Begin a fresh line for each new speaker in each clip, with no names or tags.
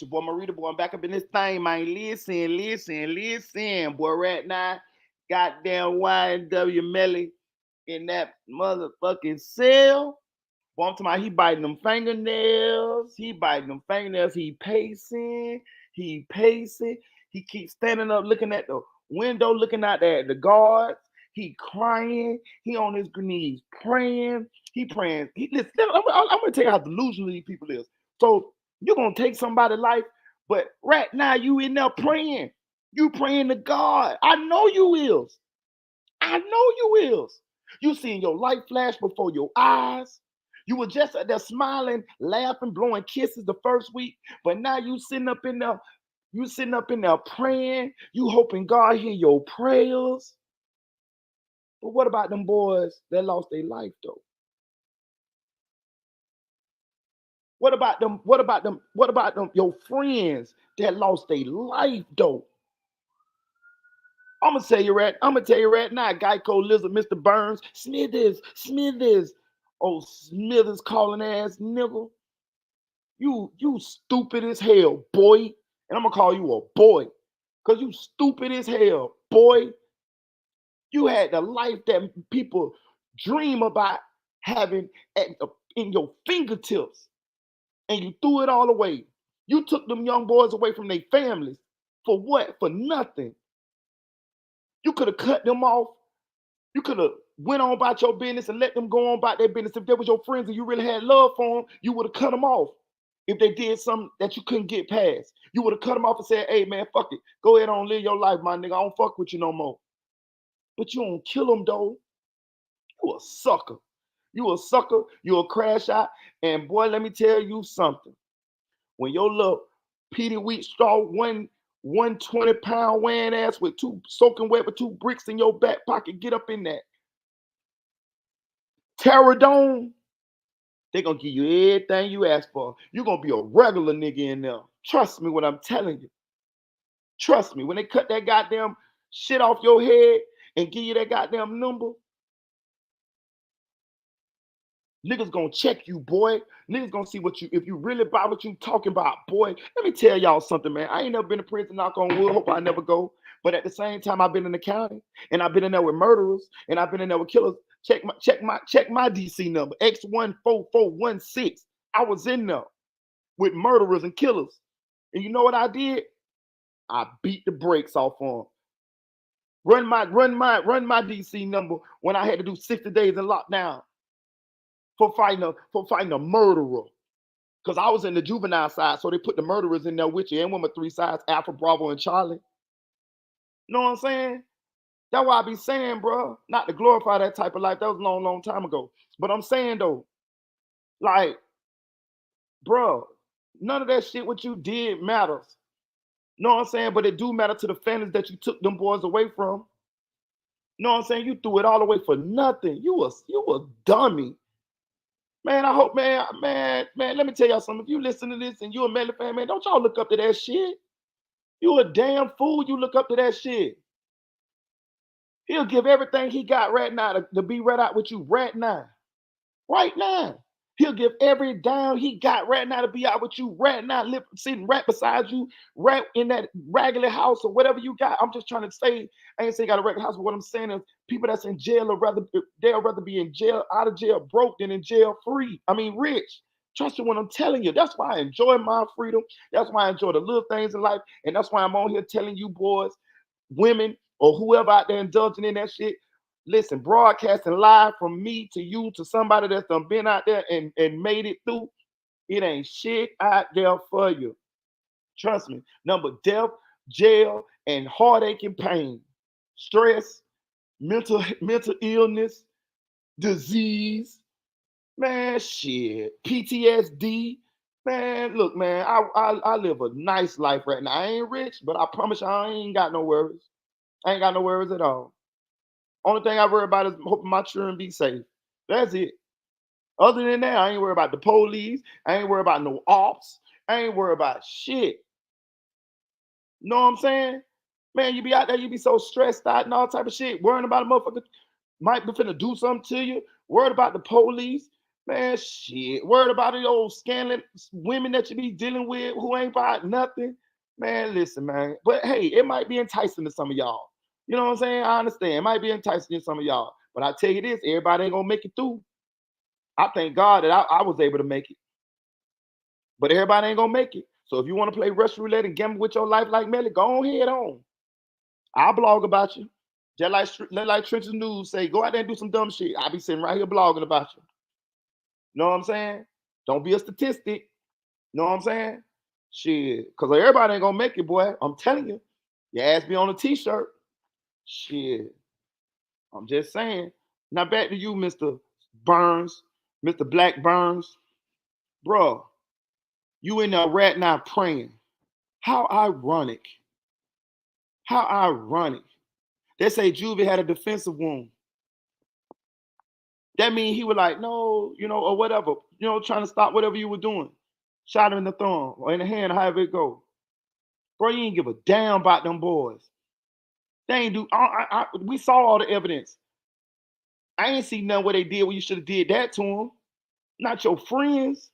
Your boy Marita, boy, I'm back up in this thing, man. Listen. Boy, right now, goddamn YNW Melly in that motherfucking cell. Boy, I'm talking about he biting them fingernails. He pacing. He pacing. He keeps standing up looking at the window, looking out there at the guards. He crying. He on his knees praying. He praying. Listen, I'm going to tell you how delusional these people is. So you're going to take somebody's life, but right now you in there praying. You praying to God. I know you is. I know you is. You seen your light flash before your eyes. You were just there smiling, laughing, blowing kisses the first week, but now you sitting up in there, praying. You hoping God hear your prayers. But what about them boys that lost their life though? What about them? What about them? What about them? Your friends that lost their life though? I'm gonna tell you right now, Geico Lizard, Mr. Burns, Smithers. Oh, Smithers calling ass nigga. You stupid as hell, boy. And I'm gonna call you a boy. Cause you stupid as hell, boy. You had the life that people dream about having in your fingertips. And you threw it all away. You took them young boys away from their families. For what? For nothing. You could have cut them off. You could have went on about your business and let them go on about their business. If they was your friends and you really had love for them, you would have cut them off. If they did something that you couldn't get past, you would have cut them off and said, hey, man, fuck it. Go ahead on, live your life, my nigga. I don't fuck with you no more. But you don't kill them, though. You a sucker. You a sucker. You a crash out. And, boy, let me tell you something. When your little Petey Wheat straw 120-pound weighing ass with two soaking wet with two bricks in your back pocket, get up in that Terradome, they gonna give you everything you ask for. You're gonna be a regular nigga in there. Trust me what I'm telling you. Trust me. When they cut that goddamn shit off your head and give you that goddamn number, niggas gonna check you, boy. Niggas gonna see if you really about what you talking about, boy. Let me tell y'all something, man. I ain't never been to prison, knock on wood. Hope I never go. But at the same time, I've been in the county, and I've been in there with murderers, and I've been in there with killers. Check my DC number, X14416. I was in there with murderers and killers, and you know what I did? I beat the brakes off on them. Run my DC number when I had to do 60 days in lockdown for fighting a murderer. Because I was in the juvenile side, so they put the murderers in there with you and with my three sides, Alpha, Bravo, and Charlie. You know what I'm saying? That's why I be saying, bro, not to glorify that type of life. That was a long, long time ago. But I'm saying, though, like, bro, none of that shit what you did matters. You know what I'm saying? But it do matter to the families that you took them boys away from. You know what I'm saying? You threw it all away for nothing. You a dummy. Man, I hope, man, let me tell y'all something. If you listen to this and you a Melly fan, man, don't y'all look up to that shit. You a damn fool, you look up to that shit. He'll give everything he got right now to be right out with you right now. Right now. He'll give every dime he got right now to be out with you right now, sitting right beside you, right in that regular house or whatever you got. I'm just trying to say, I ain't saying got a regular house, but what I'm saying is people that's in jail they'll rather be in jail, out of jail broke than in jail free. I mean rich. Trust me when I'm telling you. That's why I enjoy my freedom. That's why I enjoy the little things in life. And that's why I'm on here telling you boys, women, or whoever out there indulging in that shit, listen, broadcasting live from me to you to somebody that's done been out there and made it through, it ain't shit out there for you. Trust me. Number death, jail, and heartache and pain, stress, mental illness, disease, man, shit, PTSD. Man, look, man, I live a nice life right now. I ain't rich, but I promise you I ain't got no worries. I ain't got no worries at all. Only thing I worry about is hoping my children be safe. That's it. Other than that, I ain't worried about the police. I ain't worried about no ops. I ain't worried about shit. You know what I'm saying? Man, you be out there, you be so stressed out and all type of shit, worrying about a motherfucker might be finna do something to you, worried about the police. Man, shit. Worried about the old scandalous women that you be dealing with who ain't about nothing. Man, listen, man. But hey, it might be enticing to some of y'all. You know what I'm saying? I understand. It might be enticing to some of y'all. But I tell you this, everybody ain't gonna make it through. I thank God that I was able to make it. But everybody ain't gonna make it. So if you want to play Russian roulette and gamble with your life like Melly, go on head on. I'll blog about you. Just like Trenches News say, go out there and do some dumb shit. I'll be sitting right here blogging about you. You know what I'm saying? Don't be a statistic. You know what I'm saying? Shit. Because everybody ain't gonna make it, boy. I'm telling you. Your ass be on a t-shirt. Shit. I'm just saying. Now back to you, Mr. Burns, Mr. Black Burns. Bruh, you in there right now praying. How ironic. How ironic. They say Juvie had a defensive wound. That means he was like, no, or whatever, trying to stop whatever you were doing. Shot him in the thumb or in the hand, however it go. Bro, you ain't give a damn about them boys. They ain't do. We saw all the evidence. I ain't see none what they did when you should have did that to them. Not your friends.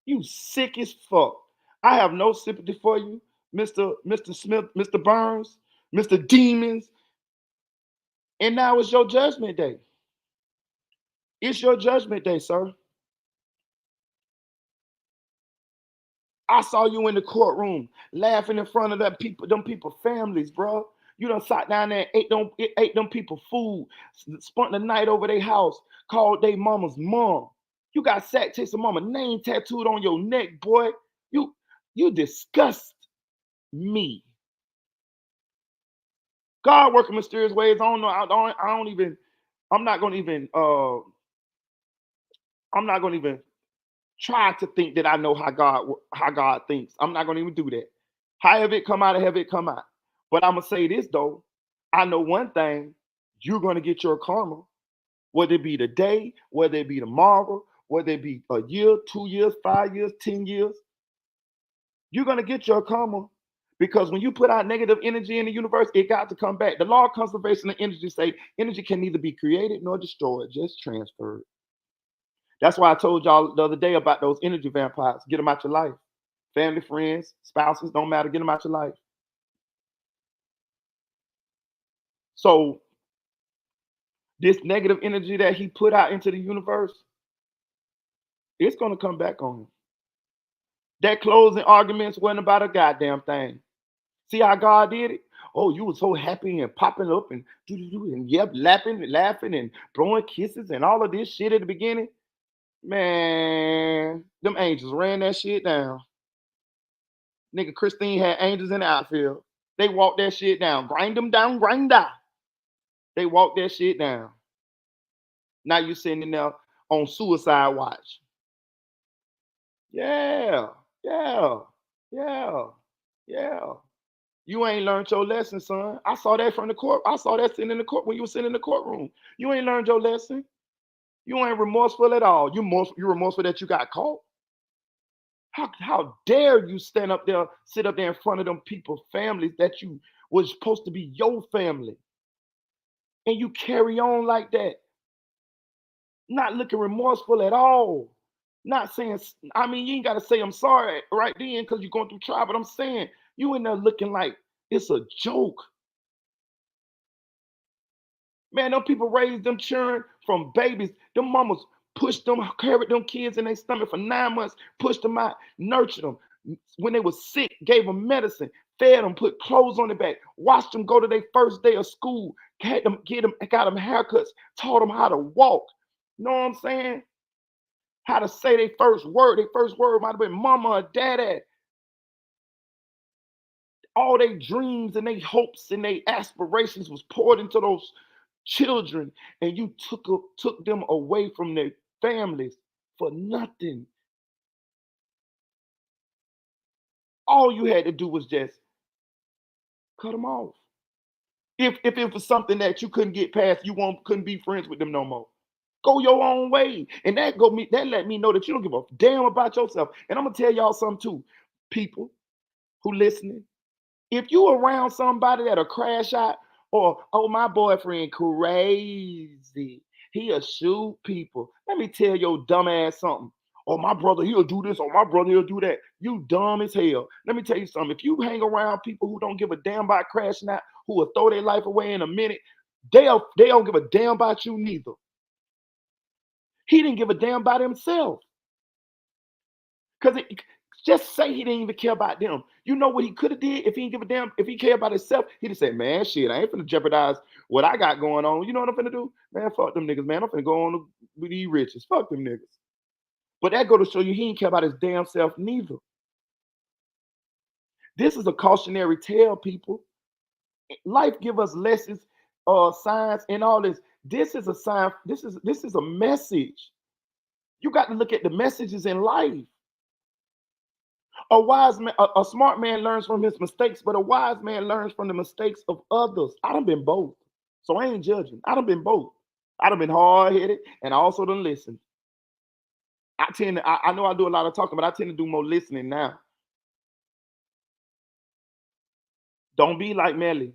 You sick as fuck. I have no sympathy for you, Mr. Smith, Mr. Burns, Mr. Demons. And now it's your judgment day. It's your judgment day, sir. I saw you in the courtroom laughing in front of them people families, bro. You done sat down there and ate them people food, spent the night over their house, called their mama's mom. You got Sack Chase mama name tattooed on your neck, boy. You you disgust me. God working mysterious ways. I don't know. I don't even. I'm not gonna even. I'm not gonna even try to think that I know how God thinks. I'm not gonna even do that. However it come out, however it come out. But I'm gonna say this though. I know one thing. You're gonna get your karma, whether it be today, whether it be tomorrow, whether it be a year, 2 years, 5 years, 10 years. You're gonna get your karma. Because when you put out negative energy in the universe, it got to come back. The law of conservation of energy say energy can neither be created nor destroyed, just transferred. That's why I told y'all the other day about those energy vampires. Get them out your life. Family, friends, spouses, don't matter. Get them out your life. So this negative energy that he put out into the universe, it's gonna come back on him. That closing arguments wasn't about a goddamn thing. See how God did it? Oh, you were so happy and popping up and and yep, laughing and blowing kisses and all of this shit at the beginning. Man, them angels ran that shit down. Nigga, Christine had angels in the outfield. They walked that shit down. Grind them down, grind down. They walked that shit down. Now you sitting there on suicide watch. Yeah, yeah, yeah, yeah. You ain't learned your lesson, son. I saw that from the court. I saw that sitting in the court when you were sitting in the courtroom. You ain't learned your lesson. You ain't remorseful at all. You remorseful that you got caught. How dare you stand up there, sit up there in front of them people, families that you was supposed to be your family, and you carry on like that, not looking remorseful at all. Not saying, I mean, you ain't got to say I'm sorry right then because you're going through trial, but I'm saying you in there looking like it's a joke. Man, them people raised them children from babies. Them mamas pushed them, carried them kids in their stomach for 9 months, pushed them out, nurtured them. When they were sick, gave them medicine, fed them, put clothes on their back, watched them go to their first day of school, got them haircuts, taught them how to walk. You know what I'm saying? How to say their first word. Their first word might have been mama or daddy. All their dreams and their hopes and their aspirations was poured into those children, and you took them away from their families for nothing. All you had to do was just cut them off. If it was something that you couldn't get past, couldn't be friends with them no more. Go your own way, and that let me know that you don't give a damn about yourself. And I'm gonna tell y'all something too, people who listening. If you around somebody that'll crash out, or oh my boyfriend crazy, He'll shoot people. Let me tell your dumb ass something. Oh, my brother, he'll do this. Oh, my brother, he'll do that. You dumb as hell. Let me tell you something. If you hang around people who don't give a damn about crashing out, who will throw their life away in a minute, they don't give a damn about you neither. He didn't give a damn about himself. Because just say he didn't even care about them. You know what he could have did if he didn't give a damn, if he cared about himself, he'd have said, man, shit, I ain't finna jeopardize what I got going on. You know what I'm finna do? Man, fuck them niggas, man. I'm finna go on with these riches. Fuck them niggas. But that go to show you he didn't care about his damn self neither. This is a cautionary tale, people. Life give us lessons, signs, and all this. This is a sign. This is a message. You got to look at the messages in life. A wise man, a smart man learns from his mistakes, but a wise man learns from the mistakes of others. I done been both, so I ain't judging. I done been both. I done been hard headed, and I also done listened. I know I do a lot of talking, but I tend to do more listening now. Don't be like Melly.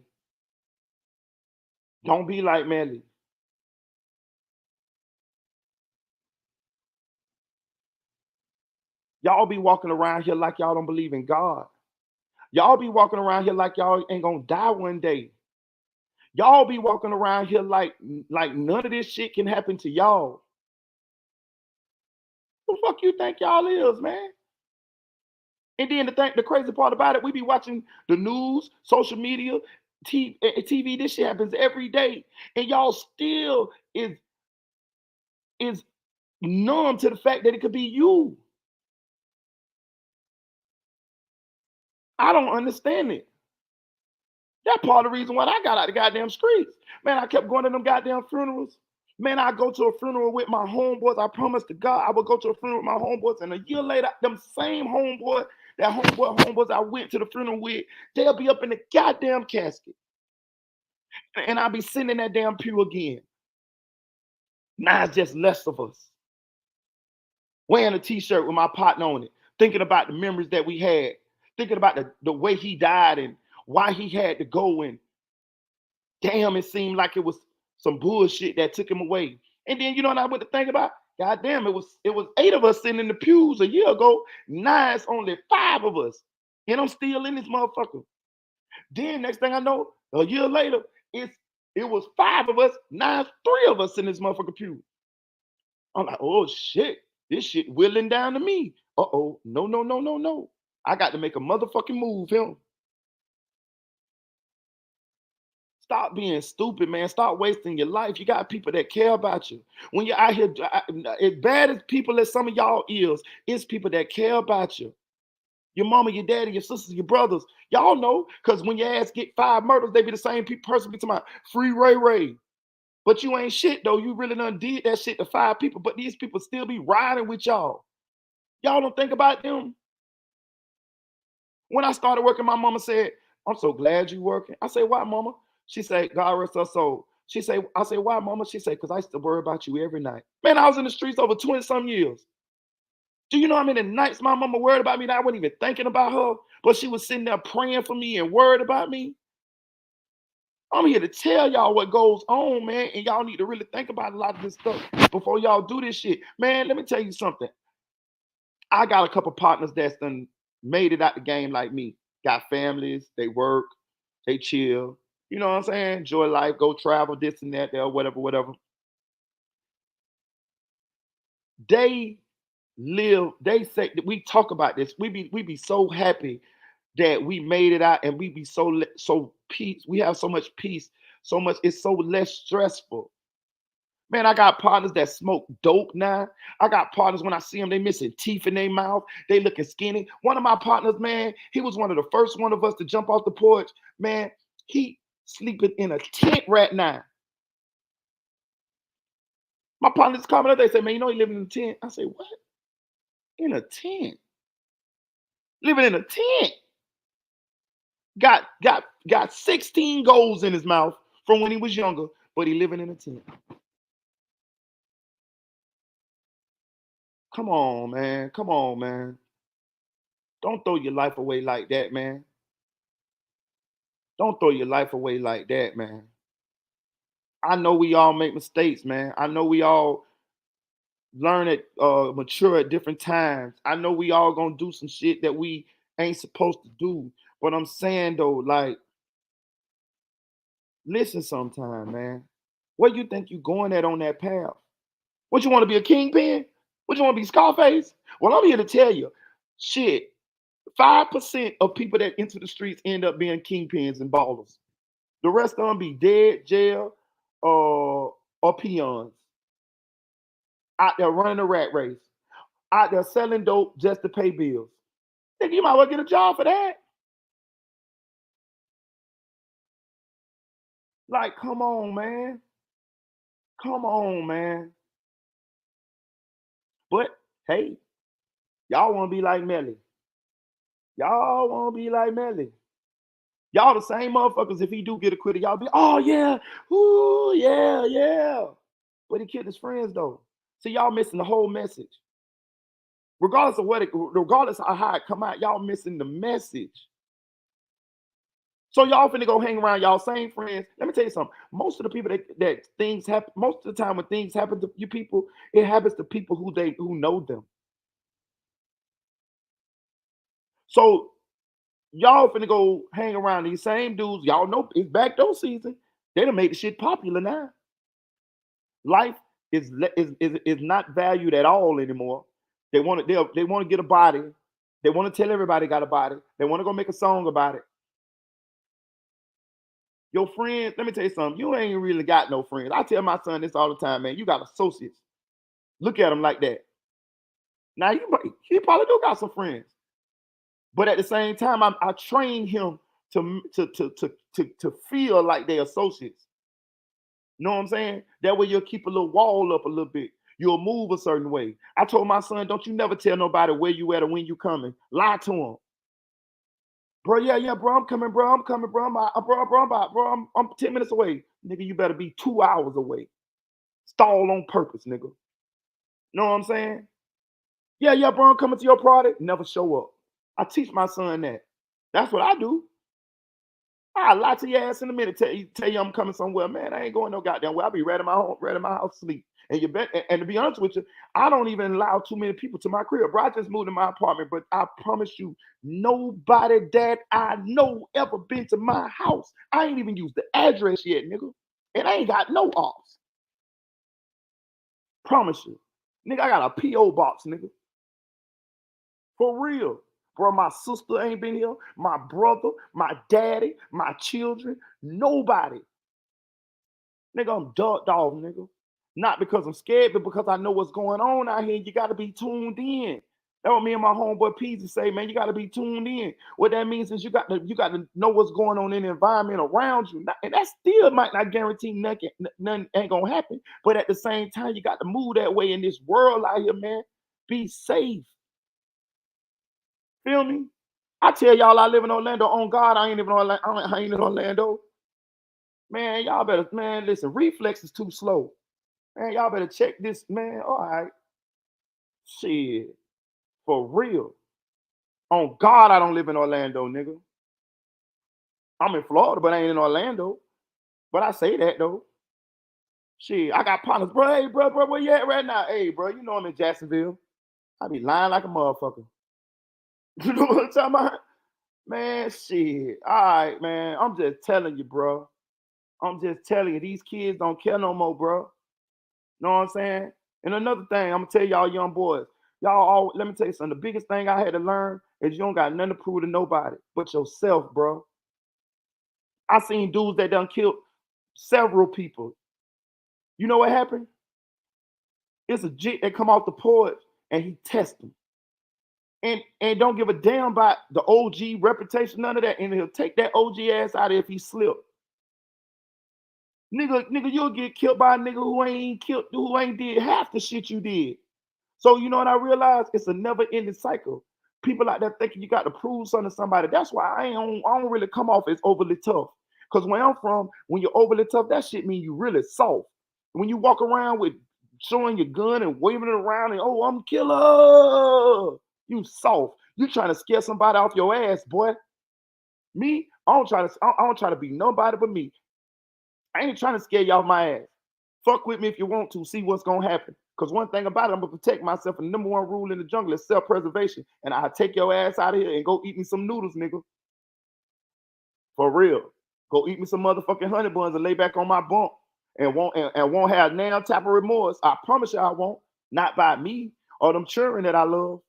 Don't be like Melly. Y'all be walking around here like y'all don't believe in God. Y'all be walking around here like y'all ain't gonna die one day. Y'all be walking around here like none of this shit can happen to y'all. Who the fuck you think y'all is, man? And then the crazy part about it, we be watching the news, social media, TV. This shit happens every day, and y'all still is numb to the fact that it could be you. I don't understand it. That part of the reason why I got out the goddamn streets. Man, I kept going to them goddamn funerals. Man, I go to a funeral with my homeboys. I promised to God I would go to a funeral with my homeboys. And a year later, them same homeboy, that homeboys I went to the funeral with, they'll be up in the goddamn casket. And I'll be sitting in that damn pew again. Now it's just less of us. Wearing a t-shirt with my partner on it, thinking about the memories that we had, thinking about the way he died and why he had to go, and damn, it seemed like it was some bullshit that took him away. And then you know what I went to think about? God damn, it was 8 of us sitting in the pews a year ago. Now it's only 5 of us. And I'm still in this motherfucker. Then next thing I know, a year later, it was 5 of us. Now it's 3 of us in this motherfucker pew. I'm like, oh shit, this shit willing down to me. Uh-oh, no, no, no, no, no. I got to make a motherfucking move, him. Stop being stupid, man. Stop wasting your life. You got people that care about you. When you're out here, as bad as people as some of y'all is, it's people that care about you. Your mama, your daddy, your sisters, your brothers. Y'all know, because when your ass get 5 murders, they be the same person be talking about free Ray Ray. But you ain't shit, though. You really done did that shit to 5 people, but these people still be riding with y'all. Y'all don't think about them. When I started working, my mama said, I'm so glad you working. I say, why, mama? She said, God rest her soul. I say, why, mama? She said, because I used to worry about you every night. Man, I was in the streets over 20 some years. Do you know how many nights my mama worried about me that I wasn't even thinking about her? But she was sitting there praying for me and worried about me. I'm here to tell y'all what goes on, man. And y'all need to really think about a lot of this stuff before y'all do this shit. Man, let me tell you something. I got a couple partners that's done made it out the game like me. Got families, they work, they chill. You know what I'm saying? Enjoy life, go travel, this and that, there, whatever, whatever. They they say that we talk about this. We be so happy that we made it out, and we be so peace. We have so much peace, so much, it's so less stressful. Man, I got partners that smoke dope now. I got partners when I see them, they missing teeth in their mouth. They looking skinny. One of my partners, man, he was one of the first one of us to jump off the porch. Man, he sleeping in a tent right now. My partners call me up, they say, man, you know he living in a tent. I say, what? In a tent? Living in a tent. Got 16 goals in his mouth from when he was younger, but he living in a tent. Come on, man. Come on, man. Don't throw your life away like that, man. Don't throw your life away like that, man. I know we all make mistakes, man. I know we all learn it, mature at different times. I know we all gonna do some shit that we ain't supposed to do. But I'm saying though, like, listen sometime, man. Where you think you going at on that path? What you want to be a kingpin? What you want to be Scarface? Well, I'm here to tell you, shit. 5% of people that enter the streets end up being kingpins and ballers. The rest of them be dead, jail, or peons out there running a rat race, out there selling dope just to pay bills. Think you might well get a job for that. Like, come on, man. Come on, man. But hey, y'all want to be like Melly. Y'all want to be like Melly. Y'all the same motherfuckers. If he do get acquitted, y'all be, oh yeah, ooh yeah, yeah. But he killed his friends though. See, y'all missing the whole message. Regardless of regardless of how it come out, y'all missing the message. So y'all finna go hang around y'all same friends. Let me tell you something. Most of the people that things happen, most of the time when things happen to you people, it happens to people who know them. So y'all finna go hang around these same dudes. Y'all know it's backdoor season. They done made the shit popular now. Life is not valued at all anymore. They want to they want to get a body. They want to tell everybody got a body. They want to go make a song about it. Your friends, let me tell you something. You ain't really got no friends. I tell my son this all the time, man. You got associates. Look at them like that. Now he probably do got some friends, but at the same time, I train him to feel like they associates. You know what I'm saying? That way you'll keep a little wall up a little bit. You'll move a certain way. I told my son, don't you never tell nobody where you at or when you coming. Lie to him. Bro, yeah, bro, I'm coming, bro. I'm coming, bro. I'm 10 minutes away. Nigga, you better be 2 hours away. Stall on purpose, nigga. Know what I'm saying? Yeah, bro, I'm coming to your product. Never show up. I teach my son that. That's what I do. I'll lie to your ass in a minute. Tell you I'm coming somewhere, man. I ain't going no goddamn way. I'll be right in my home, right in my house, sleep. And you bet. And to be honest with you, I don't even allow too many people to my crib. Bro, I just moved to my apartment, but I promise you, nobody that I know ever been to my house. I ain't even used the address yet, nigga. And I ain't got no ops. Promise you, nigga. I got a PO box, nigga. For real. Bro, my sister ain't been here. My brother, my daddy, my children, nobody. Nigga, I'm ducked off, nigga. Not because I'm scared, but because I know what's going on out here. You got to be tuned in. That's what me and my homeboy Peasy say, man. You got to be tuned in. What that means is you got to know what's going on in the environment around you. And that still might not guarantee nothing ain't gonna happen. But at the same time, you got to move that way in this world out here, man. Be safe. Feel me? I tell y'all I live in Orlando. On God, I ain't even Orlando. I ain't in Orlando. Man, y'all better, man, listen, reflex is too slow. Man, y'all better check this, man. All right. Shit. For real. On God, I don't live in Orlando, nigga. I'm in Florida, but I ain't in Orlando. But I say that though. Shit, I got partners, bro. Hey, bro, where you at right now? Hey, bro, you know I'm in Jacksonville. I be lying like a motherfucker. You know what I'm talking about? Man, shit. All right, man. I'm just telling you, bro. I'm just telling you, these kids don't care no more, bro. Know what I'm saying? And another thing, I'm gonna tell y'all young boys, y'all all let me tell you something. The biggest thing I had to learn is you don't got nothing to prove to nobody but yourself, bro. I seen dudes that done killed several people. You know what happened? It's a jit that come off the porch and he test them. And don't give a damn about the OG reputation, none of that. And he'll take that OG ass out if he slip. Nigga, you'll get killed by a nigga who ain't did half the shit you did. So you know what I realized? It's a never-ending cycle. People out there thinking you got to prove something to somebody. That's why I don't really come off as overly tough. Because where I'm from, when you're overly tough, that shit mean you really soft. When you walk around with showing your gun and waving it around and oh, I'm killer, you soft. You trying to scare somebody off your ass, boy. Me, I don't try to be nobody but me. I ain't trying to scare y'all my ass. Fuck with me if you want to. See what's gonna happen. Cause one thing about it, I'm gonna protect myself. And the number one rule in the jungle is self-preservation. And I'll take your ass out of here and go eat me some noodles, nigga. For real. Go eat me some motherfucking honey buns and lay back on my bunk and won't have nail tap of remorse. I promise you I won't. Not by me or them children that I love.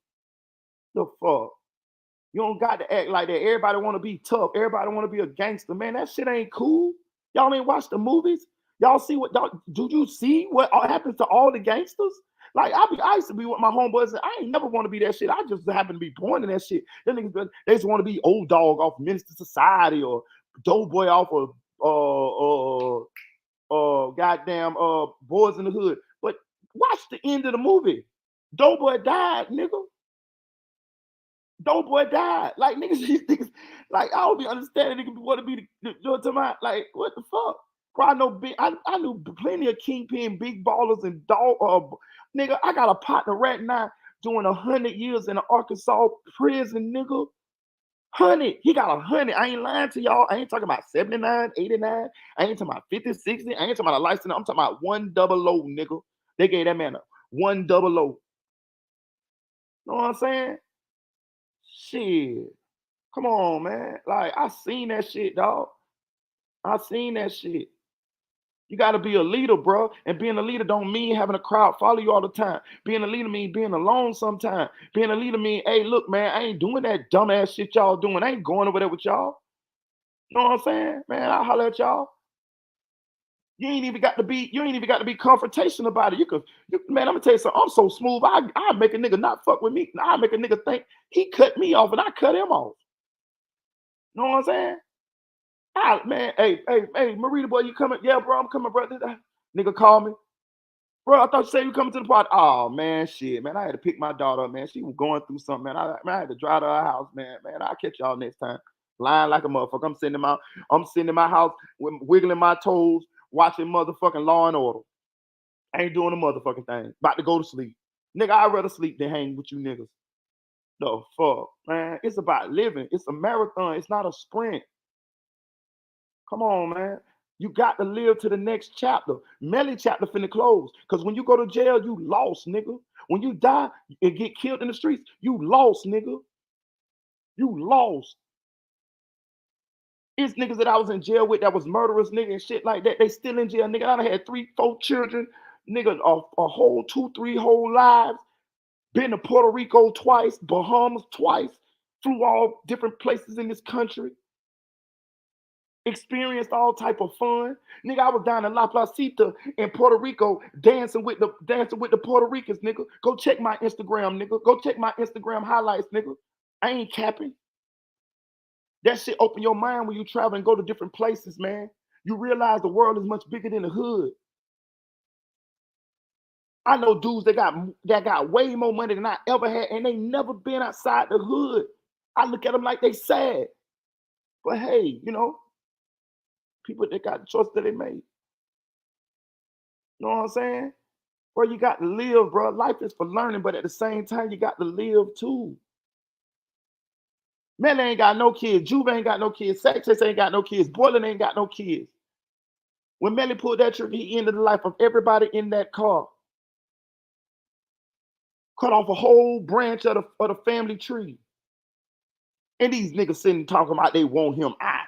The fuck. You don't got to act like that. Everybody want to be tough. Everybody want to be a gangster. Man, that shit ain't cool. Y'all ain't watch the movies. Y'all see what? Do you see what happens to all the gangsters? Like I used to be with my homeboys. And I ain't never want to be that shit. I just happen to be born in that shit. Them niggas, they just want to be old dog off Minister Society or Doughboy off of goddamn Boys in the Hood. But watch the end of the movie. Doughboy died, nigga. Doughboy died. Like niggas, these niggas, like I don't be understanding niggas want to be the you know what I'm talking about? Like what the fuck? Bro, I knew plenty of kingpin big ballers and dog nigga. I got a partner right now doing 100 years in an Arkansas prison, nigga. 100. He got 100. I ain't lying to y'all. I ain't talking about 79, 89. I ain't talking about 50, 60. I ain't talking about a license. I'm talking about 100, nigga. They gave that man a 100. Know what I'm saying? Shit. Come on, man. Like, I seen that shit, dog. I seen that shit. You got to be a leader, bro. And being a leader don't mean having a crowd follow you all the time. Being a leader mean being alone sometimes. Being a leader mean, hey, look, man, I ain't doing that dumbass shit y'all doing. I ain't going over there with y'all. You know what I'm saying? Man, I'll holler at y'all. You ain't even got to be confrontational about it. Man, I'm gonna tell you something. I'm so smooth. I make a nigga not fuck with me. I make a nigga think he cut me off and I cut him off. You know what I'm saying? Man, hey, Marita boy, you coming? Yeah, bro, I'm coming, bro. Nigga call me. Bro, I thought you said you coming to the party. Oh man, shit, man. I had to pick my daughter up, man. She was going through something, man. I had to drive to her house, man. Man, I'll catch y'all next time. Lying like a motherfucker. I'm sitting in my house, wiggling my toes, watching motherfucking Law and Order. I ain't doing a motherfucking thing. About to go to sleep. Nigga, I'd rather sleep than hang with you niggas. The fuck, man. It's about living. It's a marathon. It's not a sprint. Come on, man. You got to live to the next chapter. Melly chapter finna close. Because when you go to jail, you lost, nigga. When you die and get killed in the streets, you lost, nigga. You lost. It's niggas that I was in jail with that was murderers, nigga, and shit like that. They still in jail, nigga. I done had 3, 4 children, nigga, a whole 2, 3 whole lives. Been to Puerto Rico twice, Bahamas twice, flew all different places in this country. Experienced all type of fun. Nigga, I was down in La Placita in Puerto Rico dancing with the Puerto Ricans, nigga. Go check my Instagram, nigga. Go check my Instagram highlights, nigga. I ain't capping. That shit open your mind when you travel and go to different places, man. You realize the world is much bigger than the hood. I know dudes that got way more money than I ever had, and they never been outside the hood. I look at them like they sad. But hey, people that got the choice that they made. You know what I'm saying? Bro, you got to live, bro. Life is for learning, but at the same time, you got to live too. Melly ain't got no kids. Juve ain't got no kids. Sexes ain't got no kids. Boylan ain't got no kids. When Melly pulled that trigger, he ended the life of everybody in that car. Cut off a whole branch of the family tree. And these niggas sitting talking about they want him out.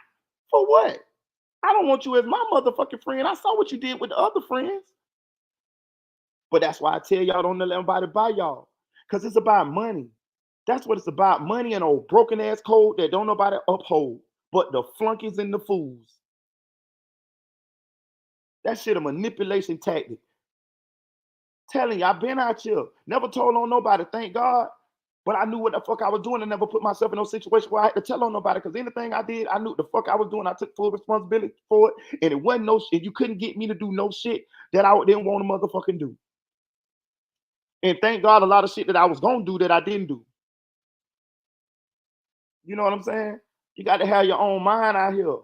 For what? I don't want you as my motherfucking friend. I saw what you did with the other friends. But that's why I tell y'all don't let nobody buy y'all. Because it's about money. That's what it's about. Money and old broken ass code that don't nobody uphold. But the flunkies and the fools. That shit a manipulation tactic. Telling you, I've been out here. Never told on nobody, thank God. But I knew what the fuck I was doing and never put myself in no situation where I had to tell on nobody. Because anything I did, I knew what the fuck I was doing. I took full responsibility for it. And it wasn't no shit. You couldn't get me to do no shit that I didn't want to motherfucking do. And thank God a lot of shit that I was going to do that I didn't do. You know what I'm saying? You got to have your own mind out here.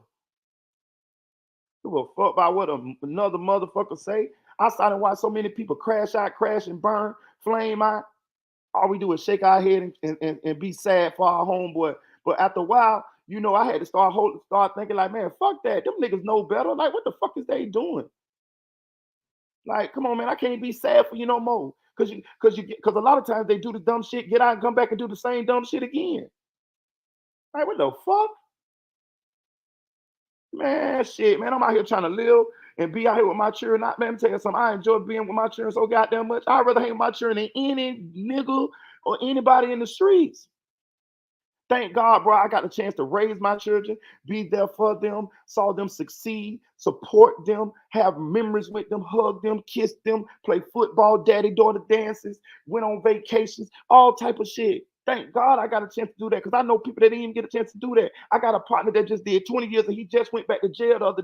Give a fuck about what another motherfucker say. I started to watch so many people crash out, crash and burn, flame out. All we do is shake our head and be sad for our homeboy. But after a while, I had to start thinking like, man, fuck that. Them niggas know better. Like, what the fuck is they doing? Like, come on, man, I can't be sad for you no more. Cause a lot of times they do the dumb shit, get out and come back and do the same dumb shit again. Like, what the fuck? Man, shit, man. I'm out here trying to live and be out here with my children. Man, let me tell you something. I enjoy being with my children so goddamn much. I'd rather hang with my children than any nigga or anybody in the streets. Thank God, bro, I got the chance to raise my children, be there for them, saw them succeed, support them, have memories with them, hug them, kiss them, play football, daddy-daughter dances, went on vacations, all type of shit. Thank God I got a chance to do that because I know people that didn't even get a chance to do that. I got a partner that just did 20 years and he just went back to jail about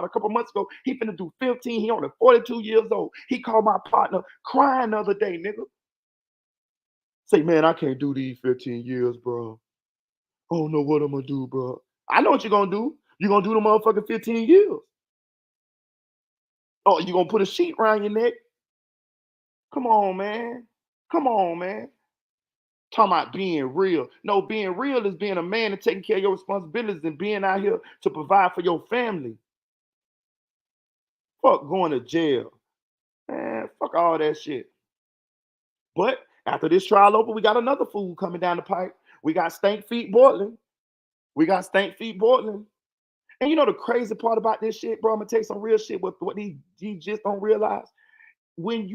a couple months ago. He finna do 15. He only 42 years old. He called my partner crying the other day, nigga. Say, man, I can't do these 15 years, bro. I don't know what I'm gonna do, bro. I know what you're gonna do. You're gonna do the motherfucking 15 years. Oh, you gonna put a sheet around your neck? Come on, man. Come on, man. Talking about being real. No, being real is being a man and taking care of your responsibilities and being out here to provide for your family. Fuck going to jail. Man, fuck all that shit. But after this trial over, we got another fool coming down the pipe. We got stank feet boiling. We got stank feet boiling. And you know the crazy part about this shit, bro? I'm gonna tell you some real shit. What these just don't realize when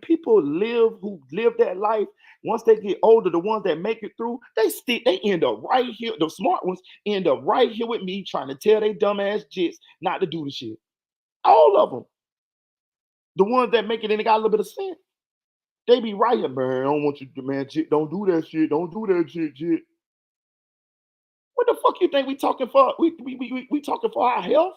people who live that life, once they get older, the ones that make it through, they end up right here. The smart ones end up right here with me, trying to tell they dumbass jits not to do the shit. All of them, the ones that make it and they got a little bit of sense, they be right here, man. I don't want you to, man. Jit, don't do that shit. Don't do that shit, jit. What the fuck you think we talking for? We talking for our health?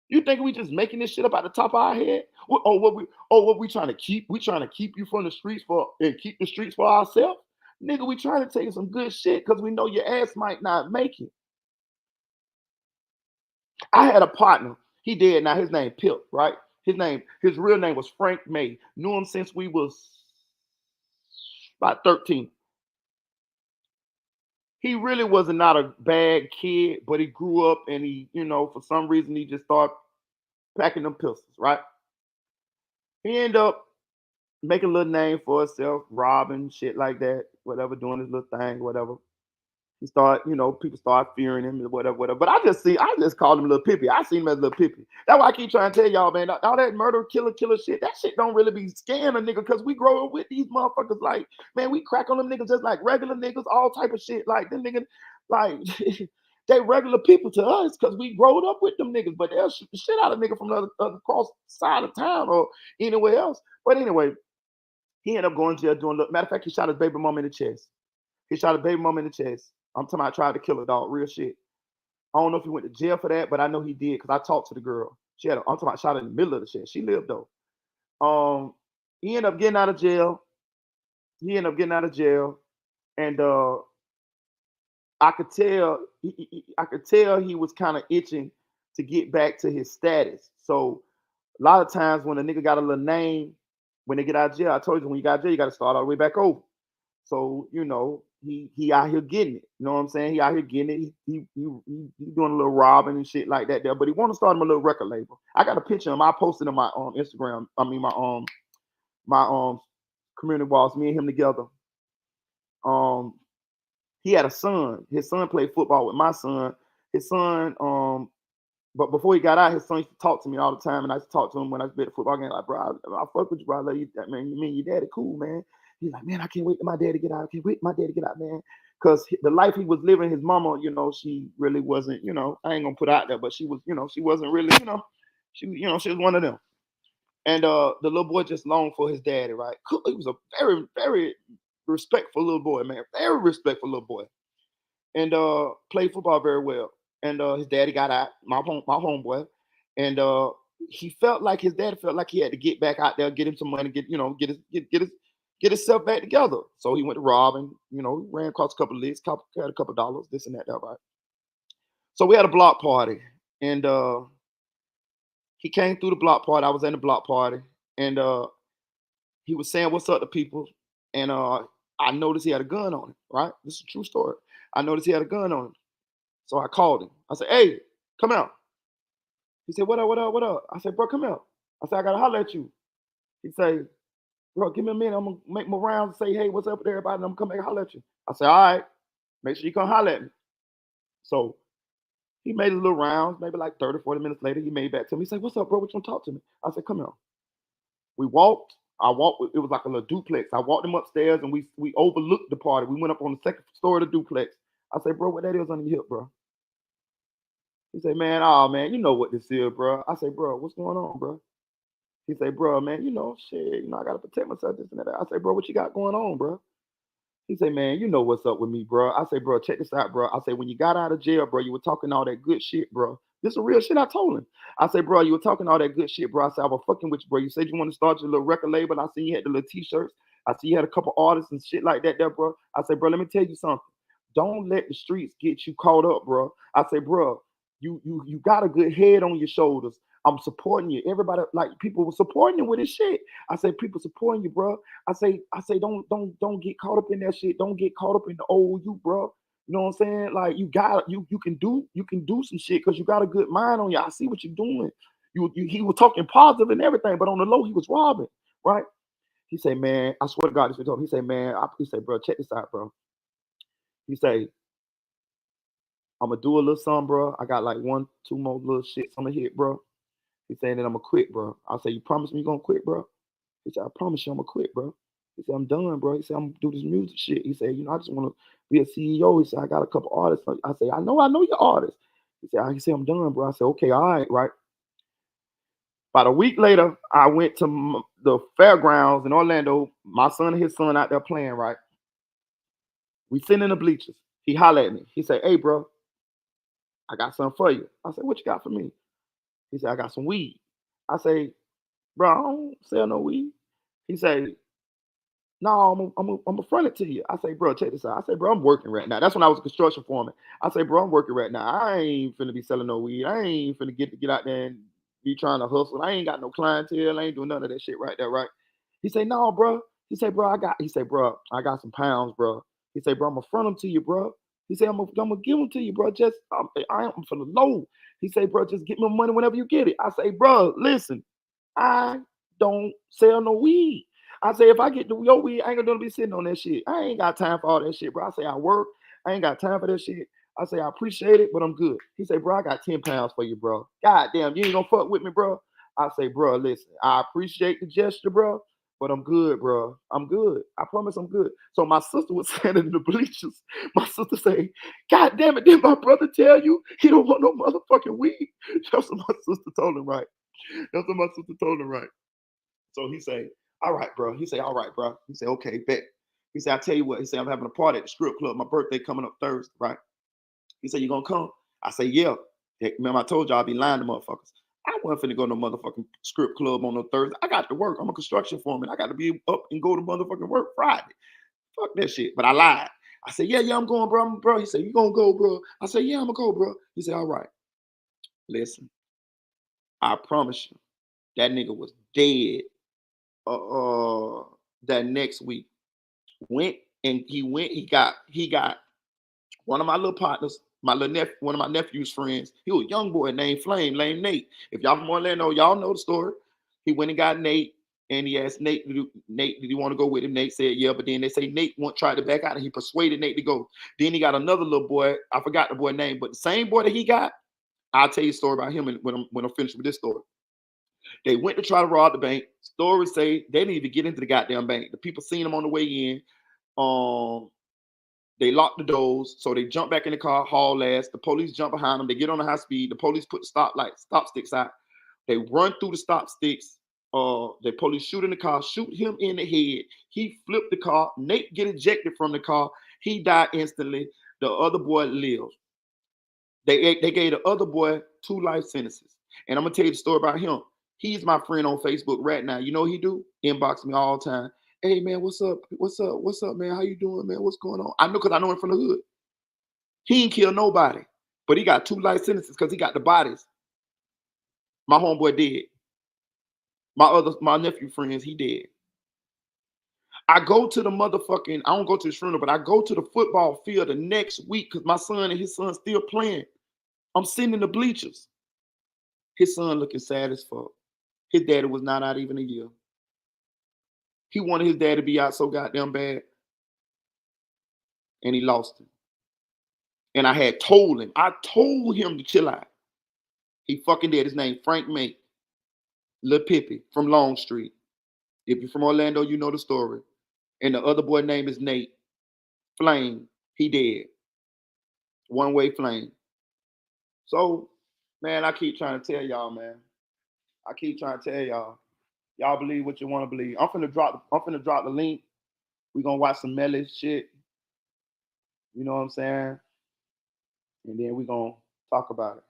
You think we just making this shit up at the top of our head? What we trying to keep? We trying to keep you from the streets and keep the streets for ourselves? Nigga, we trying to tell you some good shit because we know your ass might not make it. I had a partner. He did now. His name Pip, right? His real name was Frank May. Knew him since we was about 13. He really was not a bad kid, but he grew up and for some reason he just started packing them pistols, right? He ended up making a little name for himself, robbing shit like that, whatever, doing his little thing, whatever. He started, people start fearing him and whatever, whatever. But I just called him Little Pippy. I seen him as Little Pippy. That's why I keep trying to tell y'all, man, all that murder, killer shit, that shit don't really be scaring a nigga because we grow up with these motherfuckers. Like, man, we crack on them niggas just like regular niggas, all type of shit. Like, them niggas, like, they regular people to us because we growed up with them niggas, but they'll shoot the shit out of nigga from the other cross side of town or anywhere else. But anyway, he ended up going to jail doing, matter of fact, he shot his baby mom in the chest. He shot a baby mom in the chest. I'm talking about tried to kill her, dog. Real shit. I don't know if he went to jail for that, but I know he did because I talked to the girl. I'm talking about shot in the middle of the chest. She lived though. He ended up getting out of jail. And I could tell he was kind of itching to get back to his status. So a lot of times when a nigga got a little name, when they get out of jail, I told you when you got out of jail, you got to start all the way back over. So he out here getting it. You know what I'm saying? He out here getting it. He doing a little robbing and shit like that there. But he want to start him a little record label. I got a picture of him. I posted on my Instagram. I mean my community walls. Me and him together. He had a son. His son played football with my son. His son, but before he got out, his son used to talk to me all the time, and I used to talk to him when I was at the football game. Like, bro, I fuck with you, bro. I love you, man. You mean your daddy cool, man? He's like, man, I can't wait for my dad to get out. I can't wait for my dad to get out, man. Because the life he was living, his mama, she really wasn't, I ain't gonna put out there, but she was, she wasn't really, she was one of them. And the little boy just longed for his daddy, right? He was a very, very respectful little boy, man. Very respectful little boy. And played football very well. And his daddy got out, my homeboy. And he felt like his daddy felt like he had to get back out there, get him some money, get himself back together. So he went to robbing, he ran across a couple of lists, had a couple of dollars, this and that, right? So we had a block party, and he came through the block party. I was in the block party, and he was saying what's up to people, and I noticed he had a gun on him, right? This is a true story. I noticed he had a gun on him. So I called him. I said, hey, come out. He said, what up, what up, what up? I said, bro, come out. I said, I gotta holler at you. He said, bro, give me a minute. I'm gonna make my rounds and say, hey, what's up with everybody? And I'm gonna come back and holler at you. I said, all right, make sure you come holler at me. So he made a little rounds, maybe like 30, 40 minutes later, he made back to me. He said, what's up, bro? What you want to talk to me? I said, come here. We walked. I walked. It was like a little duplex. I walked him upstairs, and we overlooked the party. We went up on the second story of the duplex. I said, bro, what that is on your hip, bro? He said, man, oh man, you know what this is, bro. I said, bro, what's going on, bro? He said, bro, man, shit, I gotta protect myself, this and that. I said, bro, what you got going on, bro? He said, man, you know what's up with me, bro. I say, bro, check this out, bro. I say, when you got out of jail, bro, you were talking all that good shit, bro. This is real shit I told him. I say, bro, you were talking all that good shit, bro. I said, I was fucking with you, bro. You said you want to start your little record label. I see you had the little t-shirts. I see you had a couple artists and shit like that there, bro. I say, bro, let me tell you something. Don't let the streets get you caught up, bro. I say, bro, you got a good head on your shoulders. I'm supporting you. Everybody, like people were supporting you with this shit. I say, people supporting you, bro. I say, don't get caught up in that shit. Don't get caught up in the old you, bro. You know what I'm saying? Like you can do some shit because you got a good mind on you. I see what you're doing. He was talking positive and everything, but on the low he was robbing, right? He said, man, I swear to God, this was told. He said, man, he said, bro, check this out, bro. He said, I'm gonna do a little something, bro. I got like 1, 2 more little shits I'm gonna hit, bro. He said that I'm gonna quit, bro. I say, you promise me you gonna quit, bro? He said, I promise you I'm gonna quit, bro. He said, I'm done, bro. He said, I'm gonna do this music shit. He said, I just wanna be a CEO. He said, I got a couple artists. I say, I know you're artists. He said, I'm done, bro. I said, okay, all right, right. About a week later, I went to the fairgrounds in Orlando. My son and his son out there playing, right? We sitting in the bleachers. He hollered at me. He said, hey, bro, I got something for you. I said, what you got for me? He said, I got some weed. I say, bro, I don't sell no weed. He say, no, I'm gonna front it to you. I say, bro, check this out. I say, bro, I'm working right now. That's when I was a construction foreman. I say, bro, I'm working right now. I ain't finna be selling no weed. I ain't finna get out there and be trying to hustle. I ain't got no clientele. I ain't doing none of that shit right there, right? He say, no, bro. He say, bro, I got some pounds, bro. He say, bro, I'm gonna front them to you, bro. He say, I'm gonna give them to you, bro. Just I'm for the low. He say, bro, just get me money whenever you get it. I say, bro, listen, I don't sell no weed. I say, if I get your weed, I ain't gonna be sitting on that shit. I ain't got time for all that shit, bro. I say, I work. I ain't got time for that shit. I say, I appreciate it, but I'm good. He say, bro, I got 10 pounds for you, bro. God damn, you ain't gonna fuck with me, bro. I say, bro, listen, I appreciate the gesture, bro, but I'm good, bro. I'm good. I promise I'm good. So my sister was standing in the bleachers. My sister say, God damn it, did my brother tell you he don't want no motherfucking weed? That's what my sister told him, right? That's what my sister told him, right? So he say, all right, bro. He say, all right, bro. He say, okay, bet. He said, I tell you what. He said, I'm having a party at the strip club. My birthday coming up Thursday, right? He said, you gonna come? I say, yeah. Remember, I told y'all I'd be lying to motherfuckers. I wasn't finna go to no motherfucking strip club on no Thursday. I got to work. I'm a construction foreman. I got to be up and go to motherfucking work Friday. Fuck that shit. But I lied. I said, yeah, I'm going, bro. Bro. He said, you gonna go, bro? I said, yeah, I'm gonna go, bro. He said, all right. Listen, I promise you, that nigga was dead that next week. He got one of my little partners, one of my nephew's friends. He was a young boy named Flame, named Nate. If y'all from Orlando, y'all know the story. He went and got Nate, and he asked Nate, Nate, did he want to go with him? Nate said, yeah, but then they say Nate tried to back out, and he persuaded Nate to go. Then he got another little boy. I forgot the boy name, but the same boy that he got, I'll tell you a story about him when I'm finished with this story. They went to try to rob the bank. Stories say they didn't even get into the goddamn bank. The people seen them on the way in. They locked the doors, so they jump back in the car, haul ass. The police jump behind them. They get on the high speed. The police put the stop sticks out. They run through the stop sticks. The police shoot in the car, shoot him in the head. He flipped the car. Nate get ejected from the car. He died instantly. The other boy lived. They gave the other boy 2 life sentences. And I'm gonna tell you the story about him. He's my friend on Facebook right now. You know what he do? Inbox me all the time. Hey man, what's up? What's up? What's up, man? How you doing, man? What's going on? I know because I know him from the hood. He ain't killed nobody, but he got 2 life sentences because he got the bodies. My homeboy dead. My nephew friends, he dead. I go to the motherfucking, I don't go to the funeral, but I go to the football field the next week because my son and his son still playing. I'm sitting in the bleachers. His son looking sad as fuck. His daddy was not out even a year. He wanted his dad to be out so goddamn bad, and he lost him. And I told him to chill out. He fucking did. His name Frank May, Lil Pippi from Long Street. If you're from Orlando, you know the story. And the other boy name is Nate Flame. He dead. One way flame. So, man, I keep trying to tell y'all, man. I keep trying to tell y'all. Y'all believe what you want to believe. I'm finna drop the link. We gonna watch some Melly shit. You know what I'm saying? And then we gonna talk about it.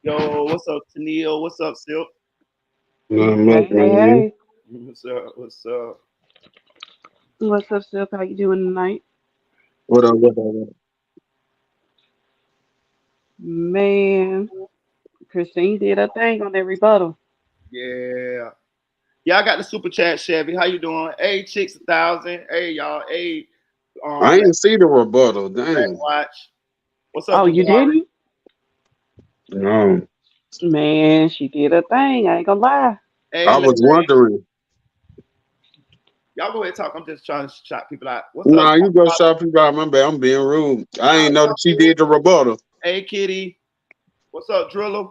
Yo, what's up, Tennille? What's up, Silk?
Not much,
Hey, hey,
man.
hey.
What's up? What's up?
What's up, Silk? How you doing tonight?
What up, what up, what up?
Man, Christine did her thing on that rebuttal.
Yeah. Yeah, I got the super chat, Chevy. How you doing? Hey, chicks, 1,000. Hey, y'all. Hey,
I
Black,
ain't see the rebuttal.
Black
Dang.
Watch. What's up,
Oh, you
Jabari?
didn't?
No.
Man, she did her thing. I ain't gonna lie.
Hey,
I
Lele.
was wondering.
Y'all go ahead and talk. I'm just trying to shout people out. What's up,
Nah, you go
Godfather?
shop. You got my bad. I'm being rude. I
Nah,
ain't know that
y'all
she
good.
did the rebuttal.
Hey, Kitty. What's up, Driller?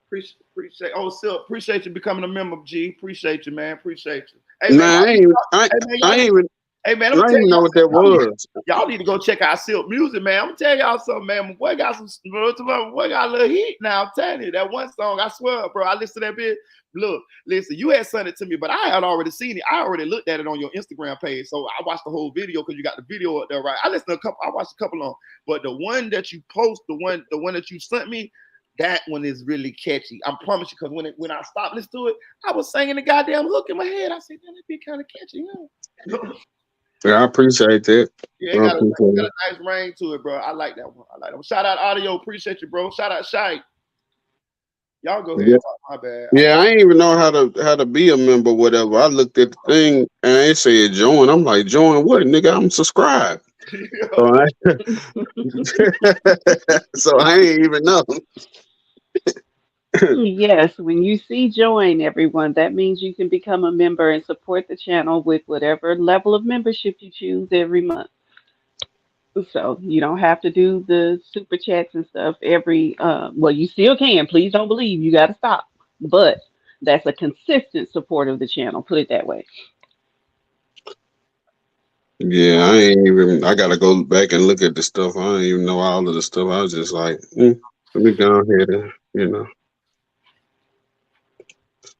Appreciate. Oh, Silk. Appreciate you becoming a member, G. Appreciate you, man. Appreciate you. Hey, man.
Nah,
Hey, man.
I ain't even,
Hey, man.
I
Let me tell
ain't even know what that
y'all.
was.
Y'all need to go check out Silk Music, man. I'm gonna tell y'all something, man. My boy got some. My boy got a little heat now. I'm telling you, that one song, I swear, bro. I listened to that bit. Look, listen, you had sent it to me, but I had already seen it. I already looked at it on your Instagram page, so I watched the whole video because you got the video up there, right? I listened to a couple. I watched a couple on, but the one that you post, the one that you sent me, that one is really catchy. I promise you, because when I stopped listening to it, I was singing the goddamn hook in my head. I said, "Damn, that be kind of catchy, yeah."
Yeah, I appreciate that.
Yeah,
I
it got
appreciate it.
a nice ring to it, bro. I like that one. I like that one. Shout out Audio. Appreciate you, bro. Shout out Shy. Y'all go ahead.
Yeah,
My bad. I'm
yeah,
talking.
I ain't even know how to be a member, whatever. I looked at the thing and it said join. I'm like, join what, nigga? I'm subscribed. So I, so I ain't even know.
Yes, when you see join everyone, that means you can become a member and support the channel with whatever level of membership you choose every month. So you don't have to do the super chats and stuff every. Well, you still can. Please don't believe you got to stop. But that's a consistent support of the channel. Put it that way.
Yeah, I ain't even. I gotta go back and look at the stuff. I don't even know all of the stuff. I was just like, let me go ahead and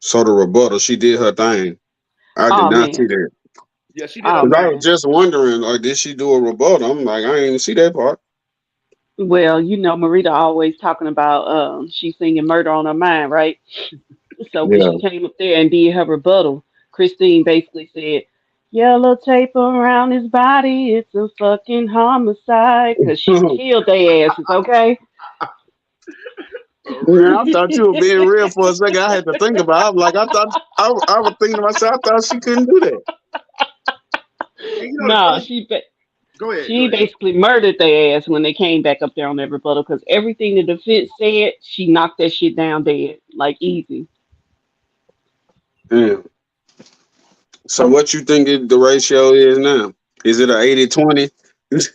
So the rebuttal, she did her thing. I did
Oh
not see
man.
that.
Yeah, she did her
Oh
Cause I
thing.
was
man.
just wondering, like, did she do a rebuttal? I'm like, I didn't even see that part.
Well, Marita always talking about she's singing "Murder on Her Mind," right? So when
Yeah.
she came up there and did her rebuttal, Christine basically said, "Yellow tape around his body, it's a fucking homicide," because she killed their asses. Okay.
For real.
Yeah, I thought you were being real for a second. I had to think about it. I was like, I was thinking to myself, I thought she couldn't do that.
And you know the
No,
funny. Go ahead. Go
she
ahead.
basically murdered their ass when they came back up there on that rebuttal because everything the defense said, she knocked that shit down dead, like easy.
Yeah. So what you think the ratio is now? Is it a 80-20?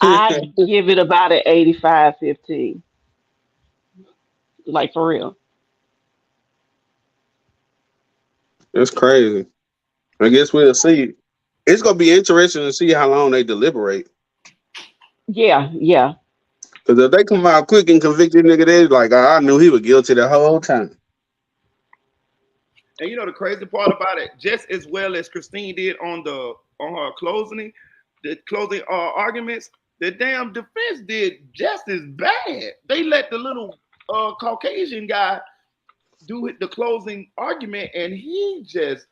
I give it about an 85-15. Like for real.
That's crazy. I guess we'll see. It's gonna be interesting to see how long they deliberate.
Yeah, yeah.
Because if they come out quick and convict this nigga, they like, I knew he was guilty the whole time.
And you know the crazy part about it, just as well as Christine did on her closing arguments, the damn defense did just as bad. They let the little Caucasian guy do the closing argument, and he just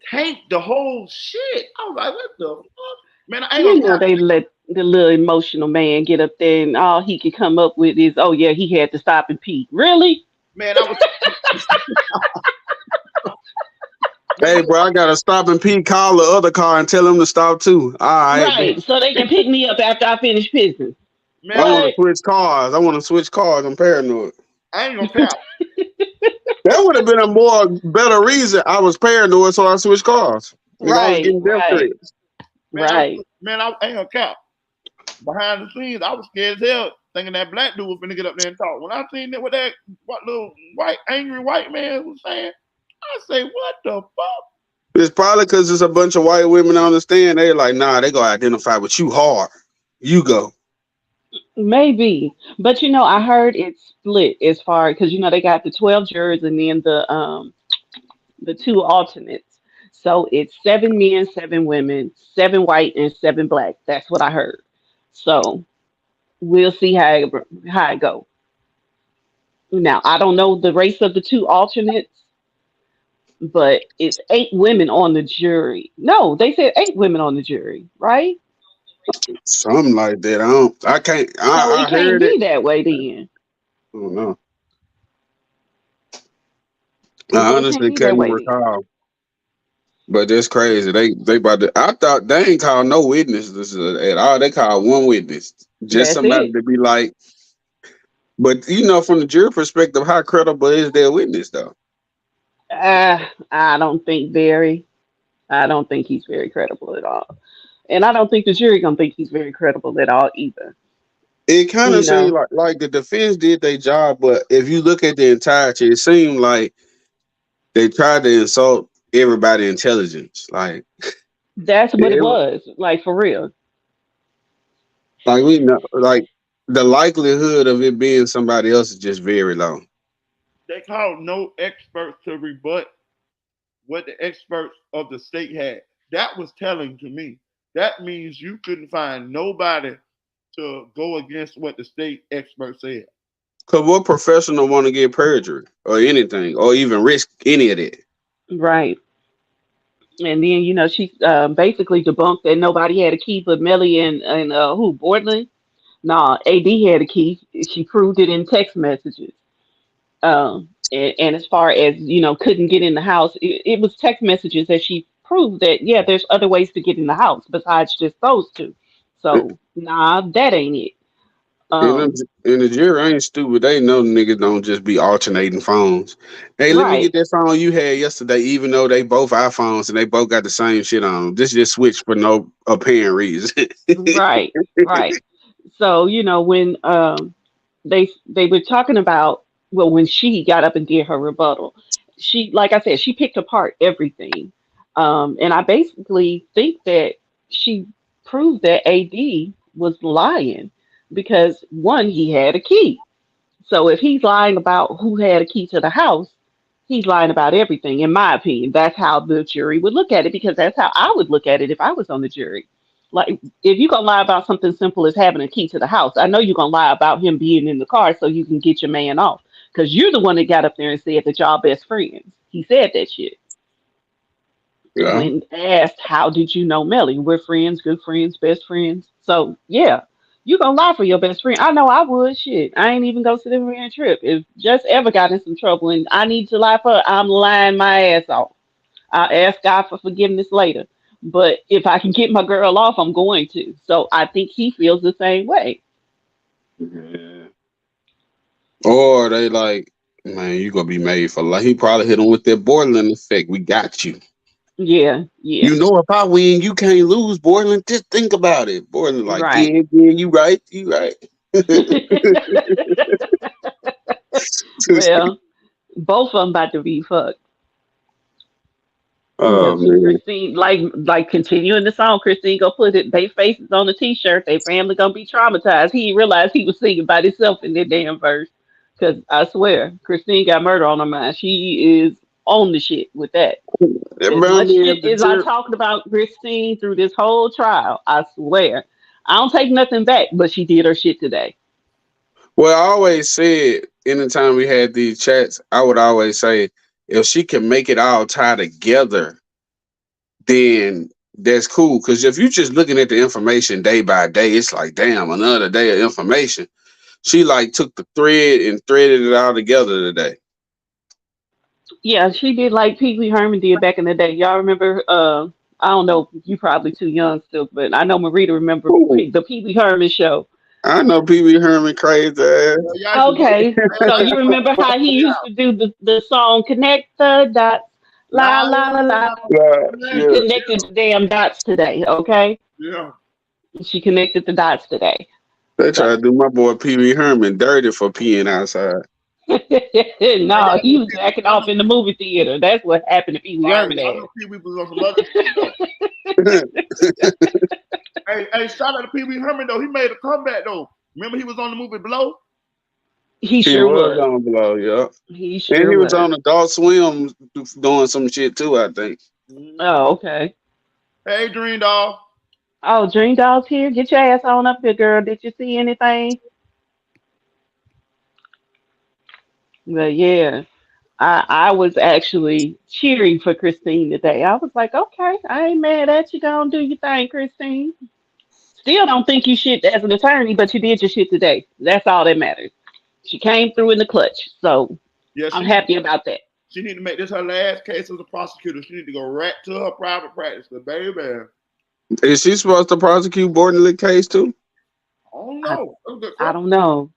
tanked the whole shit. I was like, what the fuck, man? I ain't
You
gonna
know
count,
they let the little emotional man get up there and all he could come up with is, oh yeah, he had to stop and pee. Really?
man. I was, man,
Hey, bro, I gotta stop and pee. Call the other car and tell him to stop too. All right,
Right. So they can pick me up after I finish pissing.
man,
I want to
What?
switch cars. I want to switch cars. I'm paranoid.
I ain't gonna count.
That would have been a more better reason. I was paranoid, so I switched cars. Nigga, I was
Right,
getting death
right,
threats.
Man, I was,
right.
man, I ain't gonna count. Behind the scenes, I was scared as hell, thinking that black dude was finna get up there and talk. When I seen that what that what little white angry white man was saying, I say, what the fuck?
It's probably because it's a bunch of white women on the stand. They're like, nah, they gonna identify with you hard. You go.
Maybe. But I heard it's split as far because they got the 12 jurors and then the two alternates. So it's 7 men, 7 women, 7 white and 7 black. That's what I heard. So we'll see how it go. Now I don't know the race of the two alternates, but it's 8 women on the jury. No, they said 8 women on the jury, right?
Something like that. I can't
So
I
it can't
heard it.
be that way then.
I don't know. I
So it can't
honestly
be that
can't
way then.
recall. But that's crazy. They about to. I thought they ain't called no witnesses at all. They called one witness, just
That's
somebody
it.
to be like. But from the jury perspective, how credible is their witness though?
I don't think very. I don't think he's very credible at all, and I don't think the jury gonna think he's very credible at all either.
It kind of
You
seemed
know,
like the defense did their job, but if you look at the entirety, it seemed like they tried to insult everybody' intelligence.
that's what it
It was
was. Like for real.
like we know, like the likelihood of it being somebody else is just very low.
They called no experts to rebut what the experts of the state had. That was telling to me. That means you couldn't find nobody to go against what the state experts said.
Cause what professional want to get perjury or anything or even risk any of that?
Right. And then she basically debunked that nobody had a key but Melly and who Borland. Nah, AD had a key. She proved it in text messages. And as far as couldn't get in the house, it was text messages that she proved that yeah, there's other ways to get in the house besides just those two. So nah, that ain't it.
And
Um,
the jury ain't stupid. They know niggas don't just be alternating phones. Hey, let me get
right,
that phone you had yesterday, even though they both iPhones and they both got the same shit on. This just switched for no apparent reason.
right, right. So when they were talking about, well, when she got up and did her rebuttal, she, like I said, she picked apart everything, and I basically think that she proved that AD was lying because one, he had a key. So if he's lying about who had a key to the house, he's lying about everything. In my opinion, that's how the jury would look at it because that's how I would look at it if I was on the jury. Like, if you're gonna lie about something simple as having a key to the house, I know you're gonna lie about him being in the car so you can get your man off. Because you're the one that got up there and said that y'all best friends. He said that shit.
Yeah.
When asked, how did you know Melly? We're friends, good friends, best friends. So yeah, you gonna lie for your best friend. I know I would. Shit. I ain't even go to the and trip. If just ever got in some trouble and I need to lie for her, I'm lying my ass off. I'll ask God for forgiveness later. But if I can get my girl off, I'm going to. So I think he feels the same way.
Yeah. Or they like, man, you gonna be made for life. He probably hit him with that Borderland effect. We got you.
Yeah, yeah,
You know, if I win, you can't lose, Borland. Just think about it. Borland, like,
right.
yeah, yeah, you right, you right.
Well, both of them about to be fucked.
Oh
Because
man,
Christine, like continuing the song, Christine go put it. They faces on the T-shirt. They family gonna be traumatized. He realized he was singing by himself in that damn verse. Because I swear, Christine got murder on her mind. She is on the shit with that.
that
As
brown
much
man
shit
at the
as I
tip.
talked about Christine through this whole trial, I swear, I don't take nothing back. But she did her shit today.
Well, I always said, anytime we had these chats, I would always say, if she can make it all tie together, then that's cool. Because if you're just looking at the information day by day, it's like, damn, another day of information. She like took the thread and threaded it all together today.
Yeah, she did like Pee Wee Herman did back in the day. Y'all remember? I don't know. You probably too young still, but I know Marita remember
Ooh,
The Pee Wee Herman show.
I know Pee Wee Herman crazy
Yeah,
ass.
y'all used to love
Okay, so you remember how he used to do the song "Connect the Dots,"
La
la la la
la
la.
la.
Yeah,
She
yeah.
connected the damn dots today. Okay,
Yeah.
she connected the dots today.
They
So
try to do my boy Pee Wee Herman dirty for peeing outside.
Man,
no,
y'all
he
know
was
Pee Wee.
acting off in the movie theater. That's what happened to Pee Wee
Right.
Herman
Y'all
ass.
know Pee Wee was on some other shit though. Hey, shout out to Pee Wee Herman though. He made a comeback though. Remember he was on the movie Blow?
He
He
sure
was
was.
on blow, yeah.
He
And
sure
he was
was.
on Adult Swim doing some shit too, I think.
Mhm.
Oh, okay.
Hey, Dream Doll.
Oh, Dream Doll's here. Get your ass on up here, girl. Did you see anything? But yeah, I was actually cheering for Christine today. I was like, okay, I ain't mad at you. Go and do your thing, Christine. Still don't think you shit as an attorney, but you did your shit today. That's all that matters. She came through in the clutch, so
Yeah,
I'm happy about that.
she need to make this her last case as a prosecutor. She need to go right to her private practice. The baby. I
Is she supposed to prosecute Borden's case too?
don't
I
know. That's a good
I
question.
don't know.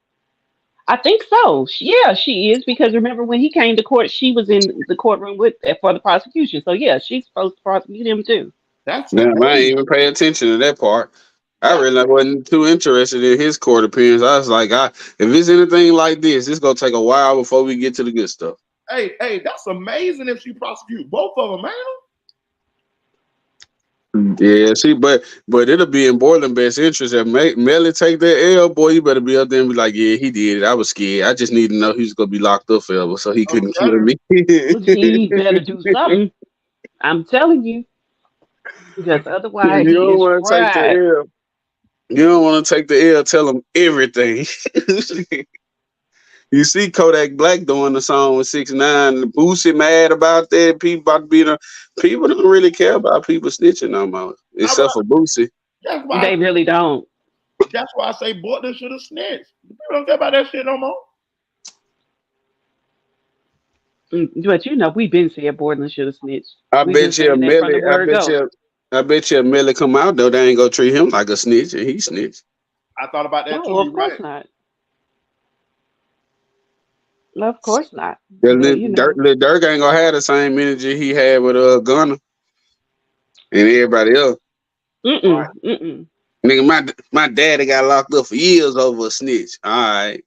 I think so. Yeah, she is because remember when he came to court, she was in the courtroom with for the prosecution. So yeah, she's supposed to prosecute him too.
That's
Damn, I ain't
crazy.
even pay attention to that part. I
That's
really wasn't too interested in his court appearance. I was like, if it's anything like this, it's gonna take a while before we get to the good stuff.
hey, that's amazing if she prosecute both of them, man.
Yeah, see, but it'll be in Borland's best interest if Melly take that L, boy. You better be up there and be like, yeah, he did it. I was scared. I just need to know he's gonna be locked up forever, so he
Oh,
couldn't kill
better.
me.
He better do something. I'm telling you, because otherwise
You
he
don't
is
want to take the
fried.
L. You don't want to take the L. Tell him everything. You see Kodak Black doing the song with 6ix9ine. Boosie mad about that. People about to be the people don't really care about people snitching no more,
I,
except for Boosie.
that's why.
They really don't.
That's why I say Bortman should have snitched. People don't care about that shit no more.
But you know, we've been saying Borland should have snitched.
I
We've been
bet you a
saying that from the
Millie.
word go.
I bet you a Millie come out though. They ain't gonna treat him like a snitch, and he snitched.
I thought about that too.
No, of
You're
course
right.
not. Of course not.
Yeah,
But you know,
Lil Durk ain't gonna have the same energy he had with Gunna and everybody else.
Right,
mm.
Nigga, my daddy got locked up for years over a snitch. All right,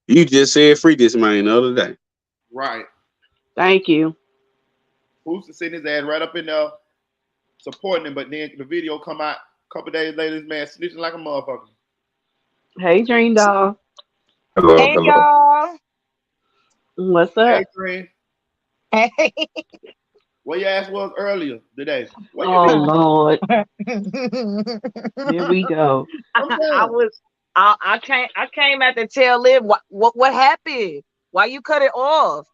you just said free this man the other day.
right.
Thank you.
Booster sent his ass right up in there supporting him, but then the video come out a couple days later. This man snitching like a motherfucker.
Hey, Dream Doll.
Hello,
Hey
hello.
y'all.
What's
Hey,
up?
Green,
Hey.
where your ass was earlier today? Where you
Oh
been?
Lord,
I
here we go.
Come down.
was I came at the tail end. What happened? Why you cut it off?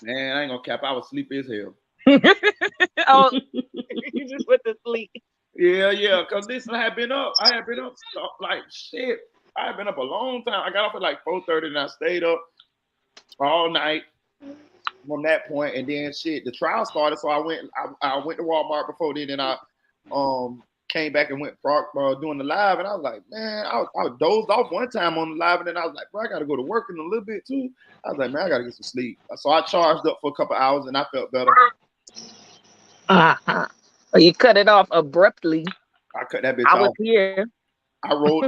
Man, I ain't gonna cap. I was sleepy as hell.
Oh, you just went to sleep.
Yeah. Cause listen, I had been up. Like shit. I had been up a long time. I got off at like 4:30 and I stayed up all night from that point. And then shit, the trial started. So I went to Walmart before then, and I came back and went doing the live. And I was like, man, I dozed off one time on the live, and then I was like, bro, I gotta go to work in a little bit too. I was like, man, I gotta get some sleep. So I charged up for a couple hours and I felt better.
Uh-huh. You cut it off abruptly.
I cut that bitch
I was
off.
here.
I rolled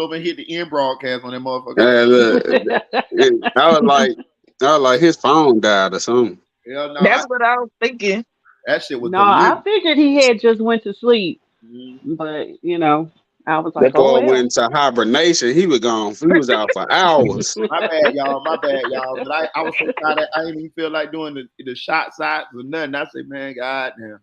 over and hit the end broadcast on that motherfucker.
Look, I was like, his phone died or something.
Hell no,
That's what I was thinking.
that shit was
No, I
delicious.
figured he had just went to sleep,
Mhm.
but I was like,
That
oh
boy went
well.
into hibernation. He was gone. He was out for hours.
My bad, y'all. My bad, y'all. But I was so tired that I didn't even feel like doing the shot sides or nothing. I said, man, goddamn.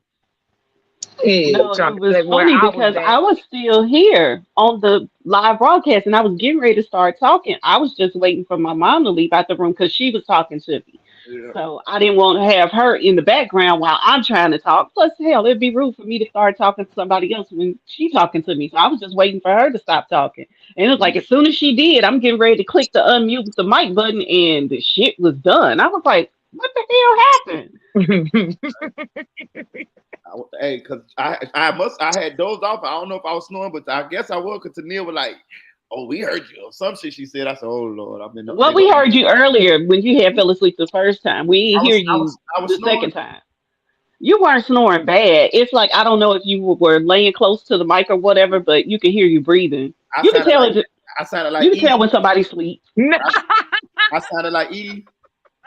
Yeah,
No,
trying
it
to
was
say where
funny
I was
because
at.
I was still here on the live broadcast and I was getting ready to start talking. I was just waiting for my mom to leave out the room because she was talking to me.
Yeah.
So I didn't want to have her in the background while I'm trying to talk. Plus, hell, it'd be rude for me to start talking to somebody else when she's talking to me. So I was just waiting for her to stop talking. And it was like as soon as she did, I'm getting ready to click the unmute the mic button and the shit was done. I was like, what the hell happened?
Hey, cause I had dozed off. I don't know if I was snoring, but I guess I was. Cause Tania was like, "Oh, we heard you." Or some shit she said. I said, "Oh Lord, I've been
Well,
they
we
gonna."
heard you earlier when you had fell asleep the first time. We didn't hear you
I was
the
snoring.
second time. You weren't snoring bad. It's like I don't know if you were laying close to the mic or whatever, but you could hear you breathing.
I
You can
sounded
tell
like
it.
I sounded
You
like
can tell
Eve.
when somebody sleeps.
I sounded like Eve.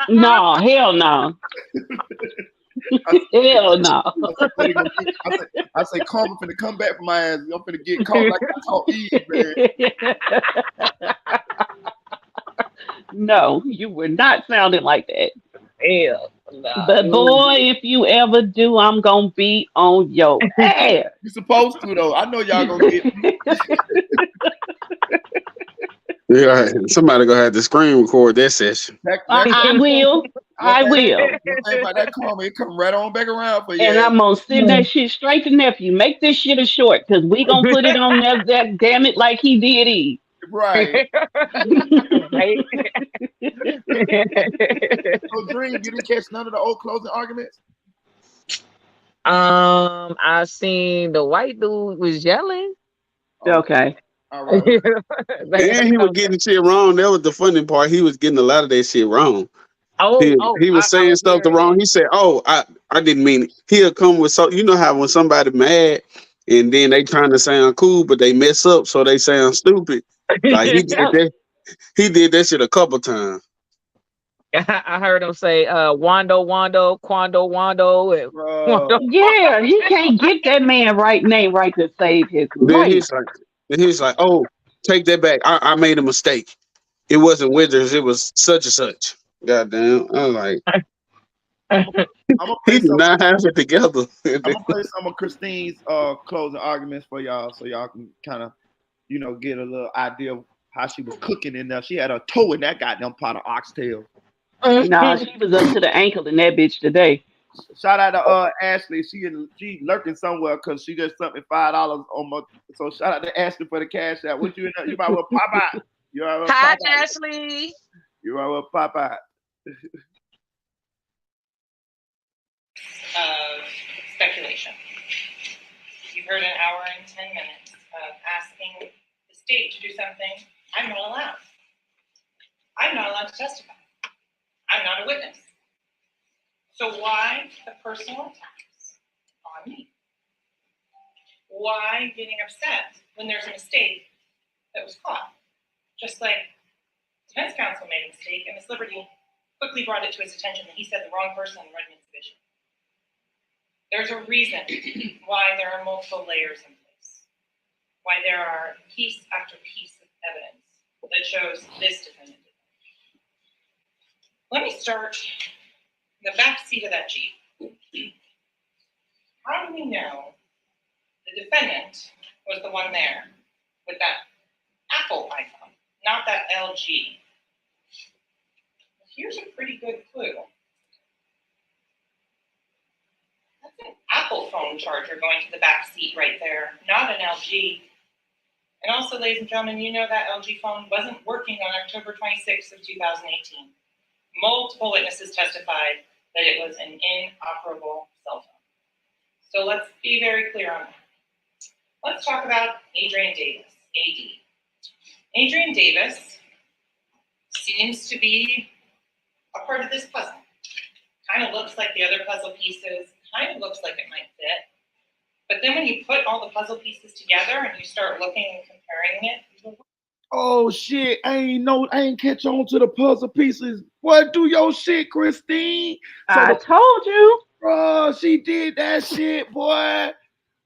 No, hell no,
I,
hell no.
I said, "They gonna get-" I say, "Karma finna come back from my ass. I'm finna get caught like I caught Eve, man."
No, you were not sounding like that.
Hell, no.
But boy, if you ever do, I'm gonna be on your ass.
You supposed to though. I know y'all gonna get me.
Yeah, somebody gonna have to screen record that session.
That
I will.
one
I will.
thing about that karma, it come right on back around for
And
you.
I'm gonna send that shit straight to nephew. Make this shit a short, cause we gonna put it on that damn it like he did E.
Right.
Right?
So Dream, you didn't catch none of the old closing arguments?
I seen the white dude was yelling.
Oh,
Okay.
all right.
Like,
And he was getting shit wrong. That was the funny part. He was getting a lot of that shit wrong. He was
I
saying
was
stuff the
hearing
wrong.
it.
He said, "Oh, I didn't mean it." He'll come with so you know how when somebody mad and then they trying to sound cool, but they mess up, so they sound stupid. Like he did
Yep.
that. He did that shit a couple times.
I heard him say, Wando, Wando, Quando, Wando, and
Bro,
Wando.
Yeah, he can't get that man right name right to save his
Then
life.
he's like, "Oh, take that back. I made a mistake. It wasn't Withers. It was such and such." Goddamn. I'm like,
I'm gonna I'm gonna
he
play
did
some.
not have it together.
I'm gonna play some of Christine's closing arguments for y'all, so y'all can kind of get a little idea of how she was cooking in there. She had a toe in that goddamn pot of oxtail.
Nah, she was up to the ankle in that bitch today.
Shout out to Ashley. She lurking somewhere because she just sent me $5 on my. So shout out to Ashley for the cash out. What you in there? You might well pop out. You might well
Hi,
pop out.
Ashley.
You might well pop out.
Of speculation. You've heard an hour and 10 minutes of asking the state to do something I'm not allowed. I'm not allowed to testify. I'm not a witness. So why the personal attacks on me? Why getting upset when there's a mistake that was caught? Just like defense counsel made a mistake and Ms. Liberty quickly brought it to his attention that he said the wrong person in the right exhibition. There's a reason why there are multiple layers in place, why there are piece after piece of evidence that shows this defendant. Let me start in the back seat of that Jeep. How do we know the defendant was the one there with that Apple iPhone, not that LG? Here's a pretty good clue. That's an Apple phone charger going to the back seat right there, not an LG. And also, ladies and gentlemen, you know that LG phone wasn't working on October 26th of 2018. Multiple witnesses testified that it was an inoperable cell phone. So let's be very clear on that. Let's talk about Adrian Davis, AD. Adrian Davis seems to be a part of this puzzle. Kind of looks like the other puzzle pieces, kind of looks like it might fit. But then when you put all the puzzle pieces together and you start looking and comparing it, you go,
Oh shit! I ain't catch on to the puzzle pieces. What do your shit, Christine? So
I
the
told you.
she did that shit, boy.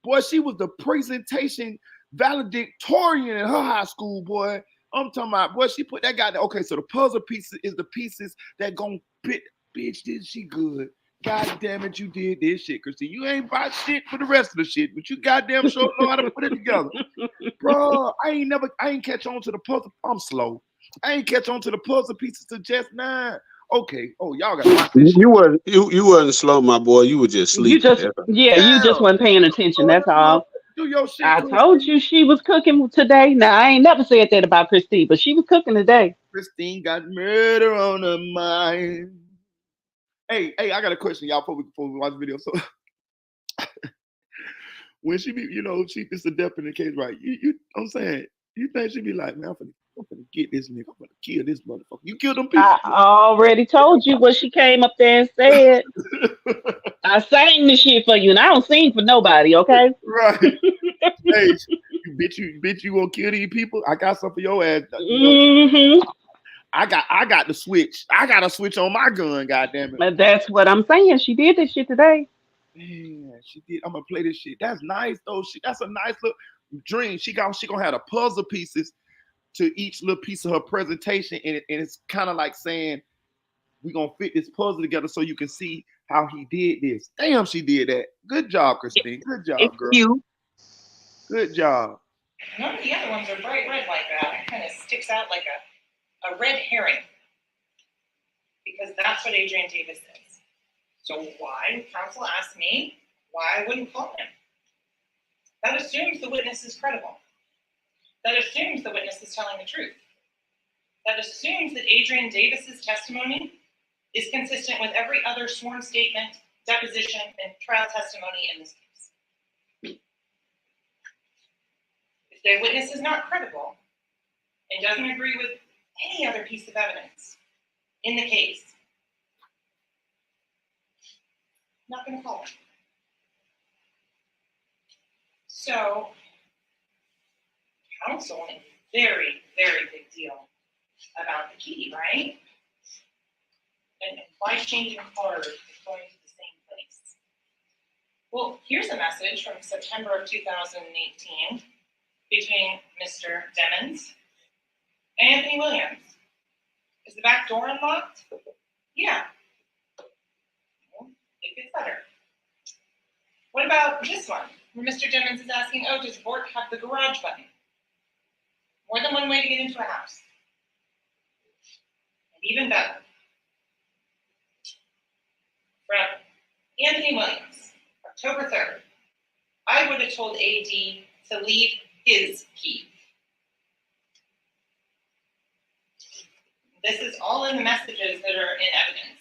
Boy, she was the presentation valedictorian in her high school, boy. I'm talking about, boy, she put that guy there. Okay, so the puzzle pieces is the pieces that gonna fit. Bitch, did she good? God damn it, you did this shit, Christine. You ain't bought shit for the rest of the shit, but you goddamn sure know how to put it together. Bro, I ain't catch on to the puzzle. I'm slow. I ain't catch on to the puzzle pieces to just now. Okay. Oh, y'all gotta watch this shit.
You wasn't slow, my boy. You were just
You
sleeping.
just, yeah, you just
Damn.
wasn't paying attention.
Oh,
That's all.
do your shit,
I told
Christine.
you she was cooking today. Now I ain't never said that about Christine, but she was cooking today.
Christine got murder on her mind. Hey, I got a question, y'all, before we watch the video. So when she be, she it's a death in the case, right? I'm saying, you think she be like, man, I'm finna get this nigga, I'm gonna kill this motherfucker. You kill them people.
I already told you what she came up there and said. I sang this shit for you, and I don't sing for nobody, okay?
Right. Hey, you gonna kill these people? I got something for your ass.
Mm-hmm.
I got the switch. I got a switch on my gun, goddamn it.
But that's what I'm saying. She did this shit today.
Man, she did. I'm gonna play this shit. That's nice though. That's a nice little dream. She gonna have the puzzle pieces to each little piece of her presentation, and it's kind of like saying we're gonna fit this puzzle together so you can see how he did this. Damn, she did that. Good job, Christine. Good
It's
job, girl.
cute.
Good job.
none of the other ones are bright red like that. It kind of sticks out like a red herring, because that's what Adrian Davis is. So why, counsel asked me, why I wouldn't call him. That assumes the witness is credible. That assumes the witness is telling the truth. That assumes that Adrian Davis's testimony is consistent with every other sworn statement, deposition, and trial testimony in this case. If the witness is not credible and doesn't agree with any other piece of evidence in the case, I'm not going to call him. So, counsel made a very, very big deal about the key, right? And why changing cars is going to the same place. Well, here's a message from September of 2018 between Mr. Demmons and Anthony Williams. Is the back door unlocked? Yeah. Well, it gets better. What about this one, where Mr. Demmons is asking, oh, does Bort have the garage button? More than one way to get into a house. And even better, from Anthony Williams, October 3rd, I would have told AD to leave his key. This is all in the messages that are in evidence.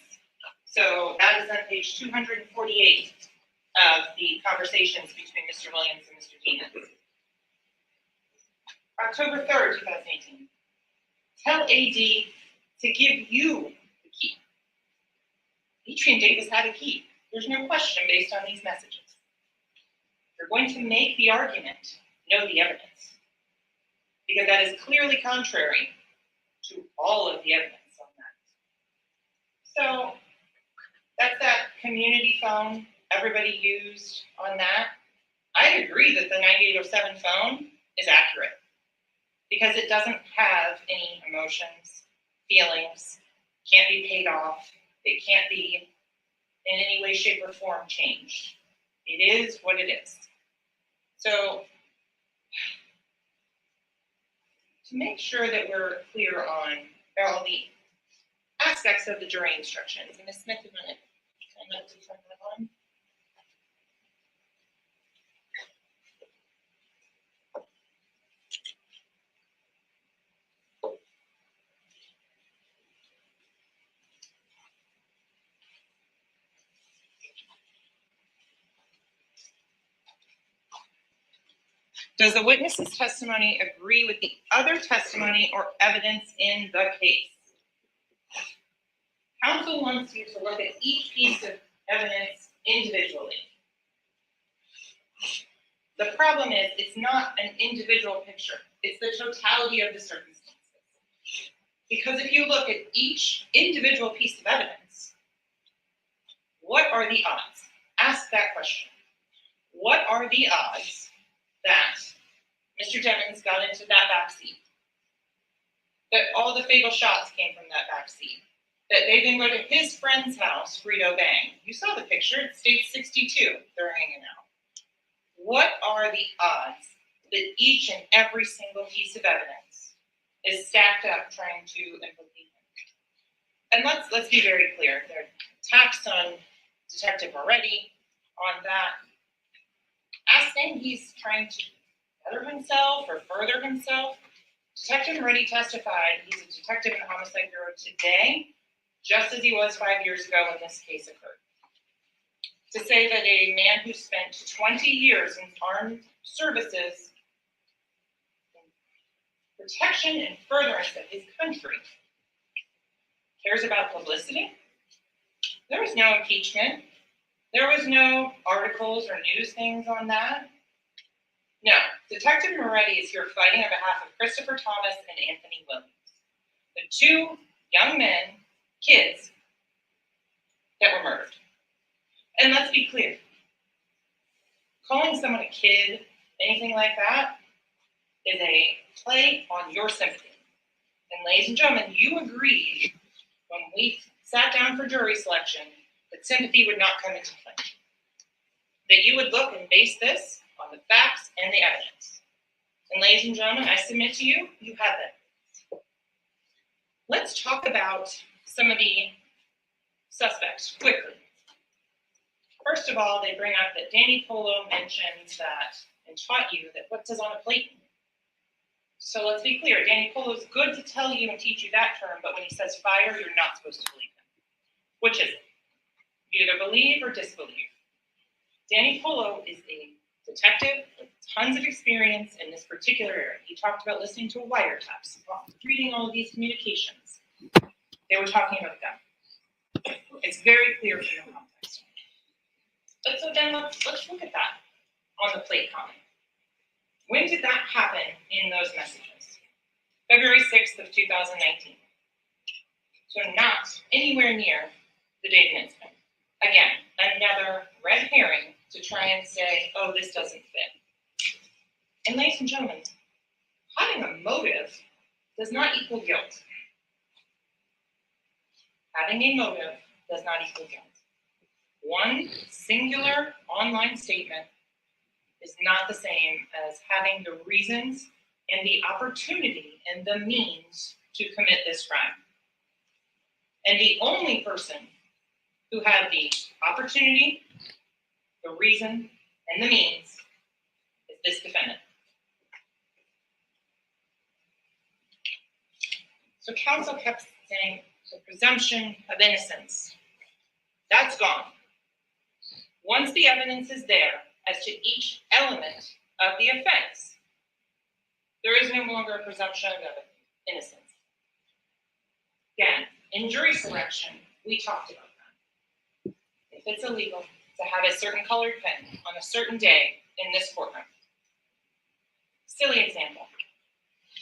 So that is on page 248 of the conversations between Mr. Williams and Mr. Demons. October 3rd, 2018. Tell AD to give you the key. Adrian Davis had a key. There's no question based on these messages. You're going to make the argument, know the evidence, because that is clearly contrary to all of the evidence on that. So that's that community phone everybody used on that. I agree that the 9807 phone is accurate because it doesn't have any emotions, feelings, can't be paid off, it can't be in any way, shape, or form changed. It is what it is. So to make sure that we're clear on all the aspects of the jury instructions, Ms. Smith, you want to turn that on? Does the witness's testimony agree with the other testimony or evidence in the case? Counsel wants you to look at each piece of evidence individually. The problem is it's not an individual picture. It's the totality of the circumstances. Because if you look at each individual piece of evidence, what are the odds? Ask that question. What are the odds that Mr. Devins got into that back seat? That all the fatal shots came from that back seat? That they didn't go to his friend's house, Frito Bang? You saw the picture. It states 62. They're hanging out. What are the odds that each and every single piece of evidence is stacked up trying to implicate him? And let's be very clear. There are attacks on Detective Moretti on that. As saying he's trying to better himself or further himself. Detective Moretti testified he's a detective in the Homicide Bureau today, just as he was 5 years ago when this case occurred. To say that a man who spent 20 years in armed services, in protection and furtherance of his country, cares about publicity? There was no impeachment. There was no articles or news things on that. No, Detective Moretti is here fighting on behalf of Christopher Thomas and Anthony Williams, the two young men, kids, that were murdered. And let's be clear, calling someone a kid, anything like that, is a play on your sympathy. And ladies and gentlemen, you agreed when we sat down for jury selection that sympathy would not come into play. That you would look and base this on the facts and the evidence. And ladies and gentlemen, I submit to you, you have that. Let's talk about some of the suspects quickly. First of all, they bring up that Danny Polo mentions that and taught you that what does on a plate mean. So let's be clear, Danny Polo is good to tell you and teach you that term, but when he says fire, you're not supposed to believe him. Which is it? You either believe or disbelieve. Danny Polo is a detective with tons of experience in this particular area. He talked about listening to wiretaps, reading all of these communications. They were talking about them. It's very clear from the context. But so then let's look at that on the plate comment. When did that happen in those messages? February 6th of 2019. So not anywhere near the date of incident. Again, another red herring to try and say, oh, this doesn't fit. And ladies and gentlemen, having a motive does not equal guilt. Having a motive does not equal guilt. One singular online statement is not the same as having the reasons and the opportunity and the means to commit this crime. And the only person who had the opportunity, the reason, and the means is this defendant. So counsel kept saying the presumption of innocence. That's gone. Once the evidence is there as to each element of the offense, there is no longer a presumption of innocence. Again, in jury selection, we talked about that. If it's illegal to have a certain colored pen on a certain day in this courtroom. Silly example,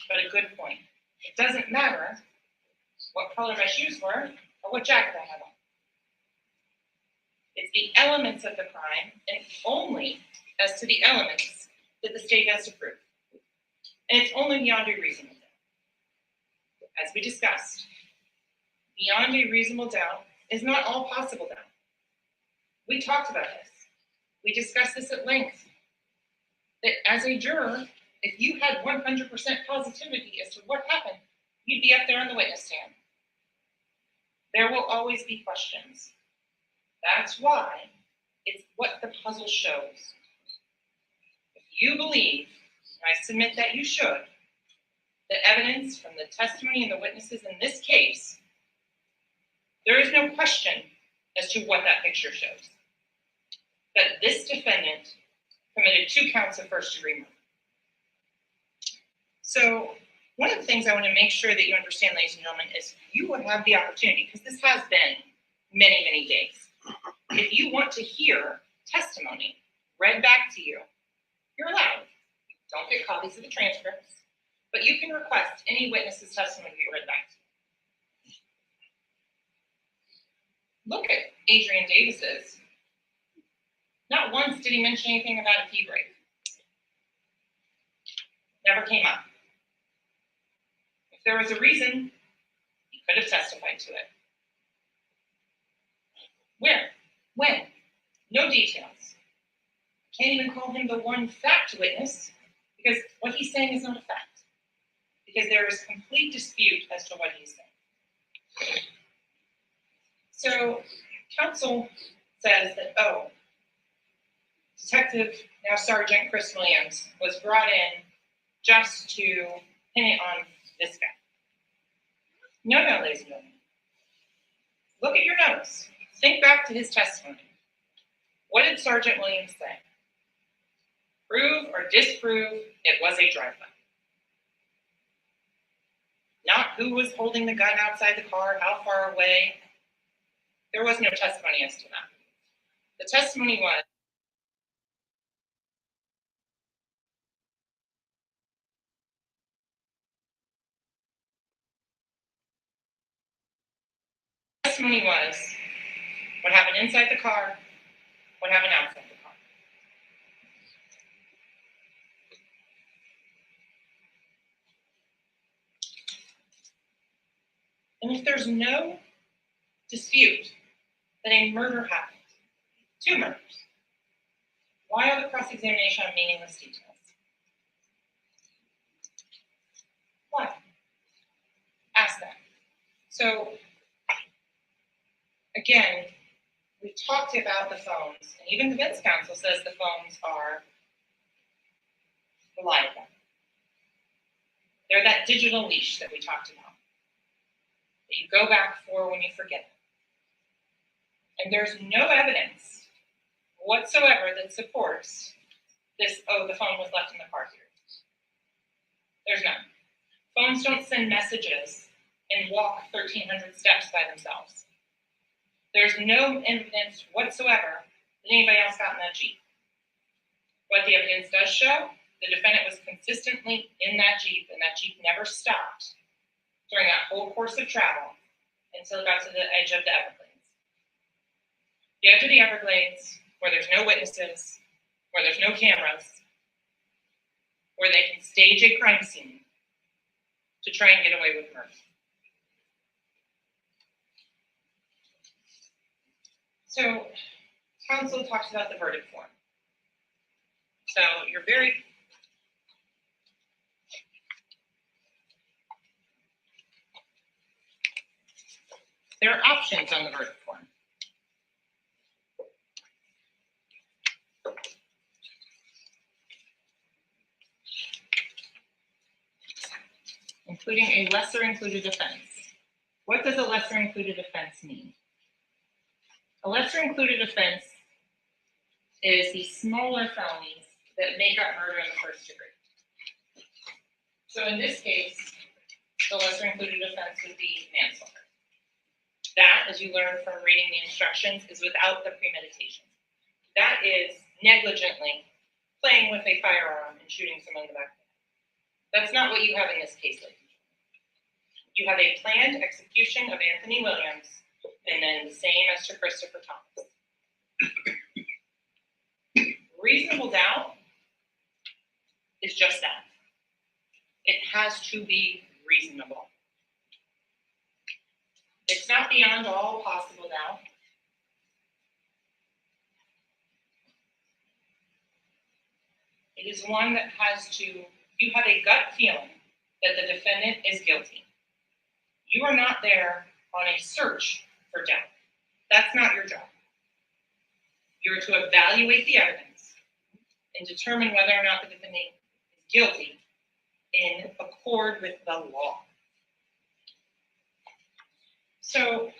but a good point. It doesn't matter what color my shoes were or what jacket I had on. It's the elements of the crime, and only as to the elements that the state has to prove. And it's only beyond a reasonable doubt. As we discussed, beyond a reasonable doubt is not all possible doubt. We talked about this. We discussed this at length. That as a juror, if you had 100% positivity as to what happened, you'd be up there on the witness stand. There will always be questions. That's why it's what the puzzle shows. If you believe, and I submit that you should, the evidence from the testimony and the witnesses in this case, there is no question as to what that picture shows. That this defendant committed 2 counts of first-degree murder. So one of the things I want to make sure that you understand, ladies and gentlemen, is you will have the opportunity, because this has been many, many days. If you want to hear testimony read back to you, you're allowed. Don't get copies of the transcripts, but you can request any witness's testimony to be read back to you. Look at Adrian Davis's. Not once did he mention anything about a pee break. Never came up. If there was a reason, he could have testified to it. Where? When? No details. Can't even call him the one fact witness because what he's saying is not a fact. Because there is complete dispute as to what he's saying. So counsel says that, Detective, now Sergeant Chris Williams, was brought in just to pin it on this guy. No, ladies and gentlemen. Look at your notes. Think back to his testimony. What did Sergeant Williams say? Prove or disprove it was a drive-by. Not who was holding the gun outside the car, how far away. There was no testimony as to that. The testimony was what happened inside the car, what happened outside the car. And if there's no dispute that a murder happened, 2 murders, why all the cross-examination on meaningless details? Why? Ask that. So, again, we talked about the phones, and even defense counsel says the phones are reliable. They're that digital leash that we talked about, that you go back for when you forget it. And there's no evidence whatsoever that supports this, the phone was left in the car here. There's none. Phones don't send messages and walk 1,300 steps by themselves. There's no evidence whatsoever that anybody else got in that Jeep. What the evidence does show, the defendant was consistently in that Jeep, and that Jeep never stopped during that whole course of travel until it got to the edge of the Everglades. The edge of the Everglades, where there's no witnesses, where there's no cameras, where they can stage a crime scene to try and get away with murder. So, counsel talks about the verdict form. So, there are options on the verdict form. Including a lesser included offense. What does a lesser included offense mean? A lesser included offense is the smaller felonies that make up murder in the first degree. So in this case, the lesser included offense would be manslaughter. That, as you learn from reading the instructions, is without the premeditation. That is negligently playing with a firearm and shooting someone in the back. That's not what you have in this case, ladies. You have a planned execution of Anthony Williams, and then the same as to Christopher Thomas. Reasonable doubt is just that. It has to be reasonable. It's not beyond all possible doubt. It is one that has to, you have a gut feeling that the defendant is guilty. You are not there on a search for doubt. That's not your job. You're to evaluate the evidence and determine whether or not the defendant is guilty in accord with the law. So,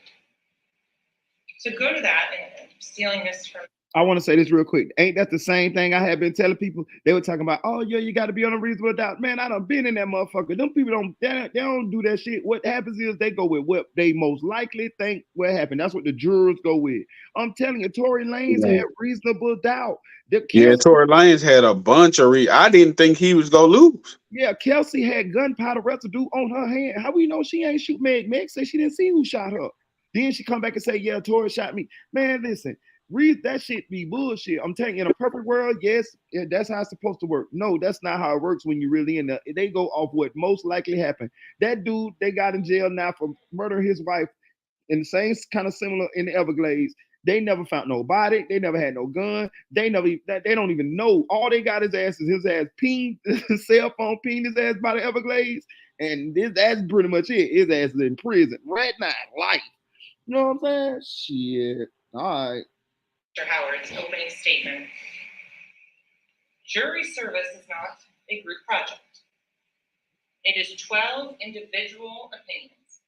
to go to that, and I'm stealing this from
I want to say this real quick. Ain't that the same thing I have been telling people? They were talking about, oh yeah, you got to be on a reasonable doubt. Man, I done been in that motherfucker. Them people they don't do that shit. What happens is they go with what they most likely think will happen. That's what the jurors go with. I'm telling you, Tory Lanez
Yeah,
had reasonable doubt. The
yeah.
Kelsey,
Tory Lanez had a bunch of. I didn't think he was gonna lose.
yeah, Kelsey had gunpowder residue on her hand. How we know she ain't shoot Meg? Meg said she didn't see who shot her. Then she come back and say, yeah, Tory shot me. Man, listen. Read that shit be bullshit. I'm telling you, in a perfect world, yes, that's how it's supposed to work. No, that's not how it works when you really in there. They go off what most likely happened. That dude, they got in jail now for murdering his wife in the same kind of similar in the Everglades. They never found no body. They never had no gun. They don't even know. All they got his ass pinged, cell phone pinged his ass by the Everglades. And that's pretty much it. His ass is in prison right now, life. You know what I'm saying? Shit. All right.
Mr. Howard's opening statement. Jury service is not a group project. It is 12 individual opinions.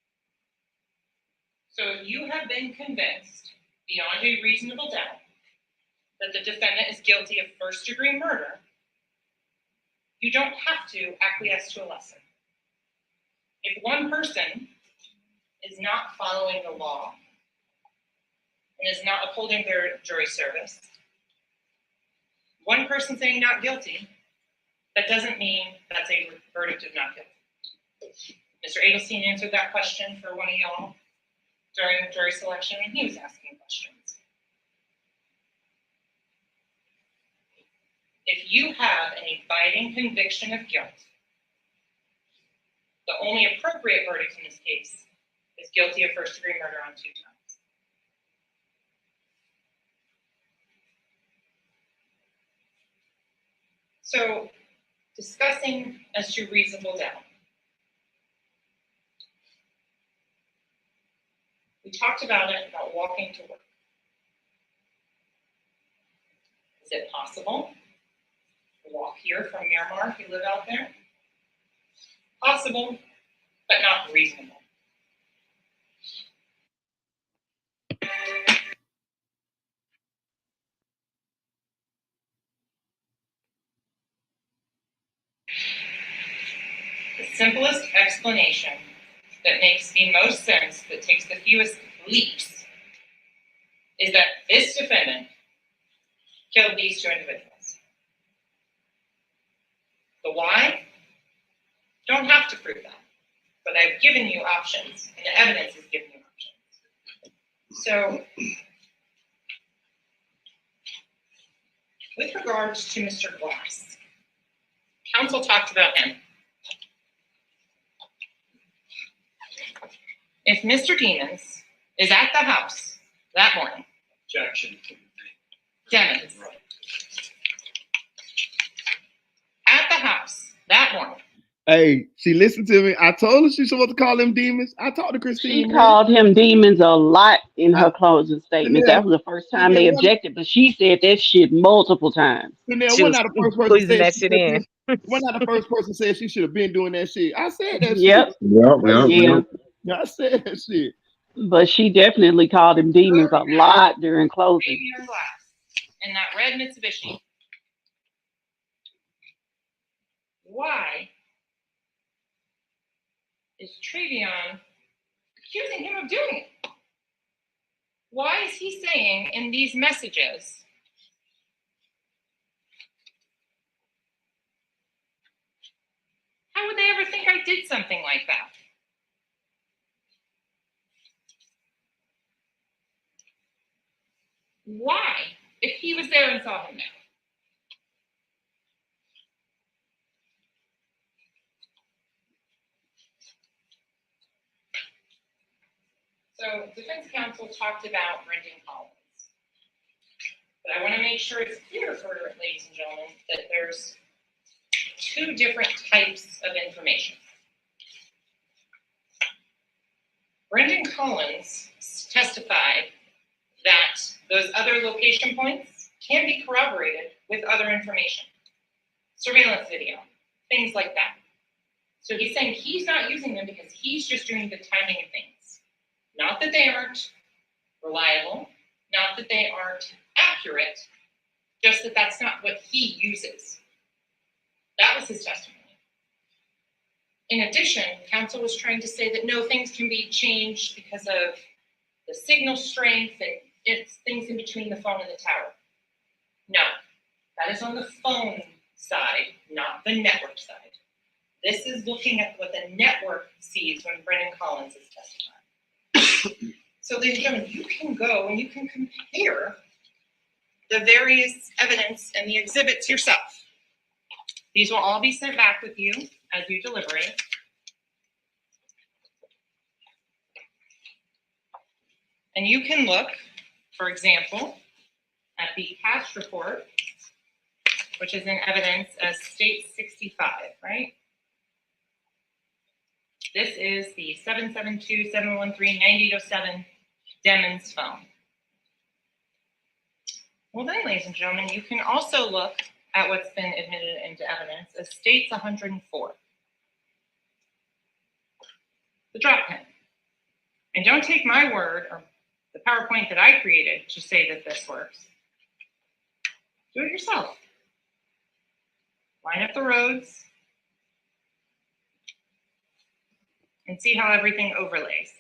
So if you have been convinced beyond a reasonable doubt that the defendant is guilty of first-degree murder, you don't have to acquiesce to a lesson. If one person is not following the law and is not upholding their jury service, one person saying not guilty, that doesn't mean that's a verdict of not guilty. Mr. Adelstein answered that question for one of y'all during jury selection, and he was asking questions. If you have an abiding conviction of guilt, the only appropriate verdict in this case is guilty of first-degree murder on 2 counts. So, discussing as to reasonable doubt. We talked about walking to work. Is it possible to walk here from Miramar if you live out there? Possible, but not reasonable. The simplest explanation that makes the most sense, that takes the fewest leaps, is that this defendant killed these 2 individuals. The why? Don't have to prove that, but I've given you options, and the evidence has given you options. So, with regards to Mr. Glass, counsel talked about him. If Mr. Demons is at the house that morning,
Objection.
Demons, at the house that morning,
Hey, she listened to me. I told her she's supposed to call them demons. I talked to
She
Christine, man.
called him demons a lot in
I,
her closing statement.
Chanel,
That was the first time
Chanel,
they objected, but she said that shit multiple times.
she
One
was
not the first person
squeezing
said
that
she
shit
should have
in.
been. One not the first person said she should have been doing that shit. I said that shit.
Yep,
Yep, yep,
yeah.
yep.
I said that shit.
But she definitely called him demons a lot during closing.
Travion Glass in that red Mitsubishi. Why is Travion accusing him of doing it? Why is he saying in these messages, how would they ever think I did something like that? Why, if he was there and saw him there? So defense counsel talked about Brendan Collins. But I want to make sure it's clear for ladies and gentlemen that there's 2 different types of information. Brendan Collins testified that those other location points can be corroborated with other information, surveillance video, things like that. So he's saying he's not using them because he's just doing the timing of things. Not that they aren't reliable, not that they aren't accurate, just that that's not what he uses. That was his testimony. In addition, counsel was trying to say that no, things can be changed because of the signal strength and it's things in between the phone and the tower. No, that is on the phone side, not the network side. This is looking at what the network sees when Brendan Collins is testifying. So, ladies and gentlemen, you can go and you can compare the various evidence and the exhibits yourself. These will all be sent back with you as you deliberate. And you can look, for example, at the past report, which is in evidence as State 65, right? This is the 772-713-9807 Demons phone. Well then, ladies and gentlemen, you can also look at what's been admitted into evidence as States 104. The drop pin. And don't take my word or the PowerPoint that I created to say that this works. Do it yourself. Line up the roads and see how everything overlays.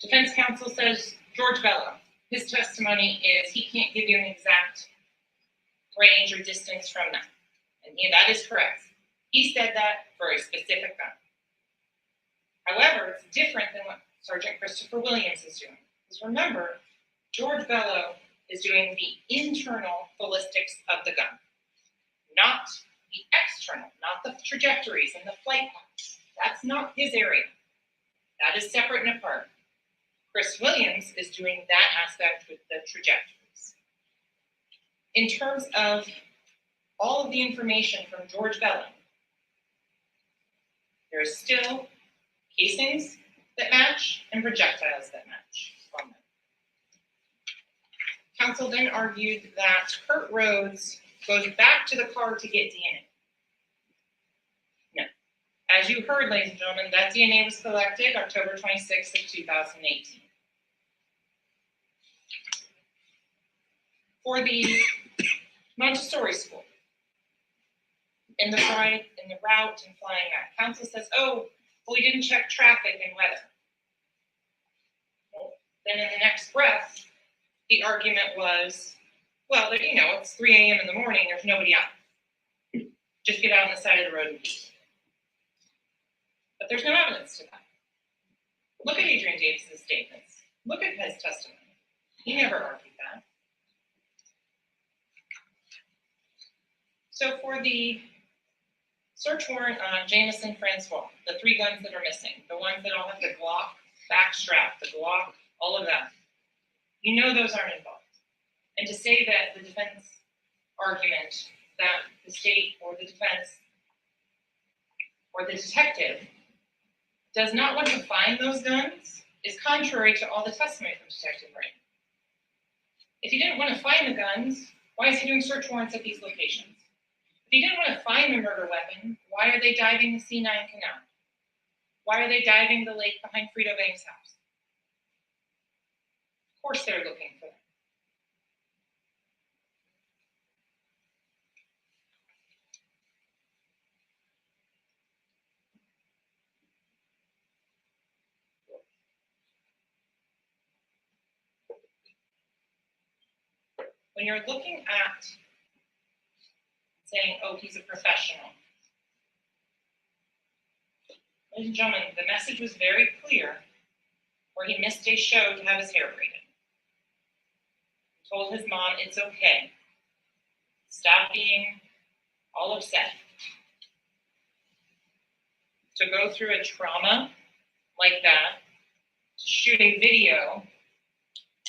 Defense counsel says George Bello, his testimony is he can't give you an exact range or distance from that. And that is correct. He said that for a specific gun. However, it's different than what Sergeant Christopher Williams is doing. Because remember, George Bello is doing the internal ballistics of the gun, not the external, not the trajectories and the flight paths. That's not his area. That is separate and apart. Chris Williams is doing that aspect with the trajectories. In terms of all of the information from George Bello, there is still casings that match and projectiles that match on them. Counsel then argued that Kurt Rhodes goes back to the car to get DNA. No. As you heard, ladies and gentlemen, that DNA was collected October 26th of 2018. For the Montessori school, in the route and flying back, counsel says, oh, well, we didn't check traffic and weather. Well, then in the next breath, the argument was, well, it's 3 a.m. in the morning, there's nobody out. Just get out on the side of the road and eat. But there's no evidence to that. Look at Adrian Davis's statements. Look at his testimony. He never argued that. So for the search warrant on Jameson Francois, the 3 guns that are missing, the ones that all have the Glock backstrap, the Glock, all of that, you know those aren't involved. And to say that the defense argument that the state or the defense or the detective does not want to find those guns is contrary to all the testimony from Detective Ray. If he didn't want to find the guns, why is he doing search warrants at these locations? If he didn't want to find the murder weapon, why are they diving the C9 canal? Why are they diving the lake behind Frito Bang's house? Of course they're looking for them. When you're looking at saying, oh, he's a professional, ladies and gentlemen, the message was very clear where he missed a show to have his hair braided. He told his mom, it's okay. Stop being all upset. To go through a trauma like that, to shoot a video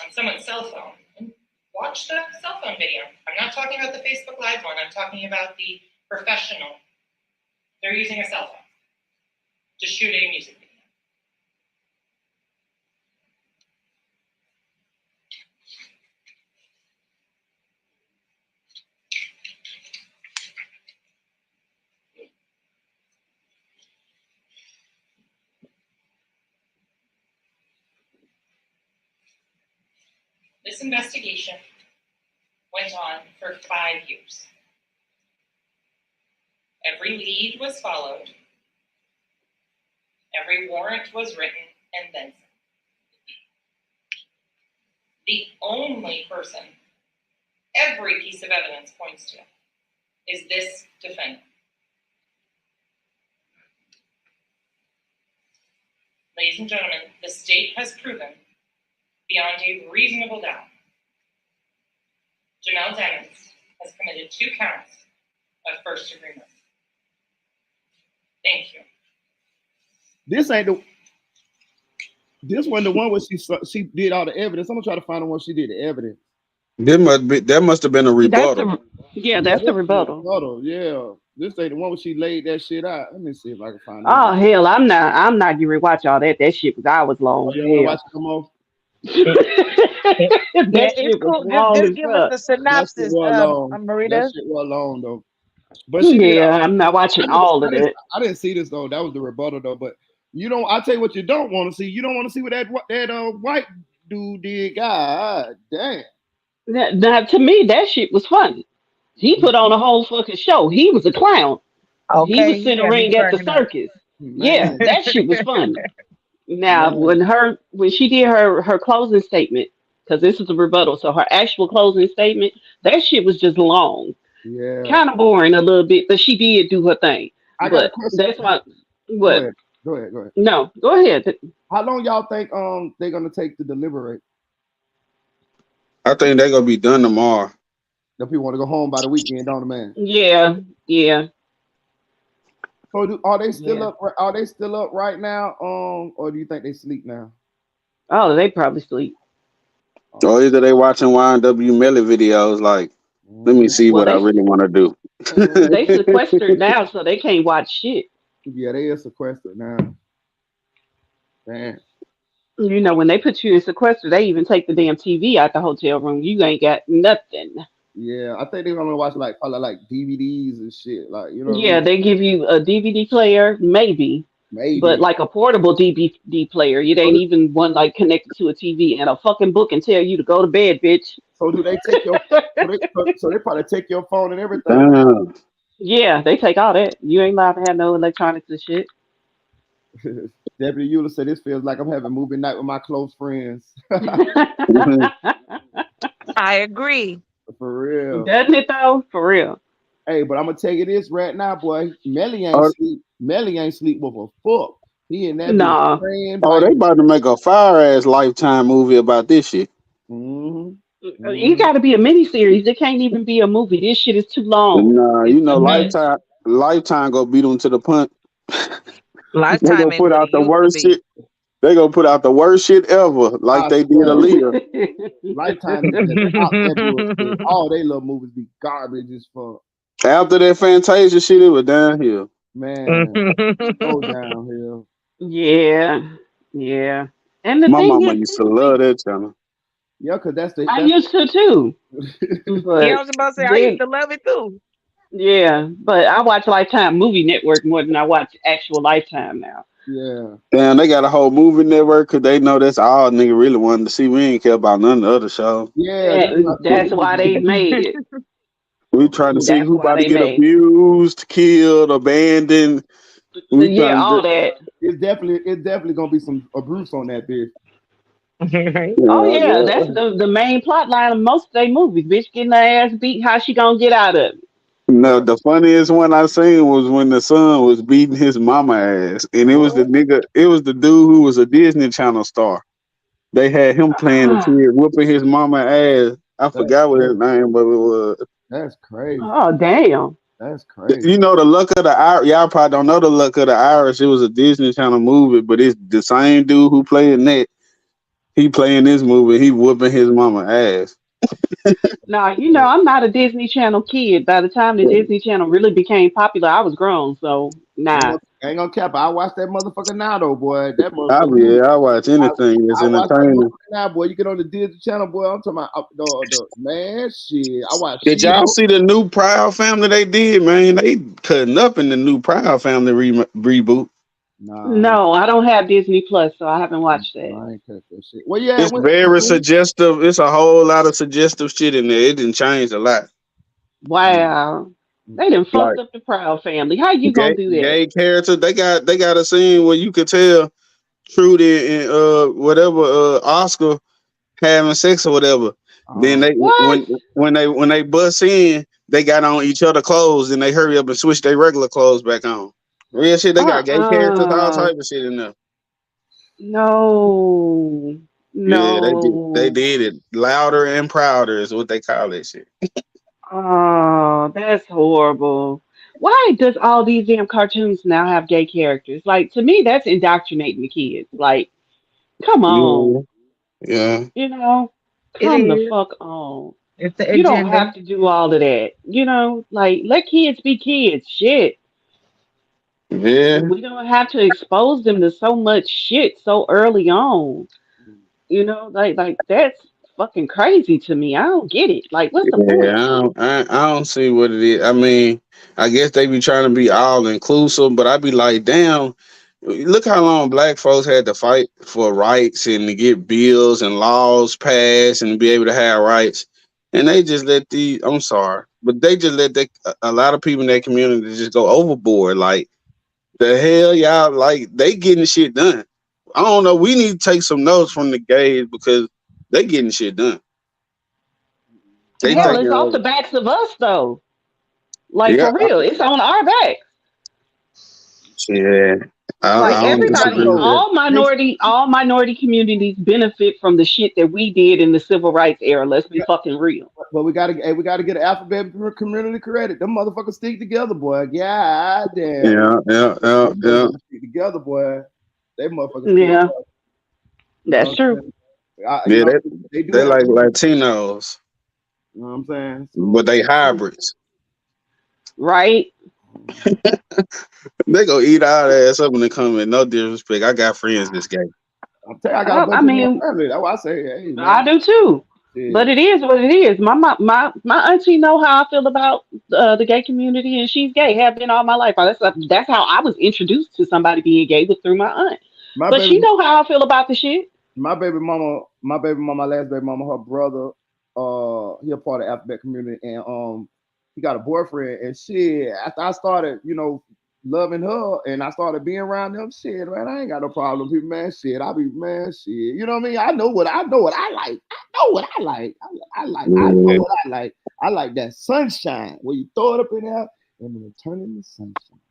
on someone's cell phone, and watch the cell phone video. I'm not talking about the Facebook Live one, I'm talking about the professional. They're using a cell phone to shoot a music video. This investigation went on for 5 years. Every lead was followed. Every warrant was written and then some. The only person every piece of evidence points to is this defendant. Ladies and gentlemen, the state has proven beyond a reasonable doubt Jamel Demmons has committed 2 counts of first-degree murder. Thank you.
This ain't the. This one, the one where she did all the evidence. I'm gonna try to find the one she did the evidence.
That must have been a rebuttal.
That's the rebuttal.
Yeah, this ain't the one where she laid that shit out. Let me see if I can find it.
Oh hell, I'm not getting to watch all that. That shit was hours long.
Oh, you want to watch it come on?
That
it's
shit
cool.
was long
Just
as
give us
fuck.
the synopsis, Marita.
That shit was long though. But she
Yeah, I'm not watching all of it.
I didn't see this though. That was the rebuttal though. But you don't. I tell you what, you don't want to see. You don't want to see what that white dude did. God damn.
Now, to me, that shit was funny. He put on a whole fucking show. He was a clown. He
Okay,
was
you got me
centering at the
cracking up.
circus. Yeah,
Man.
that shit was funny. Now,
Man.
when she did her closing statement, because this is a rebuttal, so her actual closing statement, that shit was just long,
Yeah.
kind of boring a little bit, but she did do her thing.
I got a
But
question.
that's my
Go
what?
ahead. Go ahead.
No, go ahead.
How long y'all think they're gonna take to deliberate?
I think they're gonna be done tomorrow.
The people want to go home by the weekend, don't they, man?
Yeah.
So are they still
Yeah.
up? Are they still up right now? Or do you think they sleep now?
Oh, they probably sleep.
Or either they watching YNW Melly videos like, let me see
Well,
what I really want to do.
they sequestered now, so they can't watch shit.
Yeah, they are sequestered now. Damn.
You know, when they put you in sequester, they even take the damn TV out the hotel room. You ain't got nothing.
Yeah, I think they're gonna watch probably like DVDs and shit. Like, you know what I
Yeah,
mean?
they give you a DVD player, maybe, but
Maybe.
like a portable DVD player. It ain't even one like connected to a TV and a fucking book and tell you to go to bed, bitch.
So do they take your so they probably take your phone and everything?
Damn.
Yeah, they take all that. You ain't allowed to have no electronics and shit.
Deputy Eula said this feels like I'm having movie night with my close friends.
I agree.
For real.
Doesn't it though? For real.
Hey, but I'm gonna tell you this right now, boy. Melly ain't
Oh,
sleep. Melly ain't sleep with a fuck. He in that bitch
Nah.
praying
oh,
like.
they about to make a fire ass Lifetime movie about this shit.
It got to be a miniseries. It can't even be a movie. This shit is too long.
Nah,
It's
you know,
too much.
Lifetime gonna beat them to the punch. They
Lifetime
gonna
ain't
put
what
out
it
the
used to
worst
be.
shit. They gonna put out the worst shit ever, like
I
they did
swear,
Aaliyah.
Lifetime is just out that bullshit. All they little movies be garbage as fuck.
After that Fantasia shit, it was downhill.
Man, so downhill.
Yeah. And the
My
thing
mama
is,
used to
people be.
love that channel.
Yeah, cause that's
I used to too,
Yeah, I
but
was about to say I used
then
to love it too.
yeah, but I watch Lifetime Movie Network more than I watch actual Lifetime now.
yeah.
Damn, they got a whole movie network because they know that's all nigga really wanted to see. We ain't care about none of the other shows.
Yeah, that's what I
And
said.
that's why they made it.
We trying to see
That's
who
why
about to
they
get
made
abused, killed, abandoned. We
Yeah,
trying
all
to,
that.
It's definitely gonna be some abuse on that bitch.
Oh yeah,
yeah.
that's the main plot line of most of their movies. Bitch getting her ass beat. How she gonna get out of it?
No, the funniest one I seen was when the son was beating his mama ass, and it was the
What?
nigga. It was the dude who was a Disney Channel star. They had him playing the
Ah,
kid, whooping his mama ass. I
That's
forgot what his
crazy.
name, but it was.
That's crazy.
oh damn.
That's crazy.
You know the Luck of the Irish. Y'all probably don't know the Luck of the Irish. It was a Disney Channel movie, but it's the same dude who played that. He playing this movie. He whooping his mama ass.
Now you know I'm not a Disney Channel kid. By the time the Disney Channel really became popular, I was grown. So
Ain't
nah.
gonna, ain't gonna cap. I watch that motherfucker now though, boy. That
I
motherfucker.
yeah, I watch
I,
anything that's
I watch that
entertaining.
motherfucker now, boy. You get on the Disney Channel, boy. I'm talking about the man shit. I watch
Did y'all
She-Hulk.
see the new Proud Family they did, man? They cutting up in the new Proud Family reboot.
Nah,
No, I don't have Disney Plus, so I haven't watched that.
I ain't catch that shit. Well, yeah,
It's very suggestive. It's a whole lot of suggestive shit in there. It didn't change a lot.
Mm,
Wow.
mm.
They done
Like
fucked up the Proud Family. How you gonna do that?
gay characters, they got a scene where you could tell Trudy and whatever Oscar having sex or whatever. Then
Oh,
they
What?
when they bust in, they got on each other clothes and they hurry up and switch their regular clothes back on. Real shit, they got gay characters, all
Uh-uh.
type of shit in there.
No.
Yeah, they
No.
did it louder and prouder is what they call that shit.
Oh, that's horrible. Why does all these damn cartoons now have gay characters? Like, to me, that's indoctrinating the kids. Like, come
Yeah,
on.
yeah,
You know,
It
come the
is.
fuck on.
It's the
You don't
agenda.
have to do all of that. Like, let kids be kids. Shit.
yeah.
We don't have to expose them to so much shit so early on. Like that's fucking crazy to me. I don't get it. Like, what's the
Yeah,
point?
I don't see what it is. I mean, I guess they be trying to be all inclusive, but I be like, damn, look how long black folks had to fight for rights and to get bills and laws passed and to be able to have rights. And they just let I'm sorry, but they just let a lot of people in that community just go overboard. Like, the hell, y'all, like, they getting shit done. I don't know. We need to take some notes from the gays because they getting shit done. They
Hell,
no,
taking
it's off
over.
the backs of us though. Like,
Yeah,
for real, it's on our backs.
yeah,
Like,
I don't
no,
disagree
everybody,
with
no.
that.
They,
all minority communities benefit from the shit that we did in the civil rights era. Let's be
yeah,
fucking real.
but we gotta get alphabet community credit. Them motherfuckers stick together, boy. God damn,
Yeah, yeah, yeah,
them
yeah,
motherfuckers stick together, boy. They motherfuckers stick
Yeah,
together. You know
that's
what I'm
true.
saying?
yeah.
They do
They
have.
like Latinos,
You know what I'm saying?
but
So
they hybrids.
Right?
They go eat our ass up when they come in. No disrespect. I got friends this gay.
I'm telling you, I got a
I
bunch of them in
mean,
my family. That's why I say, hey
I
man,
do too. But
shit.
it is what it is. My auntie know how I feel about the gay community, and she's gay. Have been all my life. That's how I was introduced to somebody being gay was through my aunt.
My
But she
baby,
know how I feel about the shit.
my last baby mama, her brother, he a part of the alphabet community, and he got a boyfriend, and shit. After I started, loving her, and I started being around them, shit, man, I ain't got no problem, people, man, shit. I be, man, shit. You know what I mean? I know what I like. I know what I like. I know
Yeah,
what I like. I like that sunshine where you throw it up in there and then it turn into sunshine.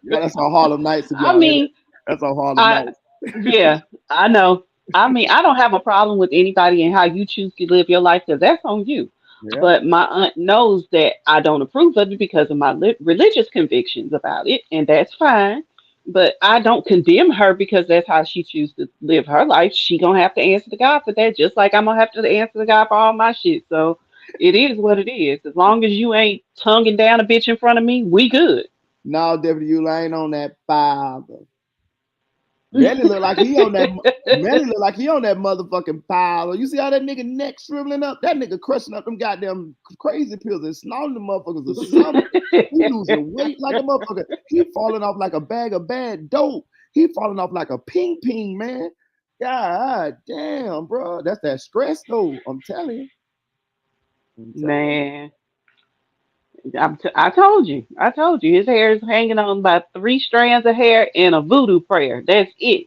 Yeah, that's on Harlem Nights if
I
y'all hear that.
mean,
That's on Harlem
I
Nights.
yeah, I know. I mean, I don't have a problem with anybody and how you choose to live your life because that's on you.
Yeah.
But my aunt knows that I don't approve of it because of my religious convictions about it, and that's fine. But I don't condemn her because that's how she chooses to live her life. She gonna have to answer to God for that, just like I'm gonna have to answer to God for all my shit. So it is what it is. As long as you ain't tonguing down a bitch in front of me, we good.
No, Deputy, you ain't on that father. Melly look like he on that. Melly look like he on that motherfucking pile. You see how that nigga neck shriveling up? That nigga crushing up them goddamn crazy pills and snorting the motherfuckers or something. He losing weight like a motherfucker. He falling off like a bag of bad dope. He falling off like a ping ping, man. God damn, bro. That's that stress though. I'm telling you. I'm telling you.
Man, I told you. I told you. His hair is hanging on by three strands of hair and a voodoo prayer. That's it.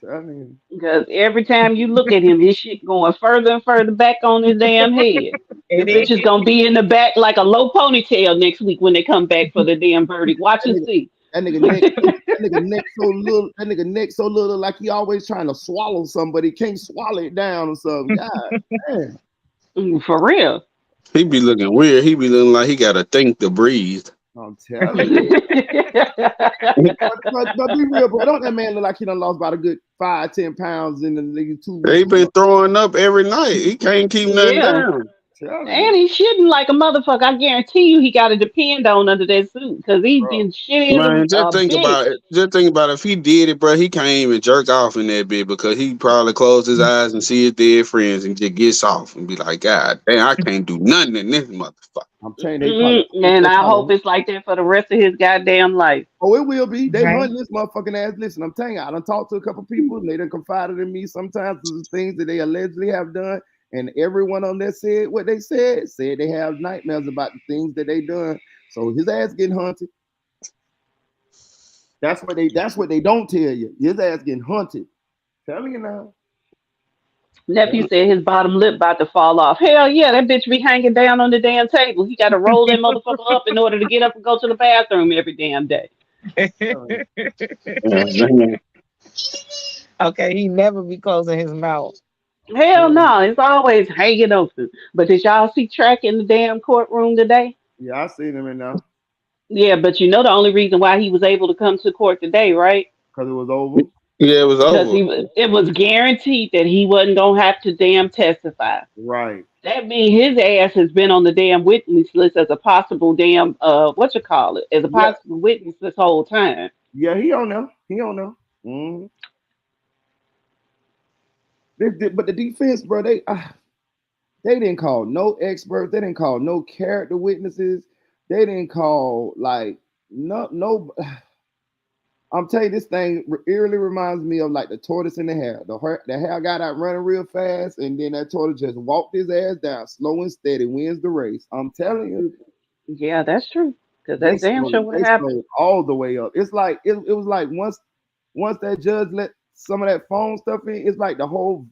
Telling you.
Because every time you look at him, his shit going further and further back on his damn head. The
It
bitch is
is.
gonna be in the back like a low ponytail next week when they come back for the damn verdict. Watch
That
and
nigga,
see.
that nigga neck, that nigga neck so little. That nigga neck so little, like he always trying to swallow somebody, can't swallow it down or something. God damn,
For real.
he be looking weird. He be looking like he got to think to breathe.
I'm telling you. But be real, bro. Don't that man look like he done lost about a good 5-10 pounds in the nigga 2 weeks?
He been throwing up every night. He can't keep nothing
Yeah.
down.
Telling you,
And he's shitting like a motherfucker. I guarantee you he got to depend on under that suit because he's
bro.
been shitting as
Man,
a
just think about
bitch.
it. Just think about it. If he did it, bro, he can't even jerk off in that bit because he probably close his eyes and see his dead friends and just gets off and be like, God damn, I can't do nothing in this motherfucker.
I'm telling you, they probably
And I hope it's like that for the rest of his goddamn life.
Oh, it will be. They
Right.
hunt this motherfucking ass. Listen, I'm telling you, I done talked to a couple people and they done confided in me sometimes to the things that they allegedly have done. And everyone on there said what they said they have nightmares about the things that they done. So his ass getting hunted. That's what they don't tell you. His ass getting hunted. Tell you now.
Nephew said his bottom lip about to fall off. Hell yeah, that bitch be hanging down on the damn table. He got to roll that motherfucker up in order to get up and go to the bathroom every damn day.
Okay, he never be closing his mouth.
Hell
Yeah,
no, it's always hanging open. But did y'all see Track in the damn courtroom today?
yeah, I seen him in now
Yeah, but you know the only reason why he was able to come to court today, right?
because it was over.
Yeah, it was
Because
over.
it was guaranteed that he wasn't gonna have to damn testify.
Right.
That means his ass has been on the damn witness list as a possible damn what you call it, as a
Yeah,
possible witness this whole time.
yeah, he on there. He on there. But the defense, bro, they didn't call no experts. They didn't call no character witnesses. They didn't call like no. I'm telling you, this thing eerily reminds me of like the tortoise in the hare. The hare got out running real fast, and then that tortoise just walked his ass down, slow and steady, wins the race. I'm telling you,
Yeah, that's true. Because that's damn sure what
they
happened.
slowed all the way up. It's like it was like once that judge let some of that phone stuff in, it's like the whole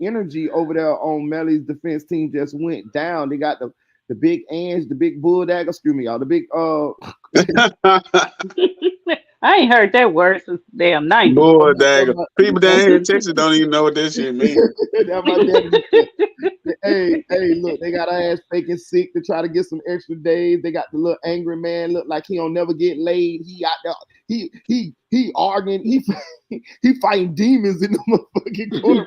energy over there on Melly's defense team just went down. They got the big Ange, the big bull dagger, excuse me, y'all, the big
I ain't heard that word since the damn 90s.
Boy,
that
dagger. People down here in Texas don't even know what that shit means.
that my daddy. Hey, look, they got our ass faking sick to try to get some extra days. They got the little angry man look like he don't never get laid. He out there, he arguing, he fighting demons in the motherfucking corner.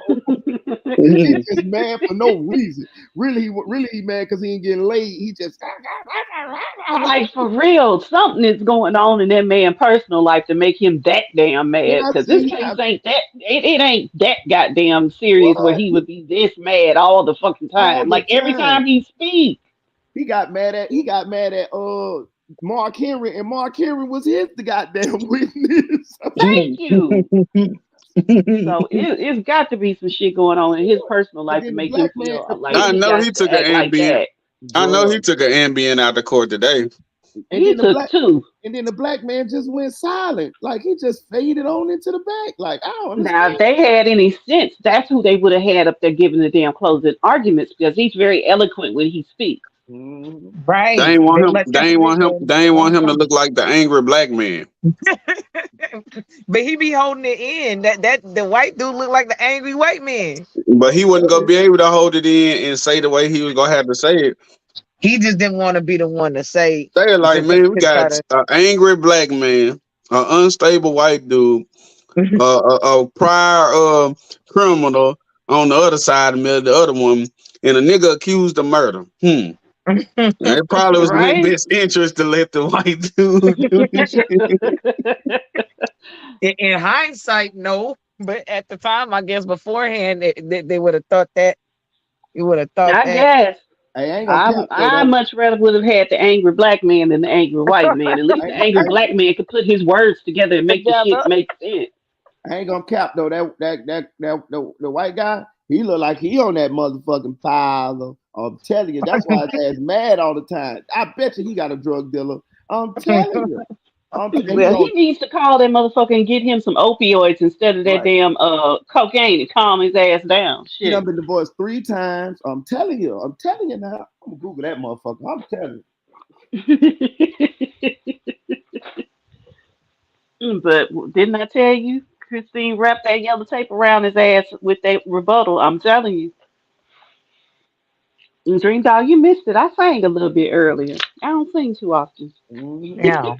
He just mad for no reason. Really he mad because he ain't getting laid. He just
Like for real, something is going on in that man's personal life to make him that damn
then
mad.
I
Because this
see
case ain't that it ain't that goddamn serious where
what
he would be this mad all the fucking
all
time.
the
Like every
time.
time he speaks.
He got mad at Mark Henry, and Mark Henry was the goddamn witness.
Thank you. So it's got to be some shit going on in his personal
And
life to
then the
make him
black man,
feel like
I
he
know
got
he
to
took an
act like
Ambien.
that.
I know
bro.
he took an Ambien out of court today.
And
He
then the
took
black
two.
and then the black man just went silent. Like he just faded on into the back. Like I don't
Now,
understand.
if they had any sense, that's who they would have had up there giving the damn closing arguments because he's very eloquent when he speaks.
Mhm.
They
Right.
ain't want
They
him.
let
They
that
ain't want him.
nigga
They ain't want
don't
him to
talk.
look like the angry black man.
But he be holding it in. That the white dude look like the angry white man.
But he wasn't gonna be able to hold it in and say the way he was gonna have to say it.
He just didn't want to be the one to say
Say it like, man, we
to try
got
to.
an angry black man, an unstable white dude, a prior criminal on the other side of me, the other one, and a nigga accused of murder. It probably was in their
Right?
best interest to let the white dude do this shit.
In hindsight, no. But at the time, I guess beforehand, they would have thought that. You would have thought
I
that.
guess.
Hey, I ain't gonna
I
cap though.
I much rather would have had the angry black man than the angry white man. At least the angry
I,
black man could put his words together and make the shit
Together.
make sense.
I ain't gonna cap though. The white guy, he look like he on that motherfucking pile. I'm telling you, that's why his ass mad all the time. I bet you he got a drug dealer. I'm telling you. He
Well, he
on
needs to call that motherfucker and get him some opioids instead of that
right.
damn cocaine and calm his ass down.
He done
Shit.
been divorced 3 times. I'm telling you. I'm telling you now. I'm gonna Google that motherfucker. I'm telling
But didn't I tell you? Christine wrapped that yellow tape around his ass with that rebuttal. I'm telling you. And Dream Dog, you missed it. I sang a little bit earlier. I don't sing too often.
you. Mhm.
Yeah,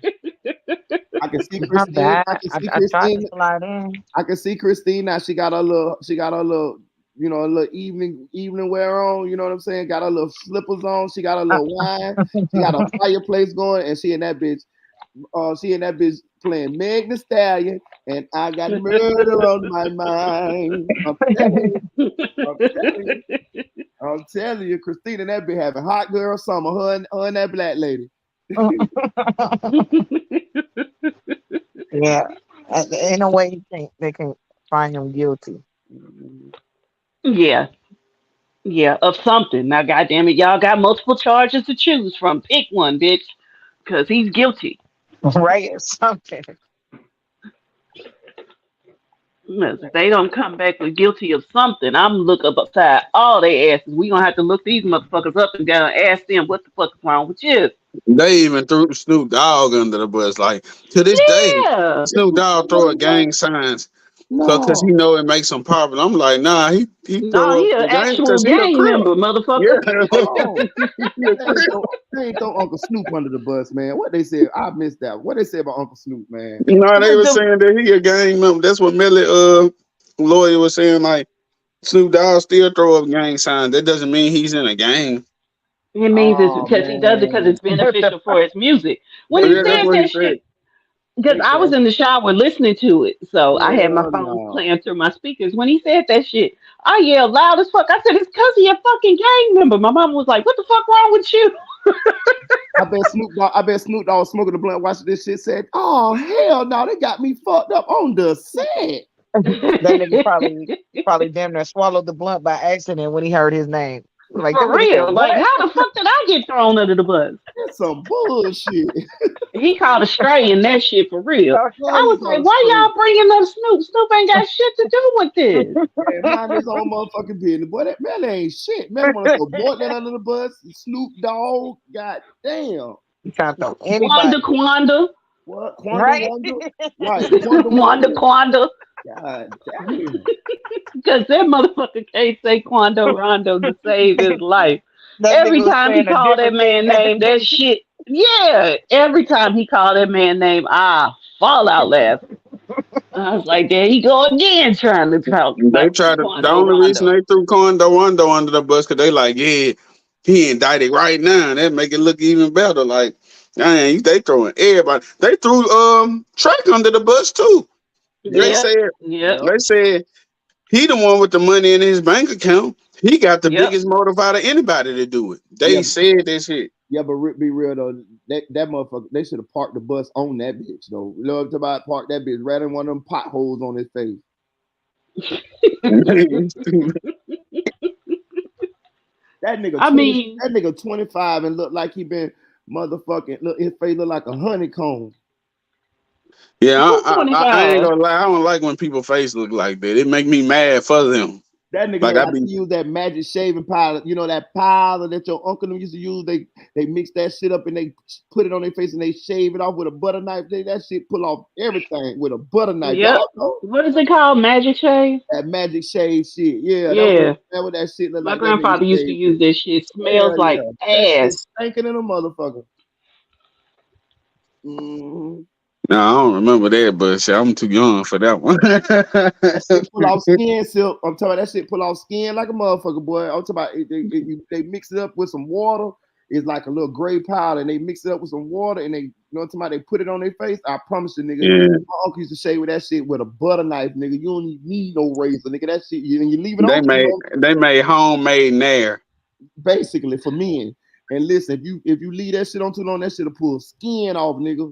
I can see
my
Christine.
bad. I tried to slide in.
I can see Christine now. She got her little, a little evening wear on. You know what I'm saying? Got her little slippers on. She got her little wine. She got a fireplace going, and she and that bitch She in that bitch playing Meg the Stallion, and I got murder on my mind. I'm telling you, Christina, that bitch having hot girl summer. Her and that black lady.
Yeah, ain't no way they can find him guilty.
Yeah, yeah, of something. Now, goddamn it, y'all got multiple charges to choose from. Pick one, bitch, because he's guilty.
Right, or something.
If they don't come back with guilty of something, I'm look up upside all their asses. We gonna have to look these motherfuckers up and down and ask them what the fuck is wrong with you.
They even threw Snoop Dogg under the bus. Like to this day,
Yeah.
Snoop Dogg throw a gang signs. So cause he
No.
know it makes him popular. I'm like, nah, he
No,
throw up
he an
the gang
actual
because he a
gang
crip.
member, motherfucker.
Yeah.
Oh,
He a
they ain't,
crip.
throw, they ain't throw Uncle Snoop under the bus, man. What they said, I missed that. What they said about Uncle Snoop, man.
No, they
But
were
the
saying that he a gang member. That's what Melly lawyer was saying. Like Snoop Dogg still throw up gang signs. That doesn't mean he's in a gang.
it means it's
Oh
because he does it because
man,
it's beneficial for his music. When
they
he
Yeah, that's
said
cash,
what he
that
said.
shit, because
they
I was
cash.
in the shower listening to it, so I had my
Hell
phone
no.
playing through my speakers. When he said that shit, I yelled loud as fuck. I said, "It's because he a fucking gang member." My mom was like, "What the fuck wrong with you?"
I bet Snoop Dogg smoking the blunt, watching this shit. Said, "Oh hell no, they got me fucked up on the set."
That nigga probably damn near swallowed the blunt by accident when he heard his name. Like that
For
nigga said,
real, like
"What?"
how the fuck did I get thrown under the bus?
That's some bullshit.
He caught a stray in that shit for real.
How
I
you
was
gonna
like, why
straight?
y'all bringing up Snoop? Snoop ain't got shit to do with this.
Man, mind his own motherfucking business. Boy, that man ain't shit. Man wanna throw Bortman under the bus, Snoop Dogg, god damn.
He trying to throw
Wanda
anybody,
Quanda,
What? Quanda
right?
Wonder? Right, Quanda
Wanda
Wonder?
Quanda,
God damn.
because that motherfucker can't say Quando Rondo to save his life.
That nigga
Every
was
time he
saying a
called that
different thing
man
at the
name, that
same
shit. Yeah, every time he called that man name, I fall out laughing. I was like, there he go again trying to talk
They
about
try to. The
Quando
only reason
Rondo.
they threw Rondo under the bus because they like, yeah, he indicted right now. That make it look even better. Like, dang, they throwing everybody. They threw Trek under the bus too. They
Yep,
said
yep,
Yep.
they said he the one with the money in his bank account. He got the
yep.
biggest motive out of anybody to do it.
Yeah,
They said this shit.
yeah, but be real though. That motherfucker, they should have parked the bus on that bitch though. Love to about park that bitch right in one of them potholes on his face. That nigga
I
20,
mean,
that nigga 25 and look like he been motherfucking look his face look like a honeycomb.
Yeah,
who's
I ain't
25?
gonna lie. I don't like when people face look like that. It make me mad for them.
That nigga
Like
look
I
like
be
he used that magic shaving powder. You know that powder that your uncle them used to use. They mix that shit up and they put it on their face and they shave it off with a butter knife. That shit pull off everything with a butter knife.
Yep.
Y'all know
What is it called? Magic shave?
that magic shave shit. Yeah,
Yeah.
that what that shit look
My
like. That nigga
grandfather used to
shaved
use
it.
this shit. Smells
Hell
like
yeah, that shit
ass.
stinking in a motherfucker. Mhm.
no, I don't remember that, but shit, I'm too young for that one.
That shit pull off skin silk. I'm talking about that shit pull off skin like a motherfucker, boy. I'm talking about they mix it up with some water. It's like a little gray powder, and they mix it up with some water, and they, you know what I'm talking about, they put it on their face. I promise you, nigga.
Yeah,
My uncle used to shave with that shit with a butter knife, nigga. You don't need no razor, nigga. That shit, you leave it
they
on too
made
long,
they made homemade nair.
basically for men. And listen, if you leave that shit on too long, that shit'll pull skin off, nigga.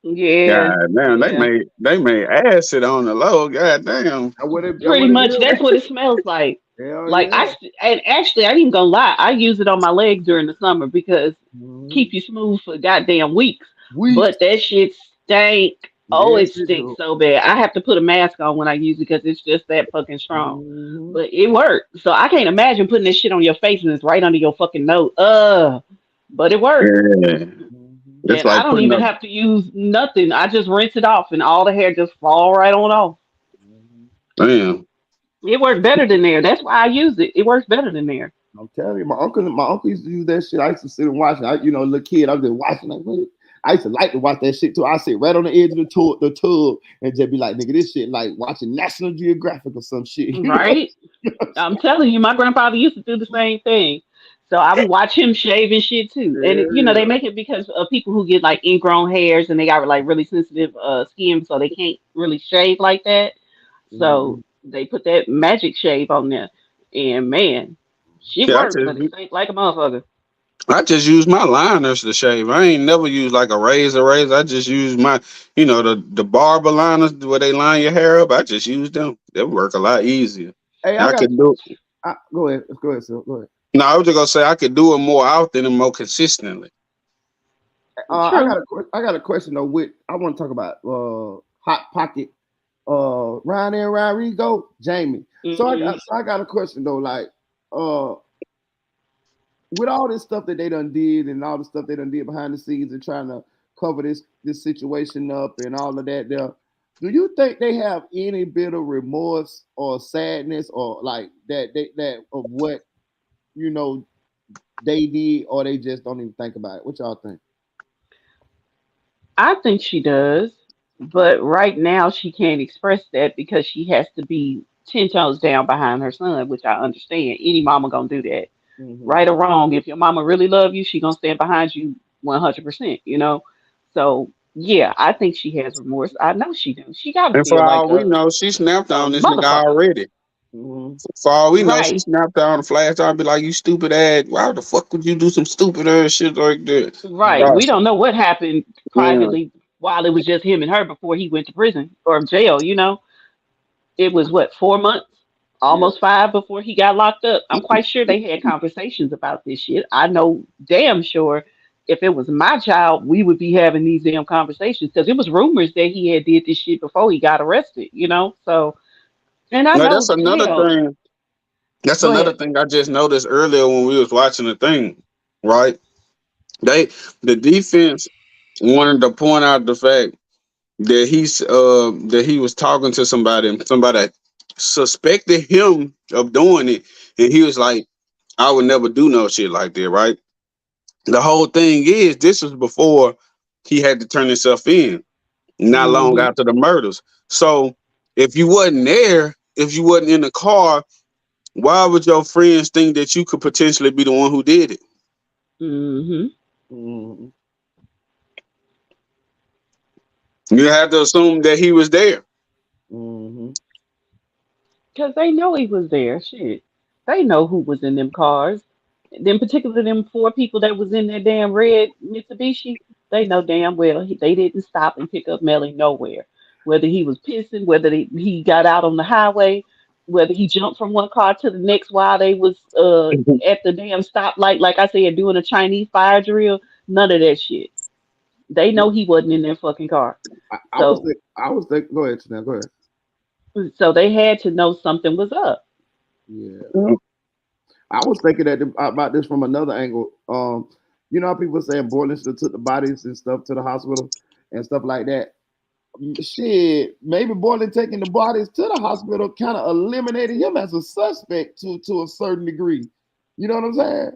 Yeah.
God damn,
Yeah.
they made acid on the low. God damn.
That
Pretty
what it
much
is.
that's what it smells like.
Hell
Like
yeah.
and actually I ain't even gonna lie, I use it on my legs during the summer because
Mhm.
keep you smooth for goddamn weeks.
Weeks.
But that shit stink. Oh,
Yes,
it
it
stinks
do.
so bad. I have to put a mask on when I use it because it's just that fucking strong.
Mhm.
But it worked. So I can't imagine putting this shit on your face and it's right under your fucking nose. But it worked.
Yeah,
Mhm.
it's
And I
like
don't
putting
even
up.
have to use nothing. I just rinse it off and all the hair just fall right on off.
Mhm.
Damn.
It works better than there. That's why I use it. It works better than there.
I'm telling you, my uncle used to use that shit. I used to sit and watch it. Little kid, I was just watching like, what? I used to like to watch that shit too. I sit right on the edge of the tub, and just be like, nigga, this shit like watching National Geographic or some shit.
Right? I'm telling you, my grandfather used to do the same thing. So I would watch him shave and shit too. And they
Yeah.
make it because of people who get like ingrown hairs and they got like really sensitive skin, so they can't really shave like that. So
Mhm.
they put that magic shave on there, and man, she
Yeah,
worked, but it stank like a motherfucker.
I just use my liners to shave. I ain't never used like a razor. I just use my, the barber liners where they line your hair up. I just use them. They work a lot easier.
Hey,
And
I
I
got.
could do.
Go ahead. Go ahead, sir. Go ahead.
No, I was just gonna say I could do it more often and more consistently.
True.
I got a question though. I want to talk about hot pocket. Ryan and Rodrigo, Jamie.
Hmm.
So I got a question though. Like, uh, with all this stuff that they done did and all the stuff they done did behind the scenes and trying to cover this situation up and all of that, there. Do you think they have any bit of remorse or sadness or like that of what you know they did, or they just don't even think about it? What y'all think?
I think she does, but right now she can't express that because she has to be 10 toes down behind her son, which I understand. Any mama gonna do that,
Hmm.
right or wrong. If your mama really love you, she gonna stand behind you 100%. So yeah, I think she has remorse. I know she do. She gotta
And for
feel like
all we know, she snapped
a
on this nigga
motherfucker,
already.
Hmm.
For all we know, she
right?
snapped on the flash. I'd be like, "You stupid ass! Why the fuck would you do some stupid ass shit like that?"
Right.
Hmm.
We
Gosh,
don't know what happened
yeah.
privately while it was just him and her before he went to prison or jail. It was what, 4 months,
Yeah.
almost five before he got locked up. I'm quite sure they had conversations about this shit. I know damn sure if it was my child, we would be having these damn conversations because it was rumors that he had did this shit before he got arrested. So, and I
No,
know, hell,
that's
go
another
ahead.
thing I just noticed earlier when we was watching the thing. Right? They the defense wanted to point out the fact that he was talking to somebody and somebody suspected him of doing it, and he was like, I would never do no shit like that, right? The whole thing is this was before he had to turn himself in, not long
Hmm.
after the murders. So if you wasn't there, if you wasn't in the car, why would your friends think that you could potentially be the one who did it?
Hmm.
Hmm.
You have to assume that he was there.
Hmm.
Because they know he was there. Shit. They know who was in them cars. Then particularly them four people that was in that damn red Mitsubishi, they know damn well they didn't stop and pick up Melly nowhere. Whether he was pissing, whether he got out on the highway, whether he jumped from one car to the next while they was at the damn stoplight, like I said, doing a Chinese fire drill, none of that shit. They know he wasn't in that fucking car. So
I was think. Go ahead, now. Go ahead.
so they had to know something was up.
Yeah. I was thinking about this from another angle. You know how people saying Borland should have took the bodies and stuff to the hospital and stuff like that. Shit, maybe Borland taking the bodies to the hospital kind of eliminated him as a suspect to a certain degree. You know what I'm saying?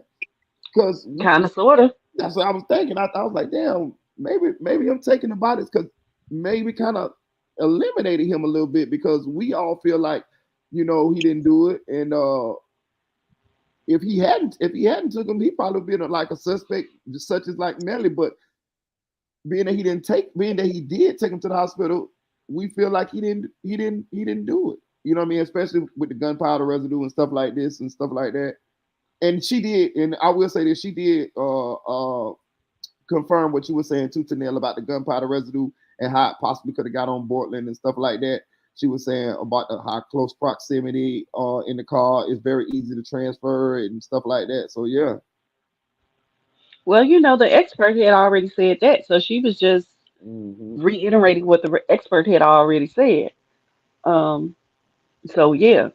Because
Kinda sorta.
that's what I was thinking. I was like, damn, maybe him taking the bodies because maybe kind of eliminated him a little bit because we all feel like he didn't do it and if he hadn't took him, he probably been like a suspect, such as like Melly. But being that he did take him to the hospital, we feel like he didn't do it. You know what I mean? Especially with the gunpowder residue and stuff like this and stuff like that. And she did, and I will say this, she did confirm what you were saying too, Tanel, about the gunpowder residue and how it possibly could have got on Portland and stuff like that. She was saying about how close proximity in the car is very easy to transfer and stuff like that. So yeah.
Well, the expert had already said that, so she was just
Hmm.
reiterating what the expert had already said. Um, so yeah,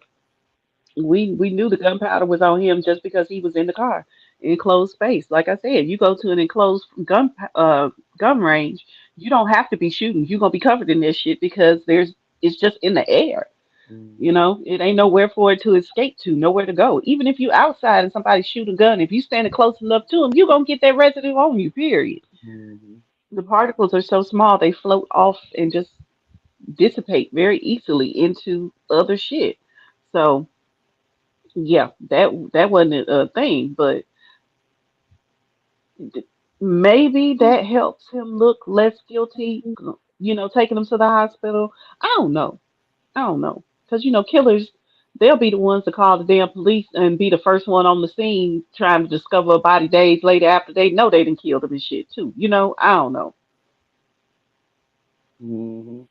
we knew the gunpowder was on him just because he was in the car, enclosed space. Like I said, you go to an enclosed gun range, you don't have to be shooting. You're gonna be covered in this shit because it's just in the air. It ain't nowhere for it to escape to, nowhere to go. Even if you outside and somebody shoot a gun, if you standing close enough to them, you gonna get that residue on you. Period.
Hmm.
The particles are so small they float off and just dissipate very easily into other shit. So yeah, that wasn't a thing. But maybe that helps him look less guilty, taking him to the hospital. I don't know. I don't know. Because, killers, they'll be the ones to call the damn police and be the first one on the scene trying to discover a body days later after they know they didn't kill them and shit, too. I don't know.
Mhm.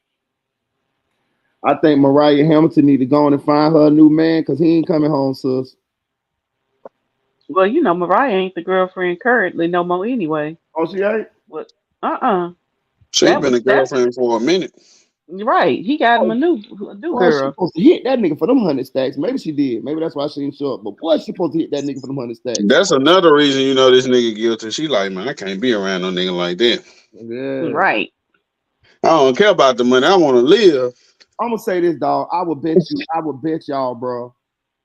I think Mariah Hamilton need to go on and find her a new man because he ain't coming home, sis.
Well, Mariah ain't the girlfriend currently no more anyway.
Oh, she ain't?
What? Uh-uh.
She
That
been
was
a
that's
girlfriend for a minute.
right. He got him
Oh,
a new
boy, she
girl.
supposed to hit that nigga for them 100 stacks. Maybe she did. Maybe that's why she didn't show up. But boy, she supposed to hit that nigga for them 100 stacks.
That's another reason you know this nigga guilty. She like, man, I can't be around no nigga like that.
Yeah.
Right.
I don't care about the money. I want to live.
I'm gonna say this, dog. I would bet you, I would bet y'all, bro.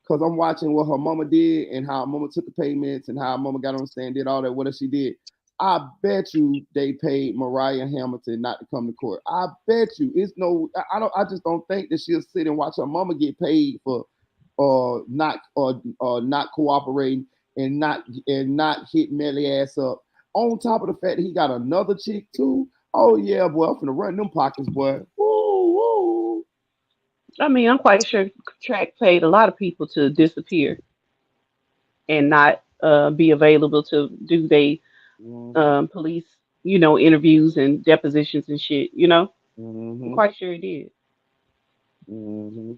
Cause I'm watching what her mama did and how her mama took the payments and how her mama got on stand, did all that, what she did. I bet you they paid Mariah Hamilton not to come to court. I bet you it's no. I just don't think that she'll sit and watch her mama get paid for not cooperating and not hit Melly ass up. On top of the fact that he got another chick too. Oh yeah, boy, I'm finna run them pockets, boy. Woo, woo.
I mean, I'm quite sure Track paid a lot of people to disappear and not be available to do they
Mm-hmm,
police, interviews and depositions and shit. I'm
mm-hmm,
quite sure he did.
mm-hmm.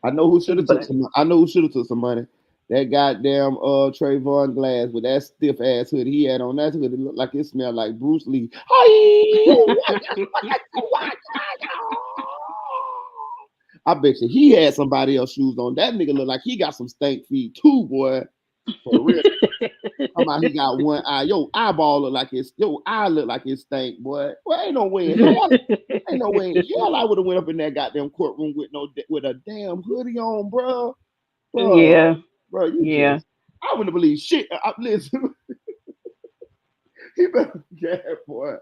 I know who should have took
But
some. I know who should have took some money. That goddamn Trayvon Glass with that stiff ass hoodie he had on. That hoodie looked like it smelled like Bruce Lee. I bet you he had somebody else shoes on. That nigga look like he got some stank feet too, boy. For real. Come out, he got one eye. Yo, eyeball look like it's yo eye look like it stank, boy. Well, ain't no way in hell. Ain't no way in hell I would have went up in that goddamn courtroom with with a damn hoodie on, bro. Bro,
yeah,
bro, you
yeah.
just I wouldn't believe shit. Listen, he better yeah, boy.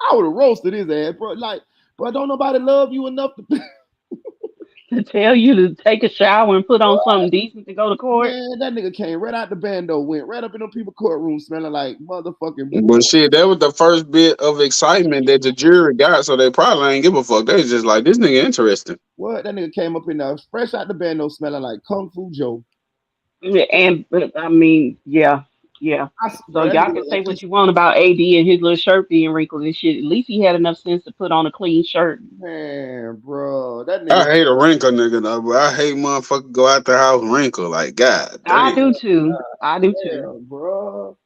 I would have roasted his ass, bro. Like, bro, don't nobody love you enough to
To tell you to take a shower and put on something decent to go to court.
man. That nigga came right out the bando, went right up in them people courtroom, smelling like motherfucking
But
bull.
shit, that was the first bit of excitement that the jury got, so they probably ain't give a fuck. They was just like, this nigga interesting.
What that nigga came up in there fresh out the bando, smelling like Kung Fu Joe.
Yeah, and but, I mean, yeah, yeah. So
Bro, that
y'all
nigga
can
look
say
like
what you want about AD and his little shirt being wrinkled and shit. At least he had enough sense to put on a clean shirt.
man, bro. That
I
nigga,
hate a wrinkle nigga though, but I hate motherfucker go out the house wrinkle. Like, god
I
damn.
do too. I do too.
yeah, bro.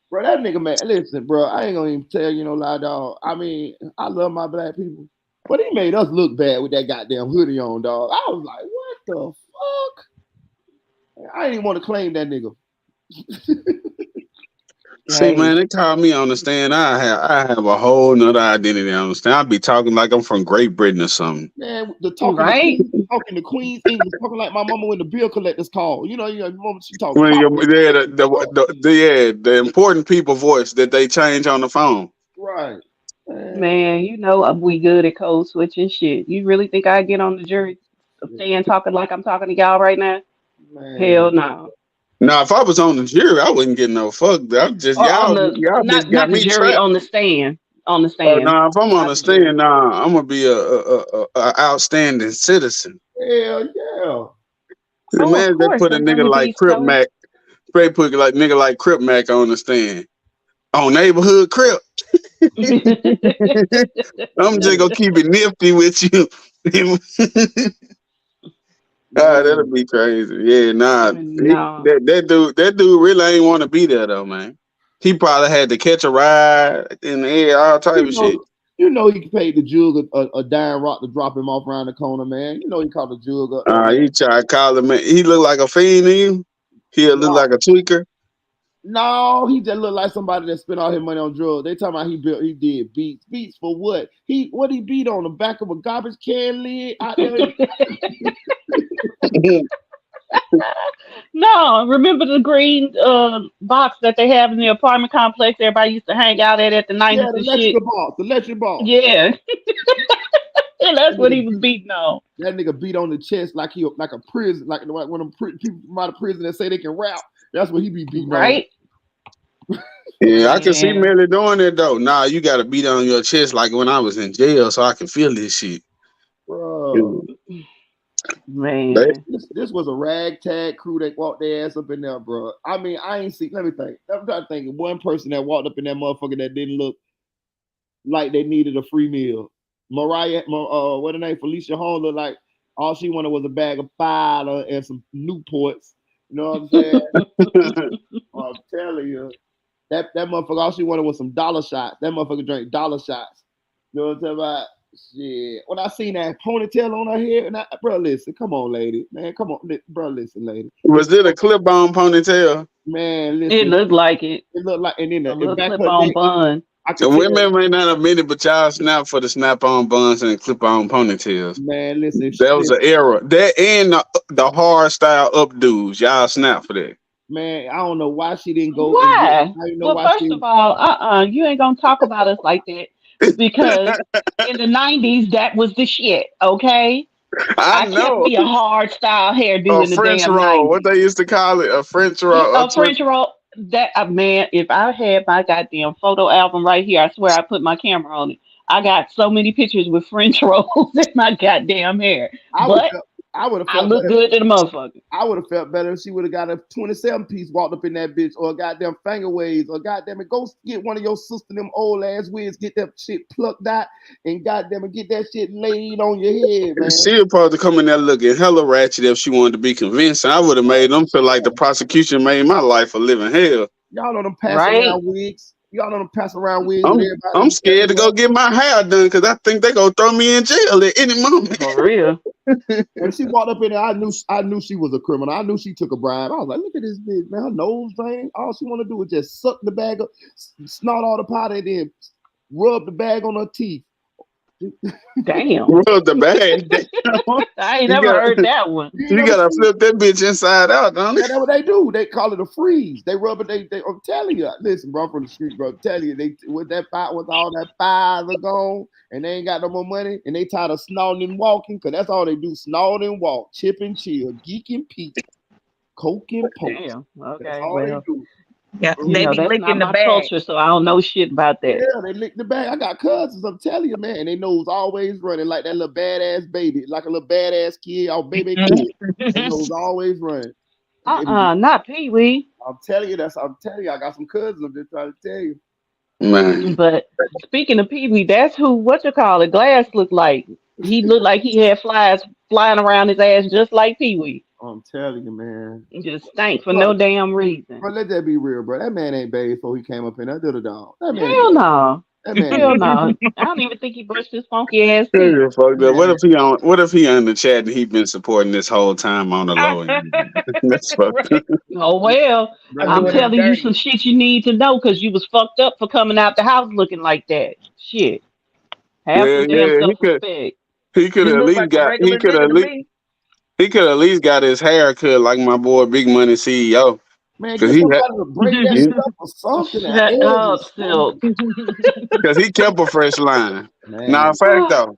Bro, that nigga, man. Listen, bro, I ain't gonna even tell you no lie, dog. I mean, I love my black people, but he made us look bad with that goddamn hoodie on, dog. I was like, what the fuck? I didn't even want to claim that nigga.
See,
Hey,
man, they call me on the stand. I have a whole nother identity on the stand. I be talking like I'm from Great Britain or something.
Man, the
right?
talking the Queen's English, talking like my mama when the bill collectors call. Your mama, she talk
When you
proper.
yeah, the important people voice that they change on the phone.
Right. Man,
Man, we good at code switching shit. You really think I get on the jury stand talking like I'm talking to y'all right now?
man.
Hell no.
Now, if I was on the jury, I wouldn't get no fuck. I'm just
Or on
y'all
not
bitch got
the
me
jury,
trapped.
on the stand. On the
Oh
stand.
no, if I'm on
Not
the
the jury.
stand, nah, I'm gonna be a outstanding citizen.
Hell yeah.
Oh, of
Man, they
course,
put a
they're
nigga
gonna
like
be
Crip
so.
Mac. They put like nigga like Crip Mac on the stand. On neighborhood Crip. I'm just gonna keep it nifty with you. Ah, that'll
Man.
be crazy. Yeah, nah.
No.
That dude really ain't want to be there though, man. He probably had to catch a ride in the air, all type
You
of shit.
know, he paid the jug a dime rock to drop him off around the corner, man. You know he called the jug up there, man.
He tried to call him. He look like a fiend to you. He look
No,
like a tweaker.
no, he just looked like somebody that spent all his money on drugs. They talking about he did beats. Beats for what? He beat on the back of a garbage can lid out there.
No, remember the green box that they have in the apartment complex everybody used to hang out at the
Yeah,
90s
the
and shit?
electric box.
Yeah. And
That
that's what
nigga,
he was beating on.
that nigga beat on the chest like he like a prison, like one of them people from out of prison that say they can rap. That's what he be beating on.
Right?
Yeah, I can see
Man,
Melly doing it though. Nah, you gotta beat on your chest like when I was in jail, so I can feel this shit.
Bro.
Mm. They-
man.
This was a ragtag crew that walked their ass up in there, bro. I mean, I ain't see. Let me think. I'm trying to think of one person that walked up in that motherfucker that didn't look like they needed a free meal. What her name? Felicia Hone looked like all she wanted was a bag of fire and some Newports. You know what I'm saying? I'm telling you, that motherfucker all she wanted was some dollar shots. That motherfucker drank dollar shots. You know what I'm talking about? Shit. When I seen that ponytail on her head, and bro, listen, come on, lady, man, come on, bro, listen, lady,
Was it a clip-on ponytail?
man,
It
listen,
looked like it.
it looked like, and then
A
the
little
back of
clip
her
on
neck,
bun.
I
The
could tell,
women may not admit it, but y'all snap for the snap-on buns and clip-on ponytails.
man, listen,
That was an era. That and the hard style updos. Y'all snap for that.
man, I don't know why she didn't go and get.
Why?
I don't know
Well,
why
first
she.
of all, you ain't gonna talk about us like that because in the '90s that was the shit. Okay,
I
I kept
know.
me a hard style hairdo
A
in the
French
damn
roll. What
'90s.
they used to call it. A French roll. A
A French roll. That man, if I had my goddamn photo album right here, I swear I put my camera on it. I got so many pictures with French rolls in my goddamn hair,
I would have
but
felt. I would have
I
felt
look
better.
good to the motherfucker.
I would have felt better if she would have got a 27 piece walked up in that bitch, or a goddamn finger waves, or goddamn it, go get one of your sister them old ass wigs, get that shit plucked out, and goddamn it, get that shit laid on your head, man.
She was supposed to come in there looking hella ratchet if she wanted to be convincing. I would have made them feel like the prosecution made my life a living hell.
Y'all know them pass
Right?
around wigs. Y'all know them pass around wigs with
I'm
everybody
I'm
them
scared to
everywhere.
go get my hair done because I think they gonna throw me in jail at any moment.
For real.
When she walked up in there, I knew she was a criminal. I knew she took a bribe. I was like, look at this bitch, man. Her nose draining. All she want to do is just suck the bag up, snort all the powder, and then rub the bag on her teeth.
Damn.
Rub the bag down.
I ain't
You
never
got
heard that one.
You ain't
you
never
gotta
seen.
flip that bitch inside out, don't
Yeah,
it?
that's what they do. They call it a freeze. They rub it. I'm telling you. Listen, bro, I'm from the street, bro. I'm telling you, they with that fight, with all that fires are gone, and they ain't got no more money, and they tired of snorting and walking, cause that's all they do: snort and walk, chip and chill, geek and peek, coke and poke.
Damn.
That's
Okay.
all they
Well,
do.
Yeah, they be
that's not
licking the
my
bag.
culture, so I don't know shit about that.
Yeah, they lick the bag. I got cousins. I'm telling you, man, and they nose always running like that little badass baby, like a little badass kid or baby kid. They nose always running. They be,
Not Pee Wee.
I'm telling you, I'm telling you, I got some cousins. I'm just trying to tell you.
Man.
But speaking of Pee Wee, that's who what you call it. Glass looked like. He looked like he had flies flying around his ass just like Pee Wee.
I'm telling you, man.
He just stank for
Bro,
no damn reason.
bro, let that be real, bro. That man ain't bathed before he came up in that little dog. That man ain't
Hell
bathed.
no.
That man
Hell
ain't.
no. I don't even think he brushed his funky ass teeth.
Yeah, fuck that.
Man,
What if he on the chat and he been supporting this whole time on the low end? That's fucked up.
Right.
Oh well.
bro,
I'm
that
I'm
doing
man.
him
telling you some
dirty.
shit you need to know because you was fucked up for coming out the house looking like that. Shit. Have
Yeah,
some damn
yeah.
self respect.
He could
He
have at
look
least
like a
got
regular nigga to me.
he could at least got his hair cut like my boy Big Money CEO.
Man,
Cause
get
he had
somebody to braid that
he,
stuff or something. That
Shut up,
edges, something.
Silk.
cause he kept a fresh line. Now
Man,
fact though.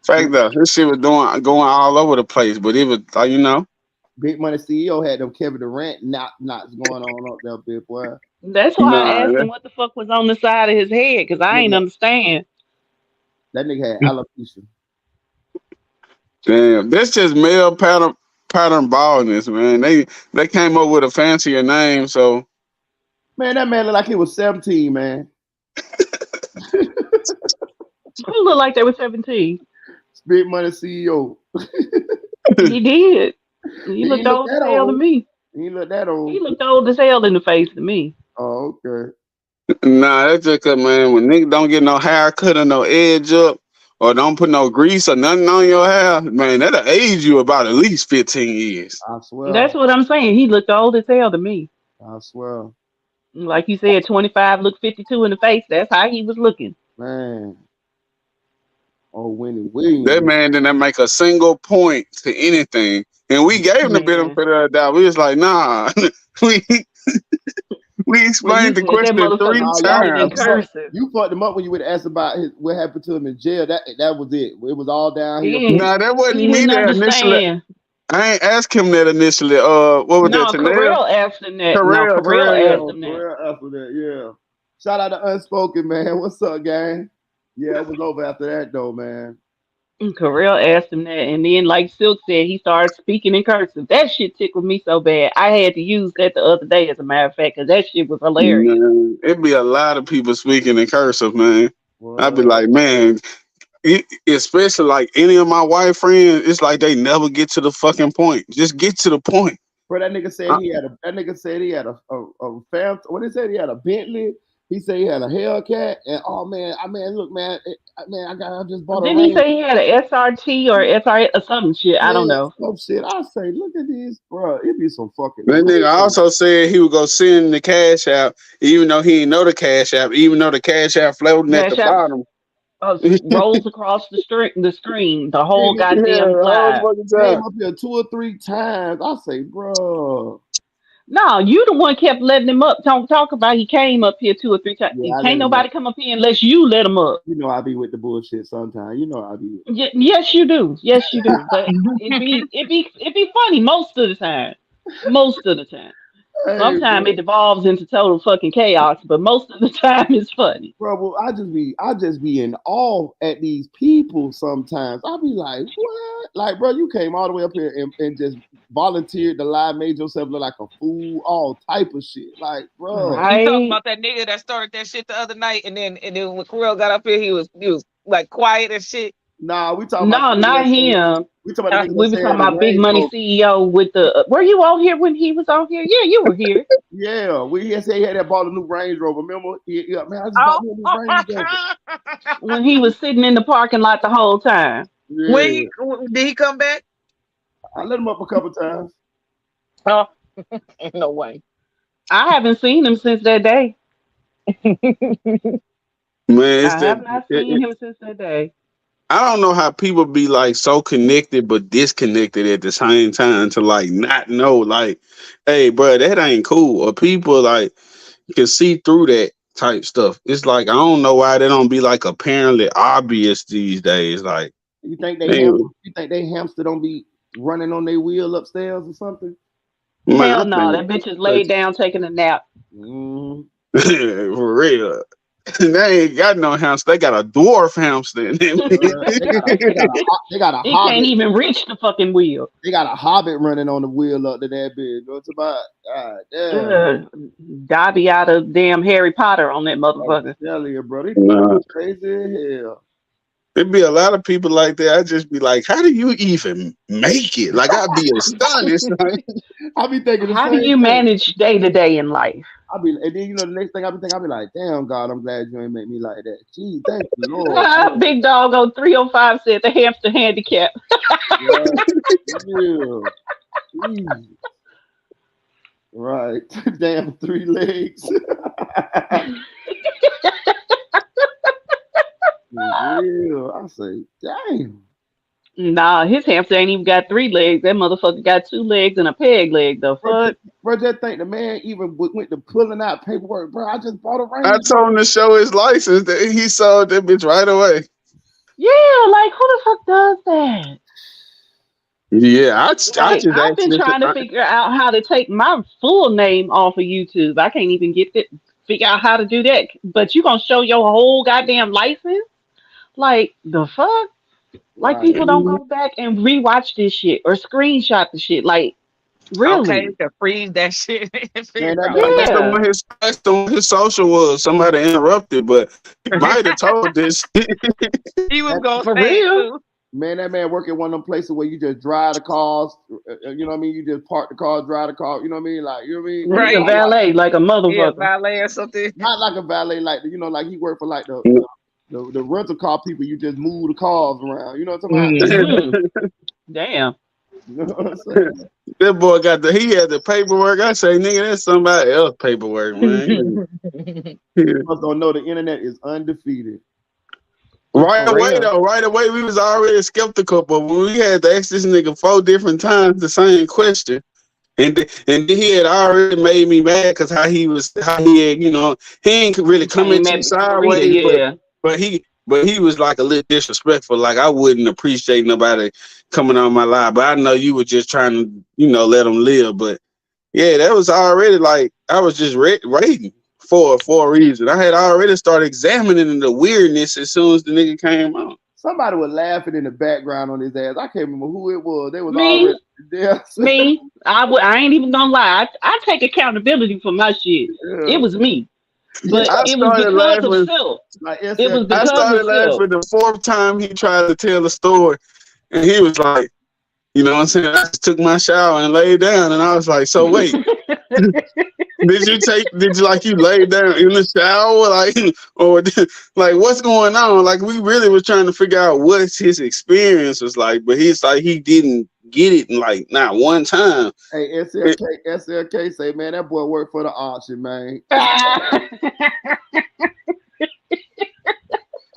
Fact though. This shit was going all over the place. But it was
Big Money CEO had them Kevin Durant knots going on up there, big boy.
That's why I
nah,
asked him what the fuck was on the side of his head because I ain't
Nigga,
understand.
that nigga had alopecia.
damn. That's just male pattern baldness, man. They came up with a fancier name, so
Man, that man looked like he was 17, man.
Who looked like they were 17?
Big Money CEO.
He did. He
He
looked
ain't look
old as
that
hell to
old.
me.
He ain't look that
He
old.
looked old as hell in the face to me.
Oh, okay.
nah, that's just cause man, when niggas don't get no haircut or no edge up, or don't put no grease or nothing on your hair, man, that'll age you about at least 15 years.
I swear.
That's what I'm saying. He looked old as hell to me.
I swear.
Like you said, 25 looked 52 in the face. That's how he was looking.
Man. Oh, Winnie
That
Williams.
man didn't make a single point to anything. And we gave him the
Man.
benefit of the doubt. We was like, nah. we we
When you
explained the
said that
question
motherfucker
three
Nah,
was
y'all
speaking in
fucked
times.
him up.
cursive.
You fucked him up when you would ask about what happened to him in jail. That was it. It was all downhill from
He,
there.
Nah, that
he
wasn't me
didn't
that initially.
understand.
I ain't asked him that initially. What was that?
No,
Tanel?
Carell asked him that. No,
Carell,
Carell
Carell, yeah.
asked
Oh,
him that.
Carell after that, yeah. Shout out to Unspoken, man. What's up, gang? Yeah, it was over after that though, man.
And Carell asked him that, and then, like Silk said, he started speaking in cursive. That shit tickled me so bad. I had to use that the other day, as a matter of fact, because that shit was hilarious.
Man, it'd be a lot of people speaking in cursive, man. I'd be
What?
like, man, especially like any of my white friends, it's like they never get to the fucking point. Just get to the point.
Bro, that nigga said he had a fam. What he said he had a Bentley. He said he had a Hellcat, and oh man, look, man, I just bought a
Didn't he
Range.
say he had a SRT or SRS or some shit? I don't
Yeah,
know.
some shit. I say, look at these, bro. It be some fucking.
That nigga also said he would go send the cash out, even though he didn't know the cash app, even though the cash app floating at the
Cash App
bottom.
rolls across the screen, the
Yeah,
whole
Yeah,
goddamn
the whole
slide.
fucking
came
time.
up here 2 or 3 times. I say, bro.
No, you the one kept letting him up. Talk about he came up here 2 or 3 times.
Yeah, I let
Can't
him up.
nobody come up here unless you let him up.
You know I be with the bullshit sometimes. You know I be.
Yes, you do. Yes, you do. But it be funny most of the time. Most of the time.
Hey,
Sometimes
bro.
it devolves into total fucking chaos, but most of the time it's funny.
Bro, well, I just be in awe at these people sometimes. I be like, what? Like, bro, you came all the way up here and just volunteered to lie, made yourself look like a fool, all type of shit. Like, bro,
You talking
Right?
about that nigga that started that shit the other night, and then when Corell got up here, he was like quiet and shit.
nah, we talking about
No,
the nigga
not
that say
him.
we talking about the nigga that
We was
say
talking
had the
about Big
Range
Money
Rover.
CEO with the. Were you on here when he was on here? Yeah, you were here
Yeah, he said he had that bought a new Range Rover. Remember? Yeah, man, I just
Oh,
bought me a new Range Rover.
when he was sitting in the parking lot the whole time.
when
Yeah,
he did he come back?
I let him up a couple times.
Oh, ain't no way.
I haven't seen him since that day.
Man, it's
I
that
have not seen him since that day.
I don't know how people be like so connected but disconnected at the same time to like not know like, hey, bro, that ain't cool. Or people like can see through that type stuff. It's like I don't know why they don't be like apparently obvious these days. Like,
You think they
man,
hamster don't be running on their wheel upstairs or something?
man,
Hell
I
no,
think
that bitch is laid down taking a nap.
Mm.
for real. They ain't got no hamster. They got a dwarf hamster. In them.
They got a
It can't
hobbit.
even reach the fucking wheel.
They got a hobbit running on the wheel up to that bitch. What's about? God damn.
Ugh, Dobby out of damn Harry Potter on that
I'm
motherfucker.
telling you, bro. These people
Nah,
crazy as hell.
it be a lot of people like that. I just be like, how do you even make it? Like I'd be astonished. Like,
I be thinking the
How do
same
you
thing.
manage day to day in life?
And then the next thing I be thinking, I be like, damn God, I'm glad you ain't make me like that. Gee, thank you, Lord. Yeah,
Big dog on 305 said the hamster handicap.
yeah, yeah. Jeez. Right. Damn 3 legs. For real. I say, damn.
Nah, his hamster ain't even got 3 legs. That motherfucker got 2 legs and a peg leg. The
Bro,
fuck?
just think the man even went to pulling out paperwork. Bro, I just bought a
I
Range
told
Rover.
him to show his license. That he sold that bitch right away.
Yeah, like who the fuck does that?
Yeah, I
Like
just
I've been
actually.
trying to figure out how to take my full name off of YouTube. I can't even get it. Figure out how to do that. But you gonna show your whole goddamn license? Like the fuck? Like
Right.
people don't go back and rewatch this shit or screenshot the shit. Like
Okay,
really?
to freeze that shit and
Man,
figure
that
out
man,
That's
that,
the
Yeah.
one his social was. Somebody interrupted, but he might have told this.
he was
that
gonna
For
say it
real?
too.
that man work at one of them places where you just drive the cars. You know what I mean? You just park the car, drive the car. You know what I mean? Like, you know what I mean?
He's a
Right.
valet like a
Yeah,
motherfucker.
ballet or something.
Not like a valet, like like he worked for like the rental car people. You just move the cars around. You know what I'm talking about?
Hmm. Damn.
You know what I'm saying?
That boy he had the paperwork. I say, nigga, that's somebody else paperwork, man.
You must don't know the internet is undefeated.
Right
For
away
real.
though, right away we was already skeptical, but when we had to ask this nigga 4 different times the same question, and then he had already made me mad because how he had, he ain't really
He
come
came
into
at
me
Big Sarita,
sideways,
yeah.
but But he was like a little disrespectful. Like I wouldn't appreciate nobody coming on my live, but I know you were just trying to, let them live. But yeah, that was already like I was just waiting for a reason. I had already started examining the weirdness as soon as the nigga came on.
Somebody was laughing in the background on his ass. I can't remember who it was. They was
Me?
already there.
Me, I ain't even gonna lie. I take accountability for my shit.
Yeah.
It was me, but
I
it was
started
because
laughing.
of self.
Like
It was
SL,
I
because
started
of self.
laughing the fourth time he tried to tell the story, and he was like, "You know what I'm saying? I just took my shower and laid down," and I was like, "So wait." Did you like you laid down in the shower, like, or like what's going on? Like we really was trying to figure out what his experience was like, but he's like he didn't get it like not one time.
Hey, SLK say, man, that boy worked for the auction, man.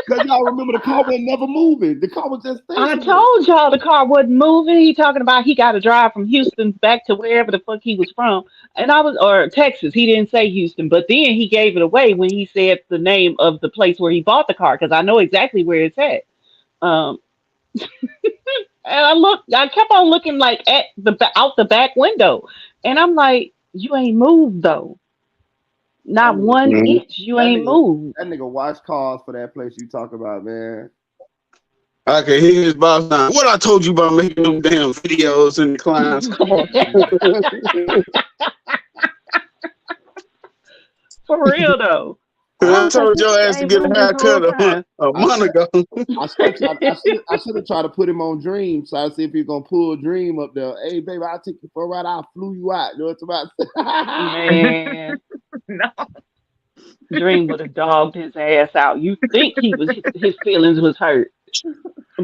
Because y'all remember the car was never moving. The car was just
I
stationary.
told y'all the car wasn't moving. He talking about he got to drive from Houston back to wherever the fuck he was from, and or Texas. He didn't say Houston, but then he gave it away when he said the name of the place where he bought the car because I know exactly where it's at. Um, and I kept on looking like at out the back window, and I'm like, you ain't moved though,
That
not
nigga,
1 inch. You
that
ain't
nigga,
moved.
that nigga watched cars for that place you talk about, man.
I could hear his boss now. What I told you about making them damn videos and the clients. Come on.
For real though.
I told your ass to
Ain't
get a
moved this whole
haircut
time.
a month ago.
I should have tried to put him on Dream, so I see if he's gonna pull Dream up there. Hey, baby, I'll take you for a ride. I'll flew you out. You know what I'm about?
Man,
No.
Dream would have dogged his ass out. You think his feelings was hurt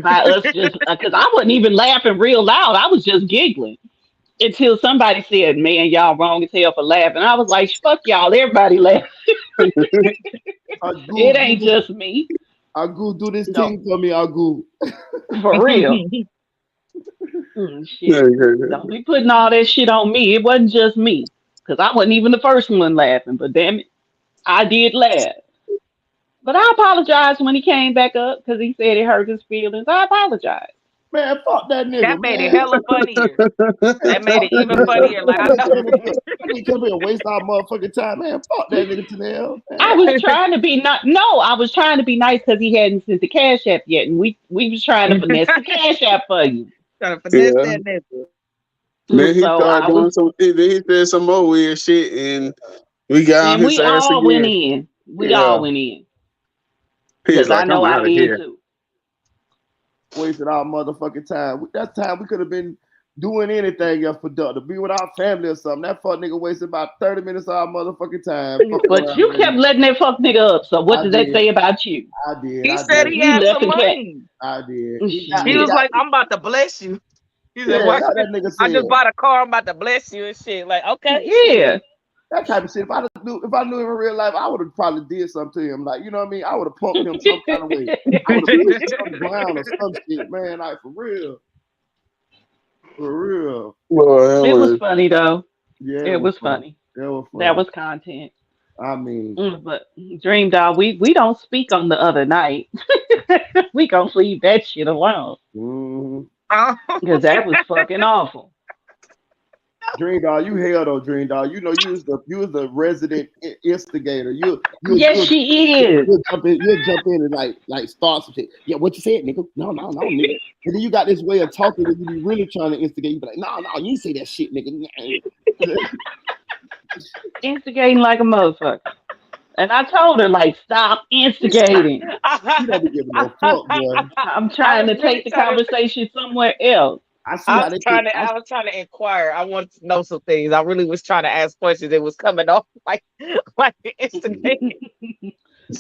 by us just because I wasn't even laughing real loud. I was just giggling until somebody said, "Man, y'all wrong as hell for laughing." I was like, "Fuck y'all, everybody laugh. It ain't just me."
Agu, do this
No,
thing for me, Agu.
for real. Shit. Don't be putting all that shit on me. It wasn't just me. Because I wasn't even the first one laughing. But damn it, I did laugh. But I apologized when he came back up because he said it hurt his feelings. I apologize.
Man, fuck that nigga,
That made it
man.
hella funnier. That made it
Fuck
even
that
funnier. Like I know.
nigga come here and waste our motherfucking time, man. Fuck that nigga to the hell,
I
man.
was trying to be not no, I was trying to be nice because he hadn't sent the cash app yet, and we was trying to finesse the cash app for you.
Trying to finesse
Yeah.
that nigga.
Then he
So
started
I
doing
was,
some. Then he said some more weird shit, and we got on
and
his
we
ass
all went
again.
in. We
Yeah,
all went in
he's
because I
like,
know
I'm
I
out of
did
here.
too.
Wasted our motherfucking time. That time we could have been doing anything else productive. Be with our family or something. That fuck nigga wasted about 30 minutes of our motherfucking time. Fucking
But you
around,
kept
man.
letting that fuck nigga up. So what
I
does that
did.
say about you?
I did.
He
I
said
did.
he
You
had
left
some
and kept
money.
I did.
He was like, I'm about to bless you. He said,
Yeah,
watch
how
this.
that nigga
I
said.
just bought a car, I'm about to bless you and shit. Like, okay,
Yeah.
shit.
That type of shit. If I knew him in real life, I would have probably did something to him. Like, you know what I mean? I would have punked him some kind of way. I would have pushed him on the ground or some shit, man. Like for real. For real.
Boy,
It was funny though.
Yeah,
It
it was
was
fun.
funny.
It was fun.
That was content.
I mean,
But Dream Dog, we don't speak on the other night. We gonna leave that shit alone
mhm.
because that was fucking awful.
Dream Dog, you hell though, Dream Dog. You know, you was the resident instigator.
Yes, she is.
You'll jump in and like start some shit. Yeah, what you said, nigga? No, nigga. And then you got this way of talking that you be really trying to instigate. You be like, no, you ain't say that shit, nigga.
Instigating like a motherfucker. And I told her, like, stop instigating.
You don't be giving no fuck, boy.
I'm
I
trying
was
to
really
take the
trying to.
conversation somewhere else.
I see how they think.
I was trying to inquire. I wanted to know some things. I really was trying to ask questions. It was coming off like instigating.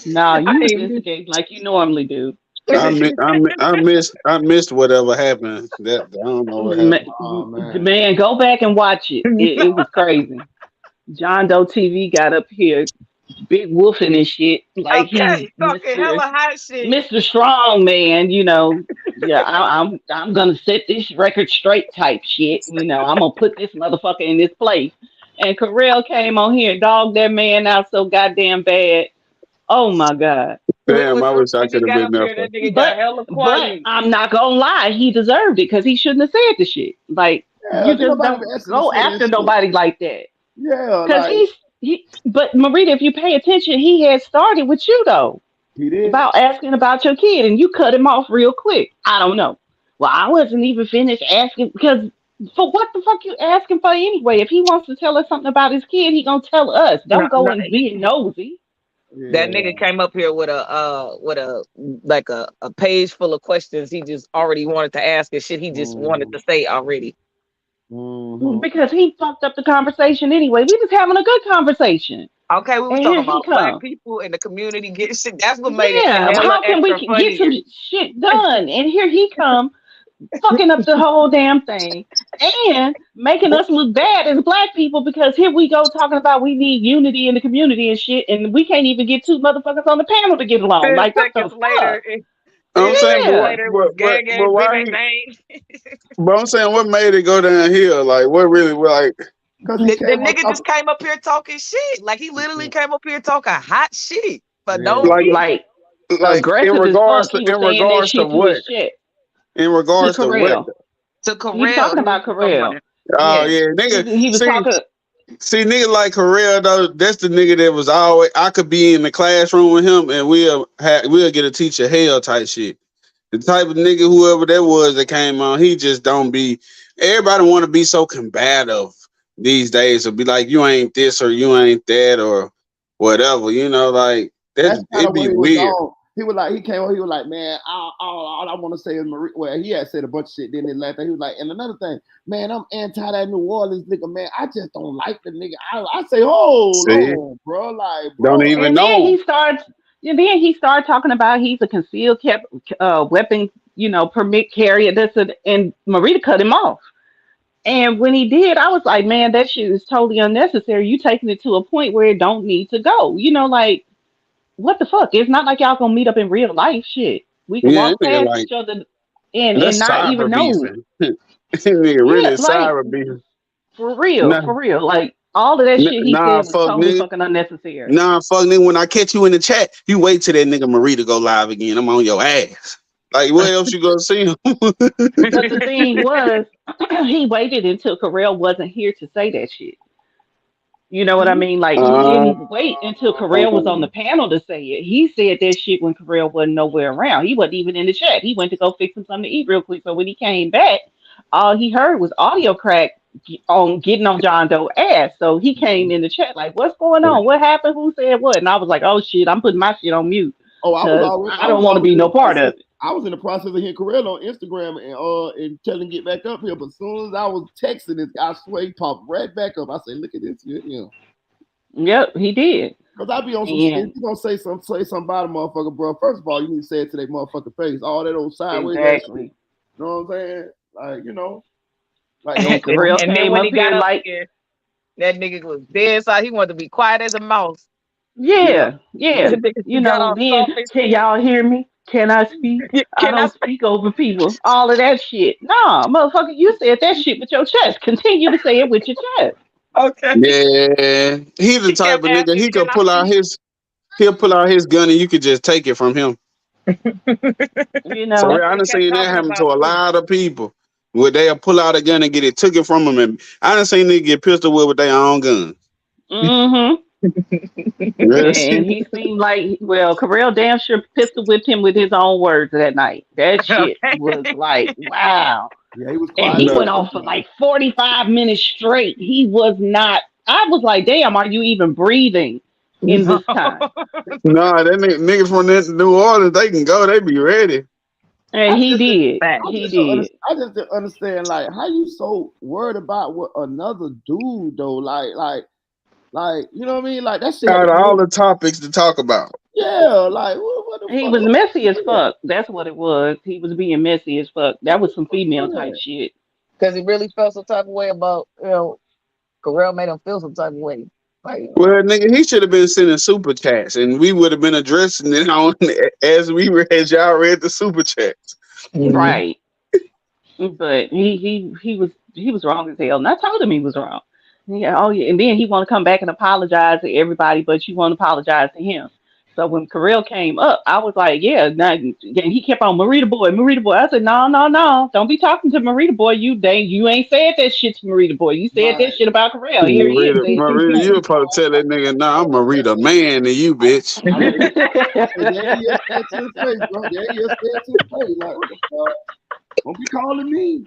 No,
I
you was
ain't
instigating like you normally do.
I missed whatever happened. That I don't know what happened.
Oh man.
Man, go back and watch it. It was crazy. John Doe TV got up here, big woofing and shit, like he's
okay, talking hella hot shit.
Mr. Strong Man. You know, yeah, I'm gonna set this record straight type shit. You know, I'm gonna put this motherfucker in this place. And Carell came on here and dogged that man out so goddamn bad. Oh my god.
Damn,
As
I
soon
wish
as
I
that
could
nigga
have
got
been
up
there
here,
for.
that nigga got
But
hella
but
quiet.
I'm not gonna lie, he deserved it because he shouldn't have said the shit. Like
Yeah,
you
did
just
nobody
don't
ever ask him to
go
say that
after
shit?
nobody like that.
Yeah,
Cause
like
he. But Marita, if you pay attention, he had started with you though
he did.
about asking about your kid, and you cut him off real quick. I don't know. Well, I wasn't even finished asking because for what the fuck you asking for anyway? If he wants to tell us something about his kid, he gonna tell us.
No,
Don't go
no,
and be nosy.
that
Yeah.
nigga came up here with a like a page full of questions he just already wanted to ask and shit he just wanted
Mm-hmm.
to say already.
Mm-hmm.
Because he fucked up the conversation anyway. We just having a good conversation.
Okay, we was
And
talking
here he
about black
come.
people in the community getting shit. That's what made it
Yeah,
hella
how can we
extra
get some
funnier.
shit done? And here he come fucking up the whole damn thing and making us look bad as black people because here we go talking about we need unity in the community and shit, and we can't even get two motherfuckers on the panel to get along.
10
Like what the
seconds later,
fuck?
I'm saying, but what,
Yeah.
it was gang
but
gang, bang
why?
bang bang.
But I'm saying, what made it go downhill? Like, what really, like,
Cause he
The
came up
nigga just
talking.
came up here talking shit. Like he literally came up here talking hot shit for no
Yeah.
like,
reason.
Like
in
aggressive as
regards
fuck.
to,
He was saying that shit to
what?
his shit
In
to
regards to what?
Carell.
To
He was
Corral,
talking
he was
about
talking about
Carell.
it.
Oh
Yes.
yeah, nigga.
He was talking.
See, nigga like Carell though. That's the nigga that was always. I could be in the classroom with him, and we'll get a teacher hell type shit. The type of nigga, whoever that was that came on, he just don't be. Everybody want to be so combative these days, or be like, you ain't this or you ain't that or whatever. You know, like that.
That's kind
It
of
be
what he was
weird.
on. He was like, he came on, he was like, man, all I want to say is Marie. Well, he had said a bunch of shit, then he left. And he was like, and another thing, man, I'm anti that New Orleans nigga, man. I just don't like the nigga. I say, hold
See,
on, bro. Like,
don't
bro.
even
And then
know.
he started talking about he's a concealed weapon, permit carrier. And Marita cut him off. And when he did, I was like, man, that shit is totally unnecessary. You taking it to a point where it don't need to go. Like what the fuck? It's not like y'all gonna meet up in real life. Shit, we can
Yeah, that
walk
nigga
past
like
each other and
that's
not even
cyber
know.
beefing. That nigga really
Yeah,
is
like
cyber beefing.
for real,
Nah,
for real. Like all of that shit he
nah,
said was
fuck
totally
nigga.
fucking unnecessary.
Nah, fuck nigga. When I catch you in the chat, you wait till that nigga Marie to go live again. I'm on your ass. Like, what else you gonna see him?
But the thing was, he waited until Carell wasn't here to say that shit. You know what I mean? Like he
uh,
didn't wait until Carell was on the panel to say it. He said that shit when Carell wasn't nowhere around. He wasn't even in the chat. He went to go fix him something to eat real quick. So when he came back, all he heard was audio crack on getting on John Doe ass. So he came in the chat like, "What's going on? What happened? Who said what?" And I was like, "Oh shit, I'm putting my shit on mute
Oh,
because I
I
don't
was
want to be
already in the
no part
process.
of it."
I was in the process of hearing Corell on Instagram and telling him get back up here. But as soon as I was texting this, I swear he popped right back up. I said, look at this,
Yep, he did.
Cause I be on some shit.
And
You gonna say something about a motherfucker, bro. First of all, you need to say it to their motherfucking face. All that old sideways ass shit.
exactly.
You know what I'm saying? Like, like
And
don't
Carell
and then
came
when
up
he got
here
up
like,
here, that nigga was dead so he wanted to be quiet as a mouse.
yeah.
yeah, yeah.
That nigga got all
Then
soft
can y'all hear me? Can I speak? I
Can I
don't
speak?
speak over people. All of that shit. Nah, motherfucker, you said that shit with your chest. Continue to say it with your chest.
Okay.
yeah, he the
He
type
kept
of nigga.
asking, can I speak?
He'll pull out his gun and you could just take it from him.
You
For
know.
real,
That's
I
what he
done
kept
seen that
talking
happen to
about
a
too.
lot of people. Where they'll pull out a gun and get it taken from them, and I done seen niggas get pistol whipped with their own gun.
Mm-hmm.
Real shit.
And he seemed like, well, Carell damn sure pistol whipped him with his own words that night. That shit was
Okay.
like, wow.
Yeah, he was
And
quiet
he
as
No,
went
hell.
on for like 45 minutes straight. He was not, I was like, damn, are you even breathing in
No.
this time?
nah, that niggas from that New Orleans, they can go. They be ready.
And
I
he
just
did.
Fact.
He did.
I just didn't understand like how you so worried about what another dude though. Like, you know what I mean? Like that shit had
Out
to
of
be
all the topics to talk about.
yeah, like what the
He
fuck?
was
What
messy as
the
fuck. That's what it was. He was being messy as fuck. That was some female type shit.
Because he really felt some type of way about, Corral made him feel some type of way. Like,
Well, nigga, he should have been sending super chats, and we would have been addressing it on as y'all read the super chats.
mhm.
Right. But he was wrong as hell. And I told him he was wrong. Yeah, oh yeah. And then he wanna come back and apologize to everybody, but you won't apologize to him. So when Karel came up, I was like, yeah, nah, and he kept on Marita boy, Marita boy. I said, no, no, no, don't be talking to Marita boy. You ain't said that shit to Marita boy. You said that
Right.
shit about Karel. Here he is
Marita,
saying to his
Marita, you
face.
were supposed to tell that nigga, nah, I'm gonna read a man to you, bitch.
I mean, there he is said to his face, bro. There he is said to his face. Like, what the fuck? Don't be calling me.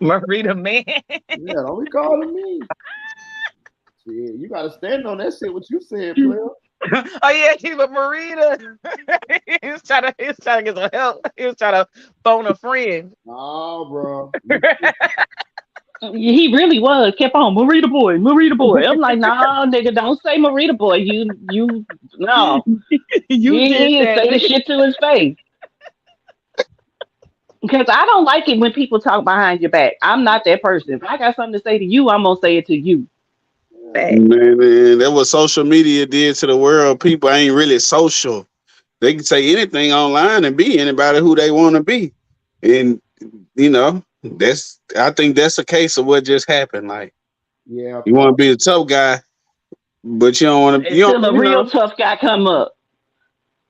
Marita man.
Yeah, don't be calling me. Shit, you gotta stand on that shit. What you said, player.
Oh yeah, he was Marita. He was trying to get some help. He was trying to phone a friend.
Oh, bro.
He really was. Kept on Marita boy, Marita boy. I'm like, nah, nigga, don't say Marita boy. You, no.
You did
He didn't
that.
say the shit to his face. Because I don't like it when people talk behind your back. I'm not that person. If I got something to say to you, I'm gonna say it to you.
Man, that what social media did to the world. People ain't really social. They can say anything online and be anybody who they want to be. And I think that's a case of what just happened. Like
Yeah,
you want to be a tough guy, but you don't want to.
Until a real tough guy come up.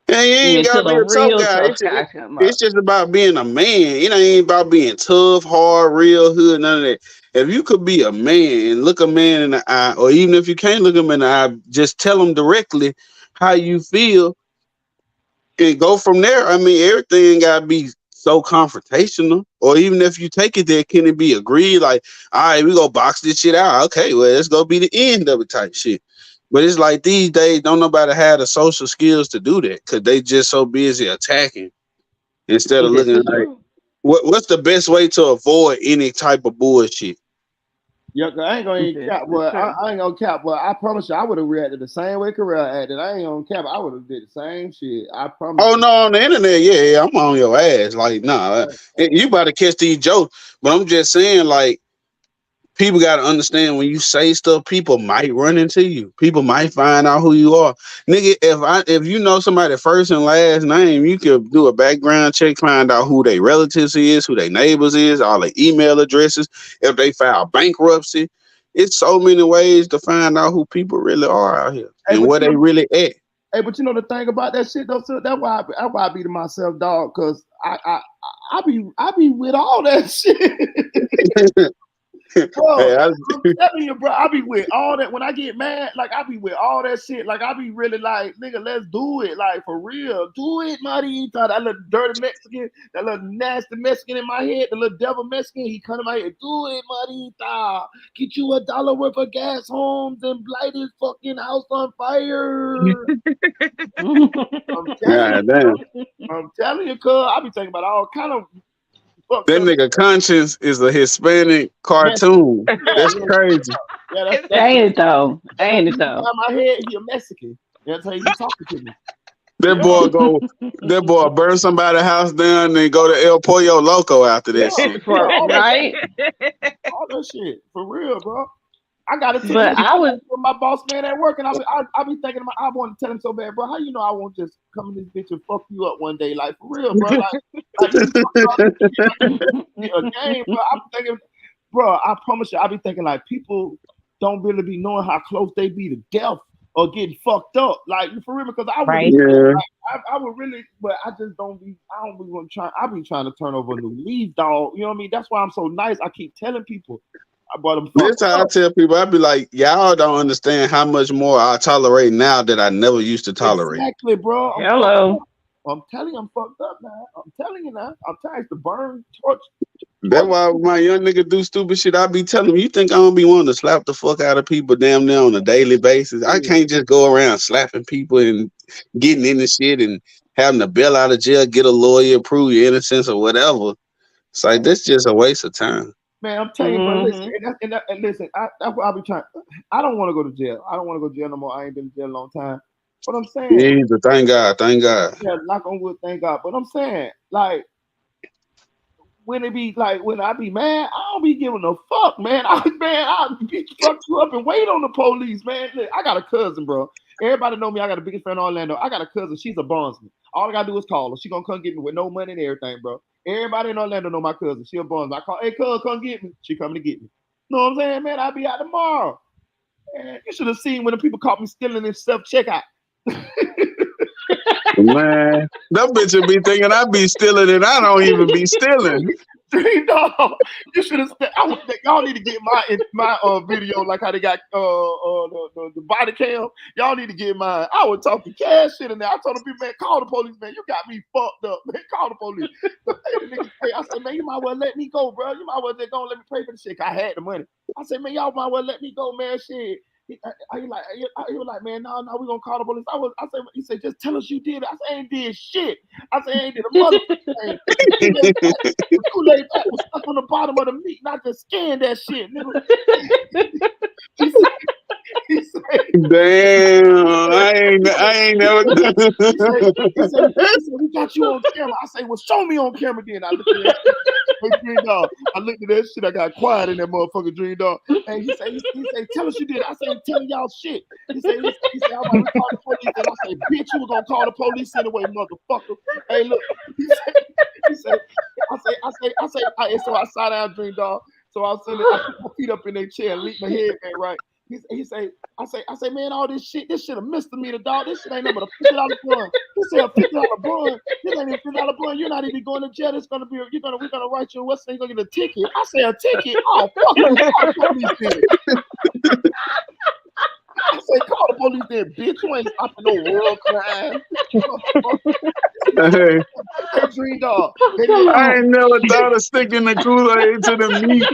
Yeah, you ain't gotta
Until
be
a
a tough
real
guy.
tough guy come
It's
up.
just about being a man. It ain't about being tough, hard, real, hood, none of that. If you could be a man and look a man in the eye, or even if you can't look him in the eye, just tell him directly how you feel and go from there. I mean, everything gotta be so confrontational. Or even if you take it there, can it be agreed? Like, all right, we go box this shit out. Okay, well, let's go be the end of it type shit. But it's like these days, don't nobody have the social skills to do that because they just so busy attacking instead of
This
looking
is
like
true.
what's the best way to avoid any type of bullshit.
Yeah, 'cause I ain't gonna even
This
cap,
is
but
true.
I ain't gonna cap, but I promise you, I would have reacted the same way Corral acted. I ain't gonna cap, I would have did the same shit. I promise
Oh
you.
no, on the internet, yeah, I'm on your ass. Like, nah, you about to catch these jokes. But I'm just saying, like, people got to understand when you say stuff, people might run into you. People might find out who you are. Nigga, if you know somebody first and last name, you could do a background check, find out who their relatives is, who their neighbors is, all their email addresses, if they file bankruptcy. It's so many ways to find out who people really are out here
Hey,
and
but
where
you
they
know,
really at.
hey, but you know the thing about that shit though, so that's why I be to myself, dog, cause I be with all that shit. Bro,
Hey,
I'm telling you, bro, I be with all that. When I get mad, like I be with all that shit. Like I be really like, nigga, let's do it. Like for real, do it, Marita. That little dirty Mexican, that little nasty Mexican in my head, the little devil Mexican, he come to my head. Do it, Marita. Get you $1 worth of gas homes and light his fucking house on fire. I'm telling you,
God damn.
I'm telling you, cuz I be thinking about all kind of fucked
That
up
nigga Conscience is a Hispanic
mess.
cartoon.
Yeah,
That's
yeah,
crazy.
yeah. That's
Ain't it though? Ain't it
He
though?
behind my head, he a Mexican. That's how he be talking to me.
That
Yeah,
boy go, that boy burn somebody's house down and go to El Pollo Loco after
yeah,
that shit.
yeah,
For right?
all that shit, for real, bro. I got a
But
TikTok
I was
with my boss man at work, and I be thinking, I want to tell him so bad, bro. How you know I won't just come in this bitch and fuck you up one day, like for real, bro? Like you like a game, bro. I'm thinking, bro. I promise you, I be thinking like people don't really be knowing how close they be to death or getting fucked up, like for real, because I would.
Right.
Yeah.
I would really, but I just don't be. I don't be want to try. I be trying to turn over a new leaf, dog. You know what I mean? That's why I'm so nice. I keep telling people, but I'm
This
fucked
how I
up.
tell people, I be like, y'all don't understand how much more I tolerate now that I never used to tolerate.
Exactly, bro. I'm fucked
hello.
up. I'm telling you, I'm fucked up, man. I'm telling you now. I'm tired to burn, torch,
That's
torch.
why when my young nigga do stupid shit, I be telling him, you think I don't be wanting to slap the fuck out of people damn near on a daily basis? I can't just go around slapping people and getting into shit and having to bail out of jail, get a lawyer, prove your innocence or whatever. It's like, that's just a waste of time.
Man, I'm telling you, bro. Listen,
Hmm.
and listen. That's what I be trying. I don't want to go to jail. I don't want to go to jail no more. I ain't been to jail a long time. But I'm saying,
Yeah, thank God, thank God.
yeah, knock on wood, thank God. But I'm saying, like, when it be like when I be mad, I don't be giving a fuck, man. I be fuck you up and wait on the police, man. Look, I got a cousin, bro. Everybody know me. I got a biggest friend in Orlando. I got a cousin. She's a bondsman. All I gotta do is call her. She gonna come get me with no money and everything, bro. Everybody in Orlando know my cousin. She a bondsman. I call, hey, cuz, come get me. She coming to get me. Know what I'm saying, man? I'll be out tomorrow. Man, you should have seen when the people caught me stealing in self checkout.
Man, that bitch would be thinking I be stealing and I don't even be stealing.
Dream Dog, you should have. Y'all need to get my video like how they got the body cam. Y'all need to get mine. I was talking cash shit in there. I told the people, man, call the police, man. You got me fucked up, man. Call the police. I said, man, you might well let me go, bro. You might well just go and let me pay for the shit. I had the money. I said, man, y'all might well let me go, man. Shit. He was like, man, no, we're gonna call the police. He said, just tell us you did it. I said, I ain't did shit. I said, I ain't did a motherfucking thing. The Kool-Aid pack was stuck on the bottom of the meat, and I just scanned that shit, nigga. He said,
damn, I ain't never done.
He said, we got you on camera. I say, well, show me on camera then. I looked at that shit. Dream Dog. I looked at that shit. I got quiet in that motherfucking Dream Dog. And he said, tell us you did. I said, telling y'all shit. He said, I'm about to call the police. And I said, bitch, you was gonna call the police anyway, motherfucker. Hey, look. He said, so I sat down, Dream Dog. So I put my feet up in their chair and leaped my head back, right? I say, man, all this shit a misdemeanor, dog. This shit ain't nothing but a $50 bond. He said, a $50 bond. This ain't even $50 bond. You're not even going to jail. It's gonna be, we're gonna write you a what's you're gonna get a ticket. I say, a ticket? Oh, fuck you, call the police then. I say, call the police then, bitch. You ain't stopping no world crime.
Hey,
Dream Dog.
I ain't never thought of sticking the Kool-Aid to the meat.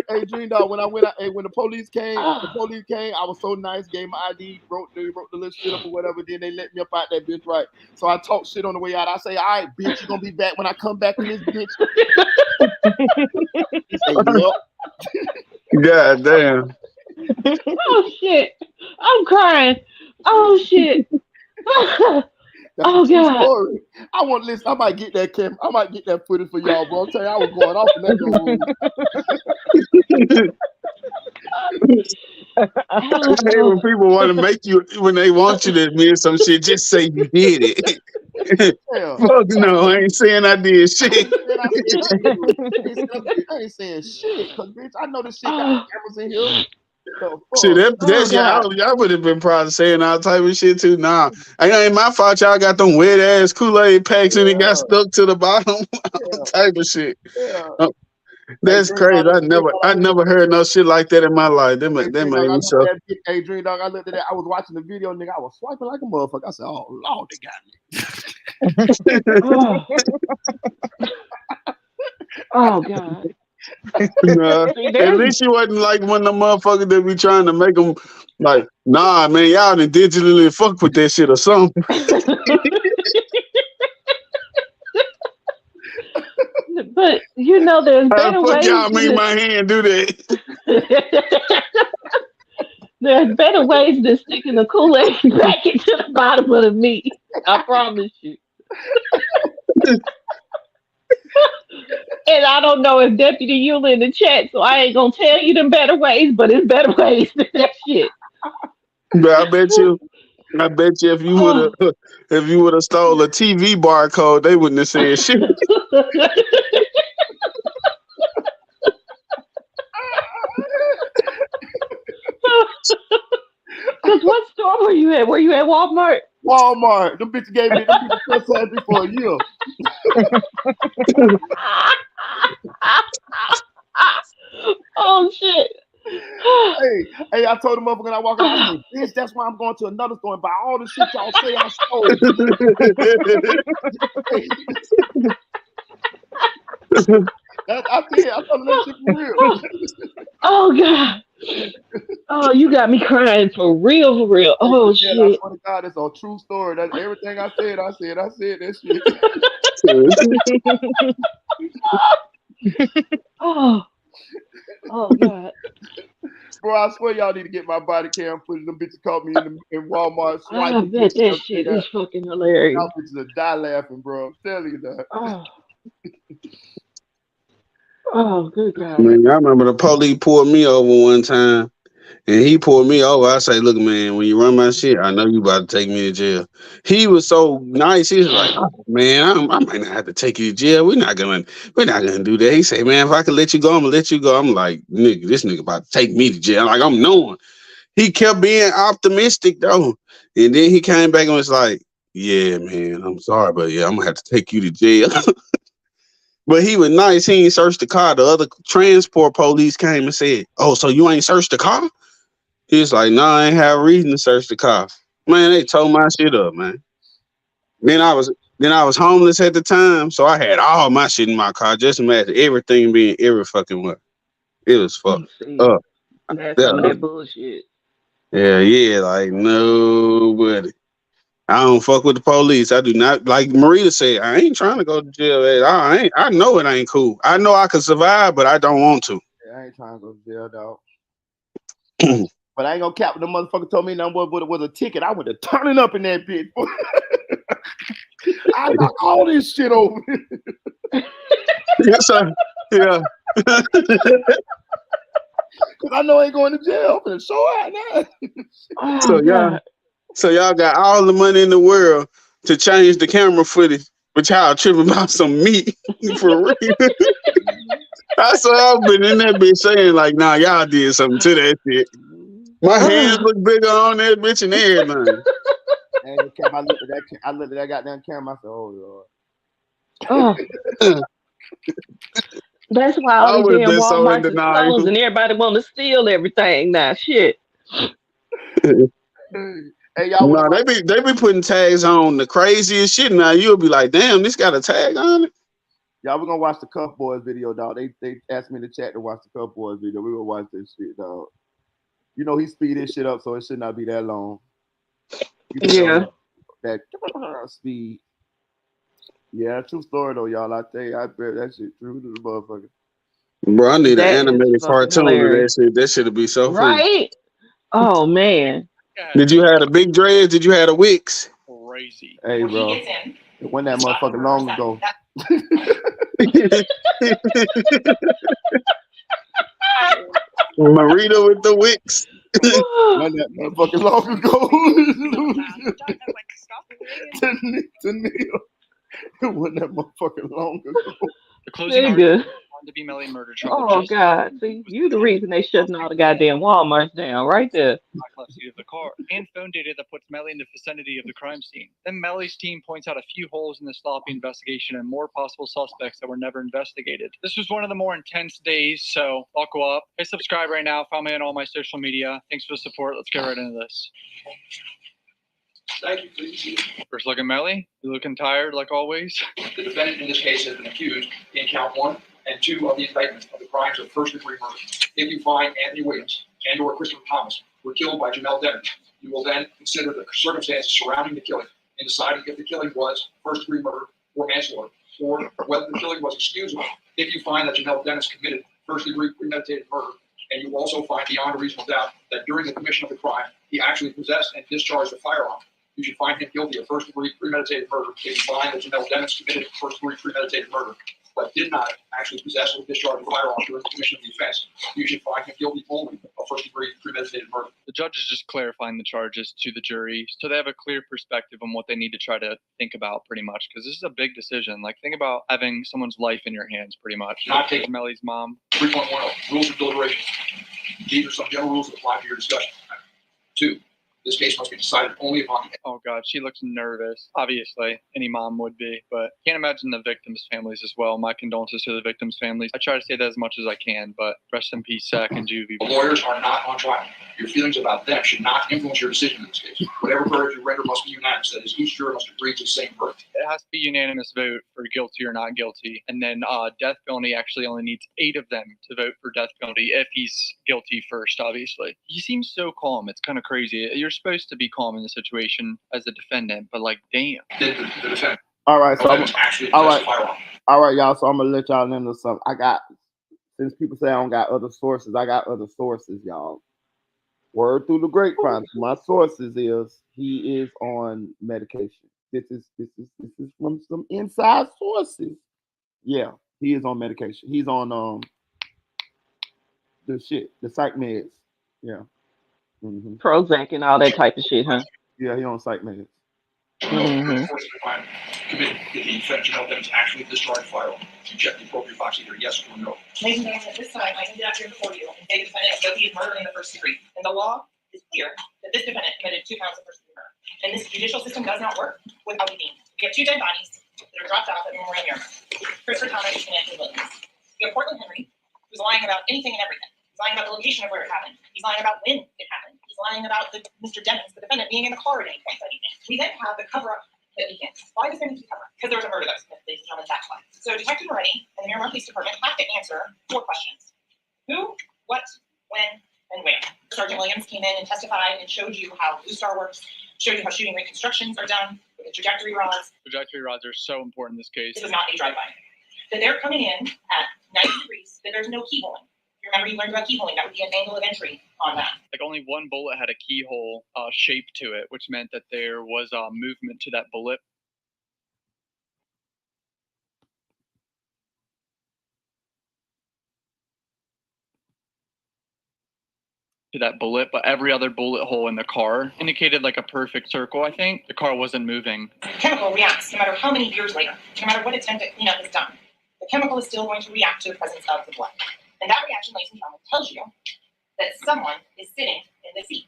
Hey, Dream Dog, when the police came, I was so nice, gave my ID, wrote the little shit up or whatever, then they let me up out that bitch, right? So I talk shit on the way out. I say, all right, bitch, you gonna be back when I come back in this bitch. He say, yep.
God damn.
Oh shit! I'm crying. Oh shit! Oh God!
Story. I might get that camera. I might get that footage for y'all, bro. I'll tell you, I was going off in that room.
I hate when people want to make you, when they want you to admit some shit, just say you did it.
Yeah.
Fuck no, I ain't saying I did shit.
I ain't saying shit, because bitch, I know this shit got cameras in here.
Shit, that shit, I would have been proud of saying all type of shit too. Nah, it ain't my fault. Y'all got them wet ass Kool-Aid packs and it got stuck to the bottom. Type of shit.
Yeah.
That's crazy. I never heard no shit like that in my life. That made me so.
Hey, Dream Dog, I looked at that. I was watching the video, nigga. I was swiping like a motherfucker. I said, "Oh Lord, they got
me." Oh God.
Nah, at least you wasn't like one of the motherfuckers that be trying to make them like, nah, man, y'all done digitally fuck with that shit or something.
But you know, there's better ways.
Y'all make my hand do that.
There's better ways than sticking the Kool-Aid back into the bottom of the meat. I promise you. And I don't know if Deputy Eula in the chat, so I ain't gonna tell you them better ways, but it's better ways than that shit.
But I bet you if you would have stole a TV barcode, they wouldn't have said shit.
Cause what store were you at? Were you at Walmart?
Walmart. Them bitches gave me first salary for a year.
Oh shit.
Hey, I told the motherfucker when I walk out, I said, bitch, that's why I'm going to another store and buy all the shit y'all say I stole. I did. I told them that shit for real.
Oh God. Oh, you got me crying for real, for real. Oh shit!
I swear to God, it's a true story. That's everything I said. I said that
shit. Oh God!
Bro, I swear y'all need to get my body cam footage. Them bitches caught me in Walmart swiping.
I bet that shit is fucking hilarious.
Y'all bitches will die laughing, bro. I'm telling you that.
Oh, good God.
Man, I remember the police pulled me over one time, and he pulled me over. I say, look, man, when you run my shit, I know you about to take me to jail. He was so nice. He was like, oh, man, I might not have to take you to jail. We're not gonna do that. He said, man, if I could let you go, I'm gonna let you go. I'm like, nigga, this nigga about to take me to jail. Like, I'm knowing. He kept being optimistic though. And then he came back and was like, yeah, man, I'm sorry, but yeah, I'm gonna have to take you to jail. But he was nice. He ain't searched the car. The other transport police came and said, oh, so you ain't searched the car? He was like, no, I ain't have a reason to search the car. Man, they tore my shit up, man. Then I was homeless at the time, so I had all my shit in my car. Just imagine everything being every fucking way. It was fucked
See,
up.
that's
Yeah,
some of that bullshit.
yeah, like nobody. I don't fuck with the police. I do not, like Marita said, I ain't trying to go to jail. I know it ain't cool. I know I could survive, but I don't want to.
Yeah, I ain't trying to go to jail, dog. But I ain't gonna cap. The motherfucker told me number was a ticket. I went to turning up in that bitch. I got all this shit over.
Yes, sir. Yeah.
Cause I know I ain't going to jail. I'm gonna show out now.
Oh
So y'all,
God.
so y'all got all the money in the world to change the camera footage, but y'all tripping about some meat for real. That's what I've been in that bitch saying, like, nah, y'all did something to that shit. My hands
Oh,
look bigger on that bitch and everything.
I looked at that goddamn camera. I said, "Oh
oh. That's why all
I
these
would have
damn
been so in
Walmarts is closed
denial.
and everybody want to steal everything now. Shit.
Lord." Hey, y'all want to
No,
watch?
they be putting tags on the craziest shit now. You'll be like, damn, this got a tag on it.
Y'all, we're gonna watch the Cuff Boys video, dog. They asked me in the chat to watch the Cuff Boys video. We're gonna watch this shit, dog. You know he speed this shit up, so it should not be that long. You can
Yeah.
tell that speed. Yeah, true story though, y'all. I tell you, I bet that shit true to the motherfucker.
Bro, I need an
That is
animated
fucking
cartoon of
hilarious.
that shit. That shit'll be so funny.
Right? Oh man.
Did you have a big dreads? Did you have a Wix?
Crazy.
Hey,
When he
bro,
gets in,
it wasn't that motherfucker long ago.
Marita with the Wix.
Wasn't that motherfucker long ago. To Neil. It wasn't that motherfucker long ago.
The closing argument
Nigga.
on to be Melly murder trial.
Oh
Just
God. See, you the reason they shutting all the goddamn Walmarts down right there.
left seat of the car and phone data that puts Melly in the vicinity of the crime scene. Then Melly's team points out a few holes in the sloppy investigation and more possible suspects that were never investigated. This was one of the more intense days, so buckle up. Hit subscribe right now. Follow me on all my social media. Thanks for the support. Let's get right into this.
Thank you, please.
First look at Melly. You looking tired like always?
The defendant in this case has been accused in count 1 and 2 of the indictment of the crimes of first-degree murder. If you find Anthony Williams and/or Christopher Thomas were killed by Jamel Dennis, you will then consider the circumstances surrounding the killing in deciding if the killing was first-degree murder or manslaughter, or whether the killing was excusable. If you find that Jamel Dennis committed first-degree premeditated murder, and you also find beyond a reasonable doubt that during the commission of the crime, he actually possessed and discharged a firearm, you should find him guilty of first-degree premeditated murder. If you find that Jamel Dennis committed first-degree premeditated murder, but did not actually possess or discharge a firearm during the commission of the offense, you should find him guilty only of first-degree premeditated murder.
The judge is just clarifying the charges to the jury so they have a clear perspective on what they need to try to think about pretty much, because this is a big decision. Like, think about having someone's life in your hands pretty much.
Not taking
Melly's mom.
3.10, rules of deliberation. These are some general rules that apply to your discussion. 2, this case must be decided only upon the
Oh God, she looks nervous. Obviously, any mom would be, but can't imagine the victims' families as well. My condolences to the victims' families. I try to say that as much as I can, but rest in peace, Zach and Juvie.
lawyers are not on trial. Your feelings about them should not influence your decision in this case. Whatever verdict you render must be unanimous. That is, each juror must agree to the same verdict.
It has to be unanimous vote for guilty or not guilty, and then death penalty actually only needs 8 of them to vote for death penalty if he's guilty first. Obviously, he seems so calm. It's kind of crazy. You're supposed to be calm in the situation as a defendant, but like, damn.
The defendant
All right, so
actually
all
possessed
right.
a firearm.
all right, y'all. So I'm gonna let y'all into something. Since people say I don't got other sources, I got other sources, y'all. Word through the grapevine. My sources is he is on medication. This is from some inside sources. Yeah, he is on medication. He's on the psych meds. Yeah.
Prozac and all that type of shit, huh?
Yeah, he on psych meds.
Mm-hmm.
Committed the defendant Jamel Dennis actually discharged a firearm. You check the appropriate box either yes or no.
ladies and gentlemen, at this time, I can get up here before you and say the defendant is guilty of murder in the first degree. And the law is clear that this defendant committed 2 counts of first degree murder. And this judicial system does not work without it being. We have two dead bodies that are dropped off at Memorial Miramar. Christopher Thomas and Anthony Williams. We have Portland Henry, who's lying about anything and everything. He's lying about the location of where it happened. He's lying about when it happened. He's lying about Mr. Demmons, the defendant, being in the car at any point that evening. We then have the cover-up that begins. Why does there need to be cover-up? Because there was a murder that was committed, ladies and gentlemen, that's why. So Detective Moretti and the Miramar Police Department have to answer 4 questions. Who, what, when, and where. Sergeant Williams came in and testified and showed you how Blue Star works, showed you how shooting reconstructions are done with the trajectory rods.
Trajectory rods are so important in this case.
This was not a drive-by. That they're coming in at 90 degrees, that there's no keyholing. Remember, you learned about keyholing. That would be an angle of entry on that.
Like only one bullet had a keyhole shape to it, which meant that there was movement to that bullet. But every other bullet hole in the car indicated like a perfect circle, I think. The car wasn't moving.
The chemical reacts no matter how many years later, no matter what attempt at cleanup is done. The chemical is still going to react to the presence of the blood. And that reaction, ladies and gentlemen, tells you that someone is sitting in the seat.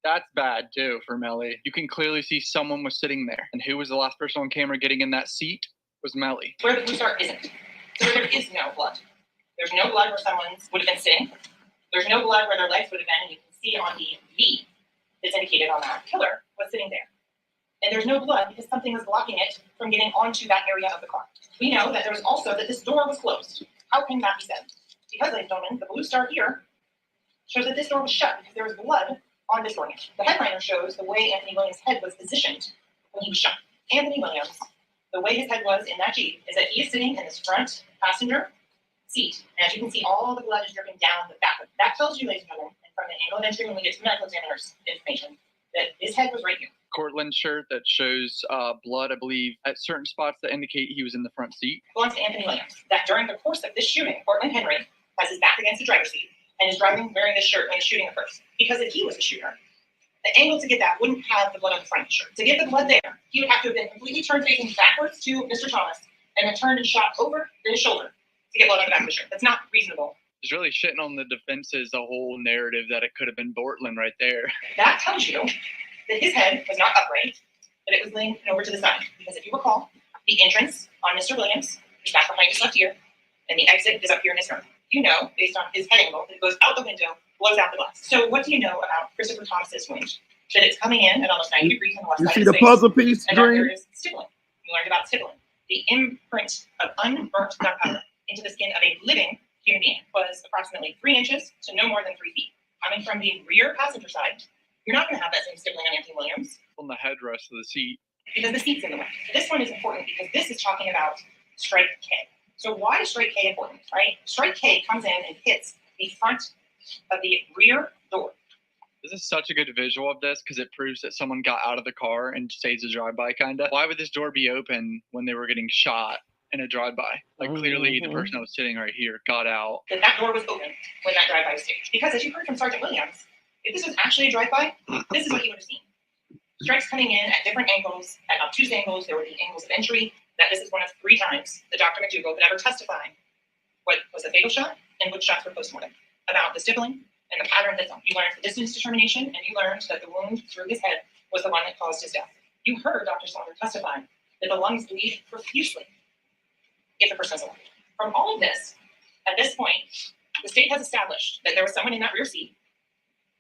That's bad too for Melly. You can clearly see someone was sitting there. And who was the last person on camera getting in that seat was Melly.
Where the Blue Star isn't. So there is no blood. There's no blood where someone would have been sitting. There's no blood where their legs would have been, and you can see on the V that's indicated on that killer was sitting there. And there's no blood because something was blocking it from getting onto that area of the car. We know that there was also that this door was closed. How can that be said? Because, ladies and gentlemen, the Blue Star here shows that this door was shut because there was blood on this door. The headliner shows the way Anthony Williams' head was positioned when he was shot. Anthony Williams, the way his head was in that Jeep is that he is sitting in this front passenger seat. And as you can see, all the blood is dripping down the back of it. That tells you, ladies and gentlemen, and from the angle of entry when we get to medical examiner's information, that his head was right here.
Cortland shirt that shows blood, I believe, at certain spots that indicate he was in the front seat.
Belongs to Anthony Williams. That during the course of this shooting, Portland Henry has his back against the driver's seat and is driving wearing this shirt when the shooting occurs. Because if he was a shooter, the angle to get that wouldn't have the blood on the front of the shirt. To get the blood there, he would have to have been completely turned facing backwards to Mr. Thomas and then turned and shot over his shoulder to get blood on the back of the shirt. That's not reasonable.
He's really shitting on the defense's whole narrative that it could have been Portland right there.
That tells you that his head was not upright, that it was leaning over to the side. Because if you recall, the entrance on Mr. Williams is back behind his left ear, and the exit is up here in his room. You know, based on his head angle, that it goes out the window, blows out the glass. So what do you know about Christopher Thomas's wound? That it's coming in at almost 90 degrees on the left
You
side
see
of
the
his face,
puzzle piece,
and that
Dream?
there is stippling. You learned about stippling. The imprint of unburnt gunpowder into the skin of a living human being was approximately 3 inches to no more than 3 feet. Coming from the rear passenger side, you're not going to have that same stippling on Anthony Williams.
On the headrest of the seat.
Because the seat's in the way. This one is important because this is talking about strike K. So why is strike K important, right? Strike K comes in and hits the front of the rear door.
This is such a good visual of this because it proves that someone got out of the car and staged a drive-by, kind of. Why would this door be open when they were getting shot in a drive-by? Like, clearly the person that was sitting right here got out.
That door was open when that drive-by was staged. Because as you heard from Sergeant Williams, if this was actually a drive-by, this is what you would have seen. Strikes coming in at different angles, at obtuse angles. There would be angles of entry. That this is one of 3 times that Dr. McDougall could ever testify what was a fatal shot and which shots were postmortem. About the stippling and the pattern that's on. You learned the distance determination, and you learned that the wound through his head was the one that caused his death. You heard Dr. Saunders testify that the lungs bleed profusely if the person is alive. From all of this, at this point, the state has established that there was someone in that rear seat.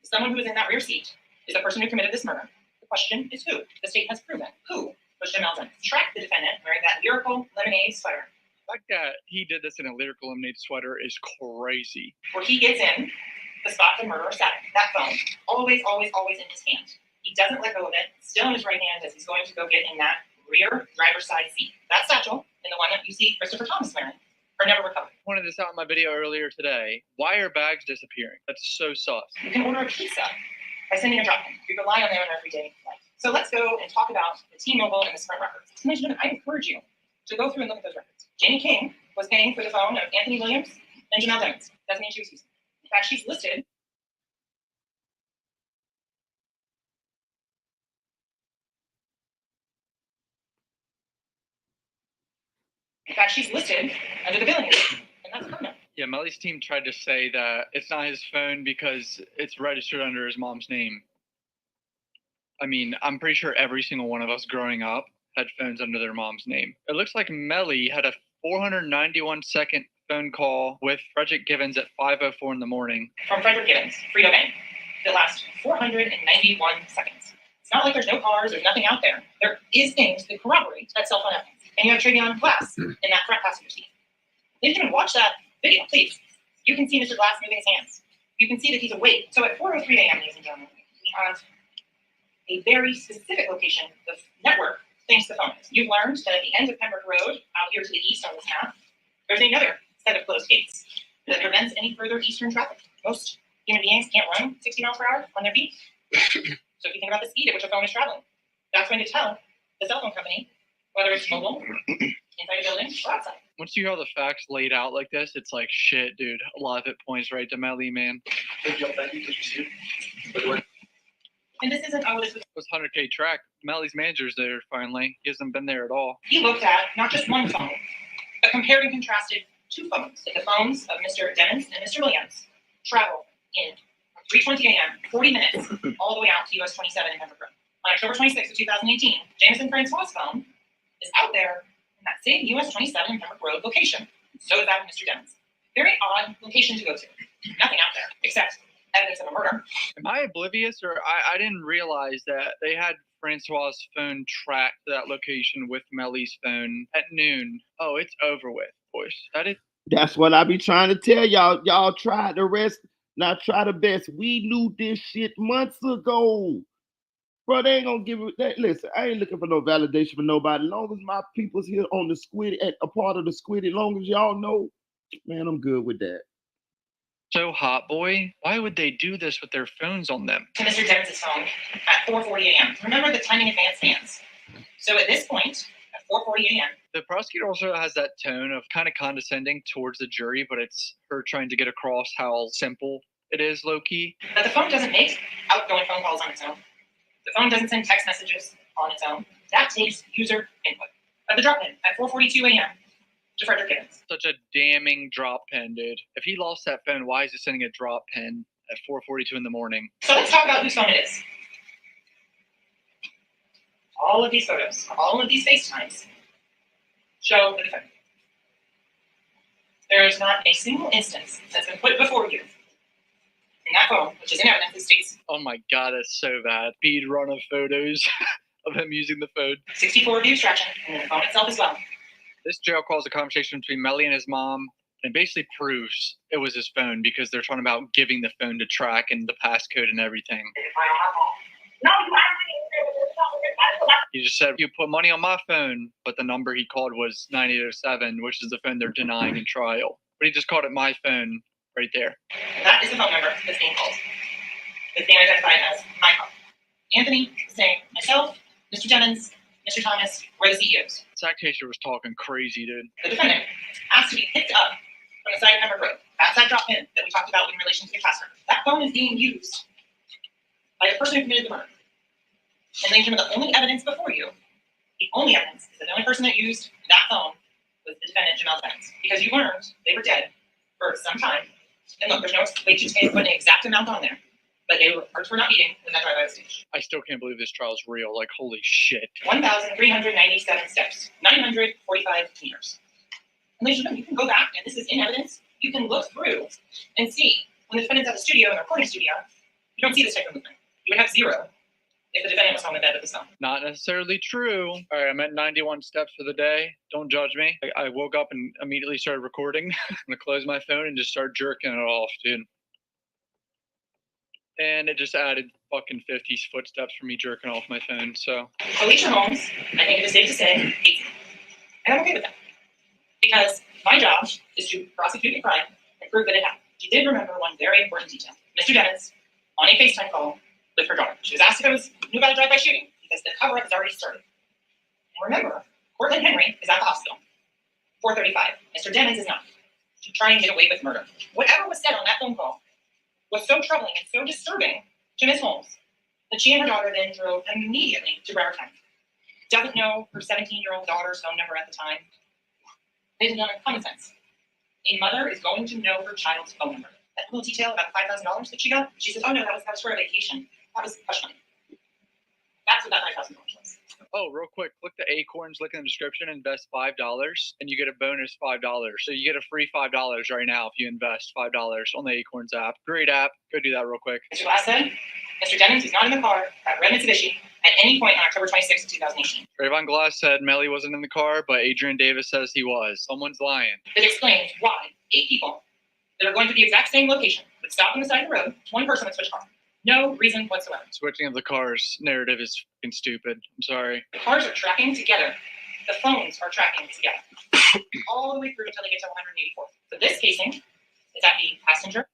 Someone who was in that rear seat is the person who committed this murder. The question is who? The state has proven. Who was Jamel Demmons? Track the defendant wearing that lyrical lemonade sweater.
The fact that he did this in a lyrical lemonade sweater is crazy.
Where he gets in the spot the murderer sat in, that phone, always, always, always in his hand. He doesn't let go of it, still in his right hand as he's going to go get in that rear driver's side seat. That satchel and the one that you see Christopher Thomas wearing are never recovered.
I pointed this out in my video earlier today. Why are bags disappearing? That's so sus.
You can order a pizza by sending a drop-in. You rely on them in everyday life. So let's go and talk about the T-Mobile and the Sprint records. I encourage you to go through and look at those records. Jamie King was paying for the phone of Anthony Williams and Jamel Demmons. Doesn't mean she was using it. In fact, she's listed under the billing agent, and that's her number.
Yeah, Melly's team tried to say that it's not his phone because it's registered under his mom's name. I mean, I'm pretty sure every single one of us growing up had phones under their mom's name. It looks like Melly had a 491-second phone call with Frederick Givens at 5:04 in the morning.
From Frederick Givens, free domain. That lasts 491 seconds. It's not like there's no cars, there's nothing out there. There is things that corroborate that cell phone evidence. And you have Travion Glass in that front passenger seat. If you can watch that video, please. You can see Mr. Glass moving his hands. You can see that he's awake. So at 4:03 a.m., ladies and gentlemen, we have a very specific location of network thanks to phones. You've learned that at the end of Pembroke Road, out here to the east on this map, there's another set of closed gates that prevents any further eastern traffic. Most human beings can't run 60 miles per hour on their feet. So if you think about the speed at which a phone is traveling, that's going to tell the cell phone company whether it's mobile, inside a building, or outside.
Once you have the facts laid out like this, it's like, shit, dude. A lot of it points right to Melly, man.
Thank you. Did you see it?
And this isn't, oh, this was.
It was 100K track. Melly's manager's there finally. He hasn't been there at all.
He looked at not just one phone, but compared and contrasted two phones. The phones of Mr. Demmons and Mr. Williams travel in 3:20 a.m., 40 minutes, all the way out to US 27 in Pembroke Road. On October 26th of 2018, Jameson Francois' phone is out there in that same US 27 in Pembroke Road location. So is that of Mr. Demmons. Very odd location to go to. Nothing out there except evidence of a murder.
Am I oblivious, or I didn't realize that they had Francois' phone tracked to that location with Melly's phone at noon? Oh, it's over with, boys.
That's what I be trying to tell y'all. Y'all try the rest, now try the best. We knew this shit months ago. Bro, they ain't gonna give it that. Listen, I ain't looking for no validation from nobody. As long as my people's here on the squid, at a part of the squid, as long as y'all know, man, I'm good with that.
So, hot boy, why would they do this with their phones on them?
To Mr. Demmons' phone at 4:40 a.m. Remember the timing advance hands. So at this point, at 4:40 a.m.
The prosecutor also has that tone of kind of condescending towards the jury, but it's her trying to get across how simple it is, low-key.
But the phone doesn't make outgoing phone calls on its own. The phone doesn't send text messages on its own. That takes user input. At the drop in at 4:42 a.m. to Frederick Givens.
Such a damning drop pin, dude. If he lost that phone, why is he sending a drop pin at 4:42 in the morning?
So let's talk about whose phone it is. All of these photos, all of these FaceTimes show the defendant. There is not a single instance that's been put before you in that phone, which is in evidence that states.
Oh my god, that's so bad. Speed run of photos of him using the phone.
64 views tracking, and the phone itself as well.
This jail call is a conversation between Melly and his mom, and basically proves it was his phone because they're talking about giving the phone to track and the passcode and everything.
No,
He just said, you put money on my phone, but the number he called was 9807, which is the phone they're denying in trial. But he just called it my phone right there.
that is the phone number that's being called. It's being identified as my phone. Anthony is saying, myself, Mr. Jennings, Mr. Thomas, we're the CEOs.
Zach Tasher was talking crazy, dude.
The defendant asked to be picked up from the side of Pembroke Road. That's that drop in that we talked about in relation to the classroom. That phone is being used by the person who committed the murder. And ladies and gentlemen, the only evidence before you, the only evidence is that the only person that used that phone was the defendant, Jamel Dennons. Because you learned they were dead for some time. And look, there's no way to put an exact amount on there. But hearts were not beating when that drive-by was staged.
I still can't believe this trial is real. Like, holy shit.
1,397 steps, 945 meters. And ladies and gentlemen, you can go back, and this is in evidence. You can look through and see when the defendant's at the studio, in the recording studio, you don't see this type of movement. You would have 0 if the defendant was on the bed with his phone.
Not necessarily true. All right, I'm at 91 steps for the day. Don't judge me. I woke up and immediately started recording. I'm going to close my phone and just start jerking it off, dude. And it just added fucking 50 footsteps for me jerking off my phone, so.
Alicia Holmes, I think it is safe to say, hates me. And I'm okay with that. Because my job is to prosecute a crime and prove that it happened. She did remember one very important detail. Mr. Dennons, on a FaceTime call with her daughter. She was asked if it knew about a drive-by shooting because the cover-up has already started. And remember, Cortland Henry is at the hospital. 4:35. Mr. Dennons is not. To try and get away with murder. Whatever was said on that phone call was so troubling and so disturbing to Ms. Holmes that she and her daughter then drove immediately to Broward County. Doesn't know her 17-year-old daughter's phone number at the time. Ladies and gentlemen, common sense. A mother is going to know her child's phone number. That little detail about the $5,000 that she got, she says, oh no, that was for a vacation. That was hush money. That's what that $5,000 was.
Oh, real quick, click the Acorns link in the description, invest $5, and you get a bonus $5. So you get a free $5 right now if you invest $5 on the Acorns app. Great app. Go do that real quick.
Mr. Glass said, Mr. Jennings was not in the car at red Mitsubishi at any point on October 26, 2018.
Rayvon Glass said Melly wasn't in the car, but Adrian Davis says he was. Someone's lying.
That explains why 8 people that are going to the exact same location would stop on the side of the road, one person would switch cars. No reason whatsoever.
Switching of the cars narrative is fucking stupid. I'm sorry.
The cars are tracking together. The phones are tracking together. All the way through until they get to 184th. So this casing is at the passenger.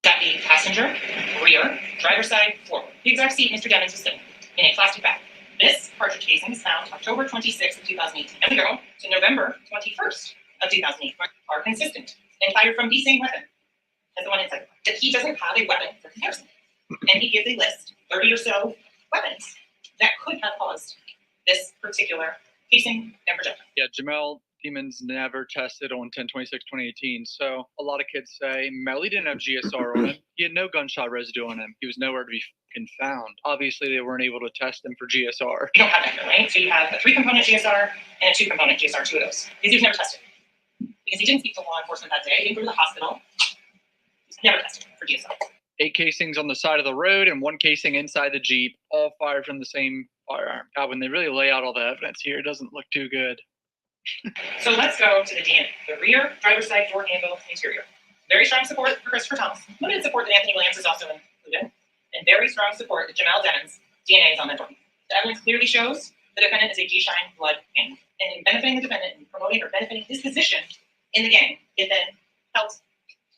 At the passenger, rear, driver's side, floor. The exact seat Mr. Jennings was sitting in a plastic bag. This cartridge casing is found October 26th of 2018. And we go to November 21st of 2008. Are consistent and fired from the same weapon as the one inside. That he doesn't have a weapon for comparison. And he gives a list, 30 or so weapons that could have caused this particular casing and projectile.
Yeah, Jamel Demons never tested on 10/26/2018. So a lot of kids say Melly didn't have GSR on him. He had no gunshot residue on him. He was nowhere to be fucking found. Obviously, they weren't able to test him for GSR.
You don't have that here, right? So you have a 3-component GSR and a 2-component GSR, 2 of those. Because he was never tested. Because he didn't speak to law enforcement that day. He didn't go to the hospital. He was never tested for GSR.
8 casings on the side of the road and 1 casing inside the Jeep, all fired from the same firearm. God, when they really lay out all the evidence here, it doesn't look too good.
So let's go to the DNA. The rear, driver's side, door handle, interior. Very strong support for Christopher Thomas. Limited support that Anthony Williams is also included. And very strong support that Jamel Devon's DNA is on that door. The evidence clearly shows the defendant is a G-Shine blood gang. And in benefiting the defendant and promoting or benefiting his position in the gang, it then helps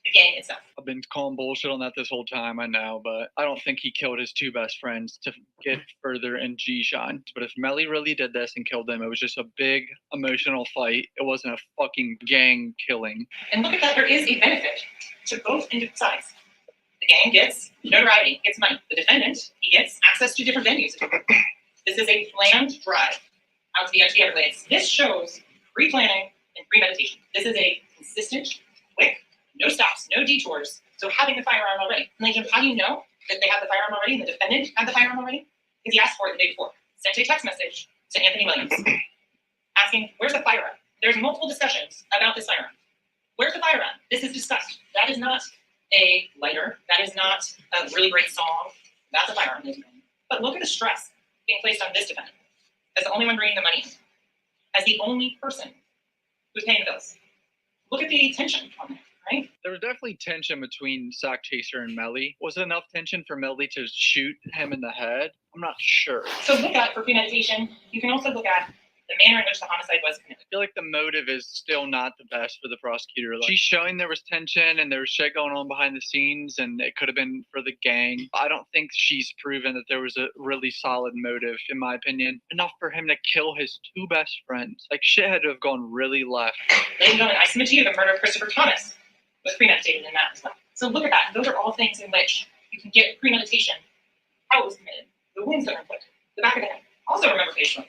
the gang itself.
I've been calling bullshit on that this whole time, I know, but I don't think he killed his 2 best friends to get further in G-Shine. But if Melly really did this and killed them, it was just a big emotional fight. It wasn't a fucking gang killing.
And look at that, there is a benefit to both sides. The gang gets notoriety, gets money. The defendant, he gets access to different venues. This is a planned drive out to the edge of the Everglades. This shows pre-planning and premeditation. This is a consistent, quick, no stops, no detours. So having the firearm already. And like, how do you know that they have the firearm already and the defendant had the firearm already? Because he asked for it the day before. Sent a text message to Anthony Williams asking, where's the firearm? There's multiple discussions about this firearm. Where's the firearm? This is discussed. That is not a lighter. That is not a really great song. That's a firearm. But look at the stress being placed on this defendant as the only one bringing the money in, as the only person who's paying the bills. Look at the tension on there. Right?
There was definitely tension between Sack Chaser and Melly. Was it enough tension for Melly to shoot him in the head? I'm not sure.
So look at, for premeditation, you can also look at the manner in which the homicide was committed.
I feel like the motive is still not the best for the prosecutor. Like, she's showing there was tension and there was shit going on behind the scenes and it could have been for the gang. I don't think she's proven that there was a really solid motive, in my opinion. Enough for him to kill his 2 best friends. Like, shit had to have gone really left.
Ladies and gentlemen, I submit to you the murder of Christopher Thomas was premeditated in that as well. So look at that. Those are all things in which you can get premeditation, how it was committed, the wounds that were inflicted, the back of the head. Also remember facial.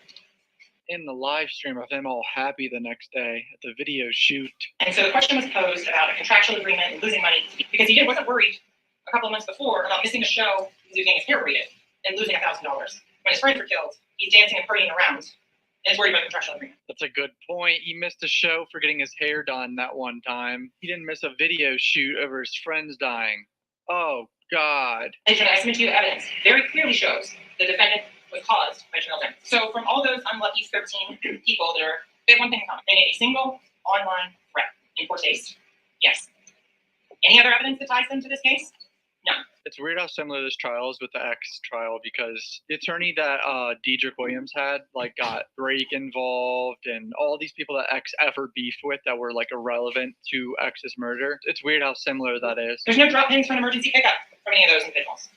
In the live stream of him all happy the next day at the video shoot.
And so the question was posed about a contractual agreement and losing money because he wasn't worried a couple of months before about missing a show because he was getting his hair braided and losing $1,000. When his friends were killed, he's dancing and partying around and is worried about contractual agreement.
That's a good point. He missed a show for getting his hair done that one time. He didn't miss a video shoot over his friends dying. Oh, God.
And I submit to you the evidence very clearly shows the defendant was caused by Jamel Devon. So from all those unlucky 13 people, they have one thing in common. They made a single online threat in poor taste. Yes. Any other evidence that ties them to this case? No.
It's weird how similar this trial is with the X trial because the attorney that Dedrick Williams had got Drake involved and all these people that X ever beefed with that were irrelevant to X's murder. It's weird how similar that is.
There's no drop pins for an emergency pickup from any of those individuals.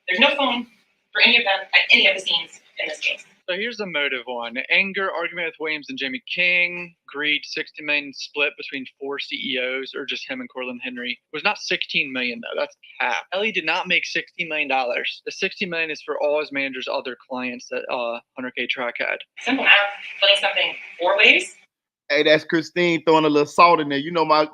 There's no phone for any of them at any of the scenes in this case.
So here's the motive one. Anger, argument with Williams and Jamie King. Greed, $60 million split between 4 CEOs, or just him and Cortland Henry. It was not $16 million, though. That's cap. Melly did not make $60 million. The $60 million is for all his managers' other clients that 100K Track had.
Simple math. Splitting something 4 ways.
Hey, that's Christine throwing a little salt in there. You know my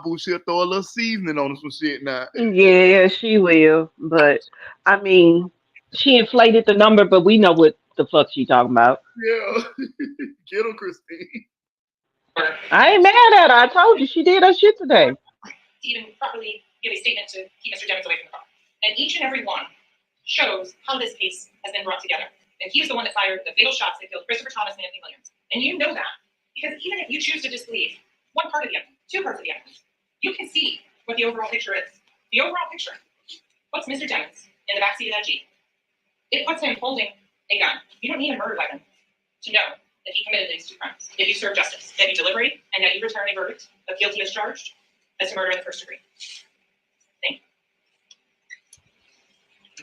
boo, she'll throw a little seasoning on some shit now.
Yeah, she will. But I mean, she inflated the number, but we know what the fuck she talking about.
Yeah. Get him, Christine.
I ain't mad at her. I told you she did her shit today.
To even properly give a statement to keep Mr. Jennings away from the car. And each and every one shows how this case has been brought together. And he's the one that fired the fatal shots that killed Christopher Thomas and Anthony Williams. And you know that because even if you choose to disbelieve one part of the evidence, 2 parts of the evidence, you can see what the overall picture is. The overall picture puts Mr. Jennings in the backseat of that Jeep. It puts him holding a gun. You don't need a murder weapon to know that he committed these 2 crimes. If you serve justice, that you deliberate, and that you return a verdict of guilty as charged as to murder in the first degree. Thank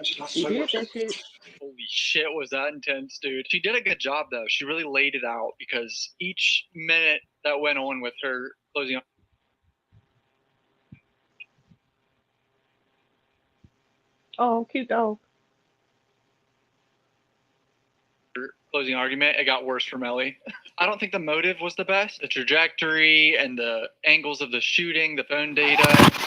you.
She did that shit.
Holy shit, was that intense, dude. She did a good job, though. She really laid it out because each minute that went on with her closing
Oh, cute dog.
closing argument, it got worse for Melly. I don't think the motive was the best. The trajectory and the angles of the shooting, the phone data.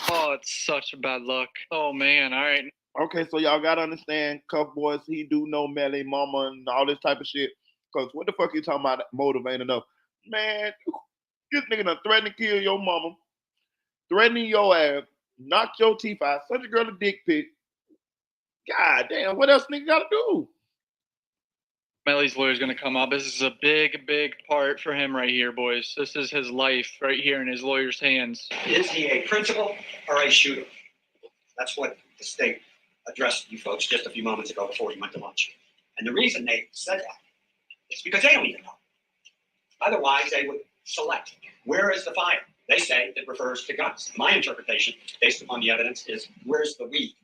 Oh, it's such a bad look. Oh, man. All right.
Okay, so y'all gotta understand, Cuff Boys, he do know Melly, mama, and all this type of shit. Cause what the fuck you talking about? Motive ain't enough, man. This nigga done threatened to kill your mama, threatening your ass, knock your teeth out, send a girl a dick pic. God damn, what else nigga gotta do?
Melly's lawyer's going to come up. This is a big, big part for him right here, boys. This is his life right here in his lawyer's hands.
Is he a principal or a shooter? That's what the state addressed you folks just a few moments ago before you went to lunch. And the reason they said that is because they don't even know. Otherwise, they would select. Where is the fire? They say it refers to guns. My interpretation, based upon the evidence, is where's the weed,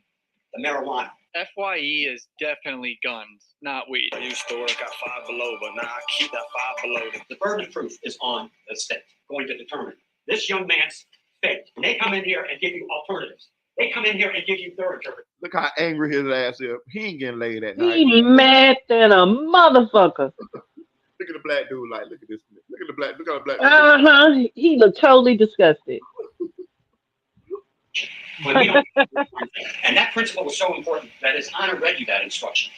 the marijuana?
FYE is definitely guns, not weed.
I used to work at Five Below, but now I keep that Five Below.
The burden of proof is on the state, going to determine this young man's fate. And they come in here and give you alternatives. They come in here and give you their interpretation.
Look how angry his ass is. He ain't getting laid that night.
He mad than a motherfucker.
Look at the black dude, like, look at this. Look at the black, look at the black dude.
He looked totally disgusted.
When we don't, and that principle was so important that his honor read you that instruction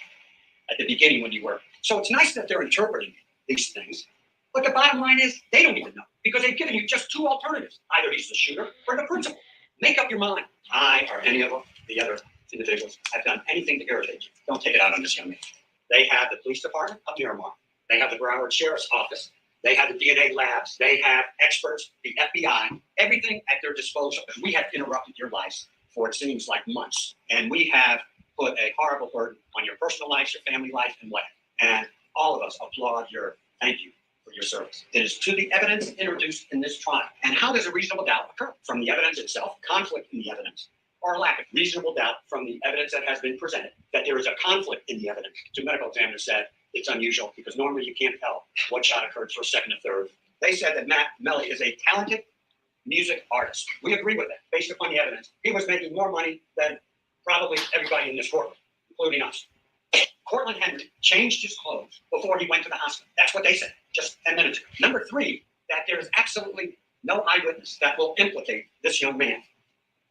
at the beginning when you were. So it's nice that they're interpreting these things, but the bottom line is they don't even know because they've given you just 2 alternatives. Either he's the shooter or the principal. Make up your mind. I or any of the other individuals have done anything to irritate you. Don't take it out on this young man. They have the police department of Miramar. They have the Broward Sheriff's Office. They have the DNA labs. They have experts, the FBI, everything at their disposal. And we have interrupted your lives for it seems like months. And we have put a horrible burden on your personal life, your family life, and what. And all of us applaud your thank you for your service. It is to the evidence introduced in this trial. And how does a reasonable doubt occur? From the evidence itself, conflict in the evidence, or lack of reasonable doubt from the evidence that has been presented, that there is a conflict in the evidence. Two medical examiners said it's unusual because normally you can't tell what shot occurred first, second, and third. They said that Matt Melly is a talented music artist. We agree with that based upon the evidence. He was making more money than probably everybody in this courtroom, including us. Cortland Henry changed his clothes before he went to the hospital. That's what they said just 10 minutes ago. Number 3, that there is absolutely no eyewitness that will implicate this young man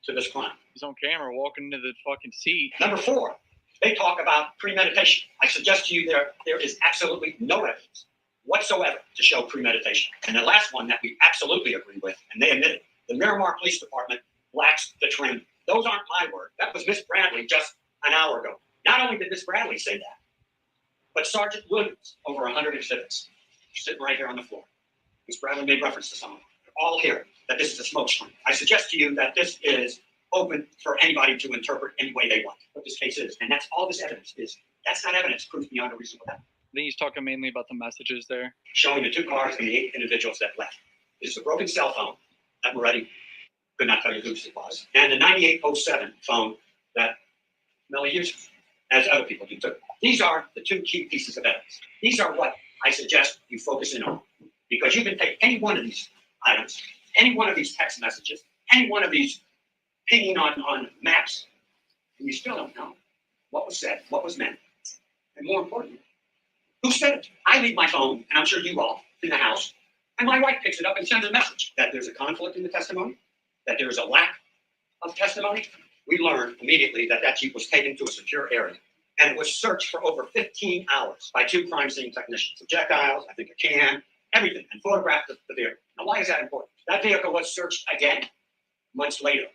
to this crime.
He's on camera walking into the fucking seat.
Number 4, they talk about premeditation. I suggest to you there is absolutely no evidence whatsoever to show premeditation. And the last one that we absolutely agree with, and they admit it, the Miramar Police Department lacks the training. Those aren't my words. That was Miss Bradley just an hour ago. Not only did Miss Bradley say that, but Sergeant Williams, over 100 exhibits, sitting right here on the floor. Miss Bradley made reference to some of them. They're all here, that this is a smoke screen. I suggest to you that this is open for anybody to interpret any way they want what this case is. And that's all this evidence is. That's not evidence proof beyond a reasonable doubt.
I think he's talking mainly about the messages there.
Showing the 2 cars and the 8 individuals that left. This is a broken cell phone that Moretti could not tell you whose it was. And the 9807 phone that Melly uses. as other people do too. These are the two key pieces of evidence. These are what I suggest you focus in on, because you can take any one of these items, any one of these text messages, any one of these pinging on maps, and you still don't know what was said, what was meant, and more importantly, who said it. I leave my phone, and I'm sure you all, in the house, and my wife picks it up and sends a message that there's a conflict in the testimony, that there is a lack of testimony. We learned immediately that that Jeep was taken to a secure area, and it was searched for over 15 hours by 2 crime scene technicians. Projectiles, I think a can, everything, and photographed the vehicle. Now, why is that important? That vehicle was searched again months later.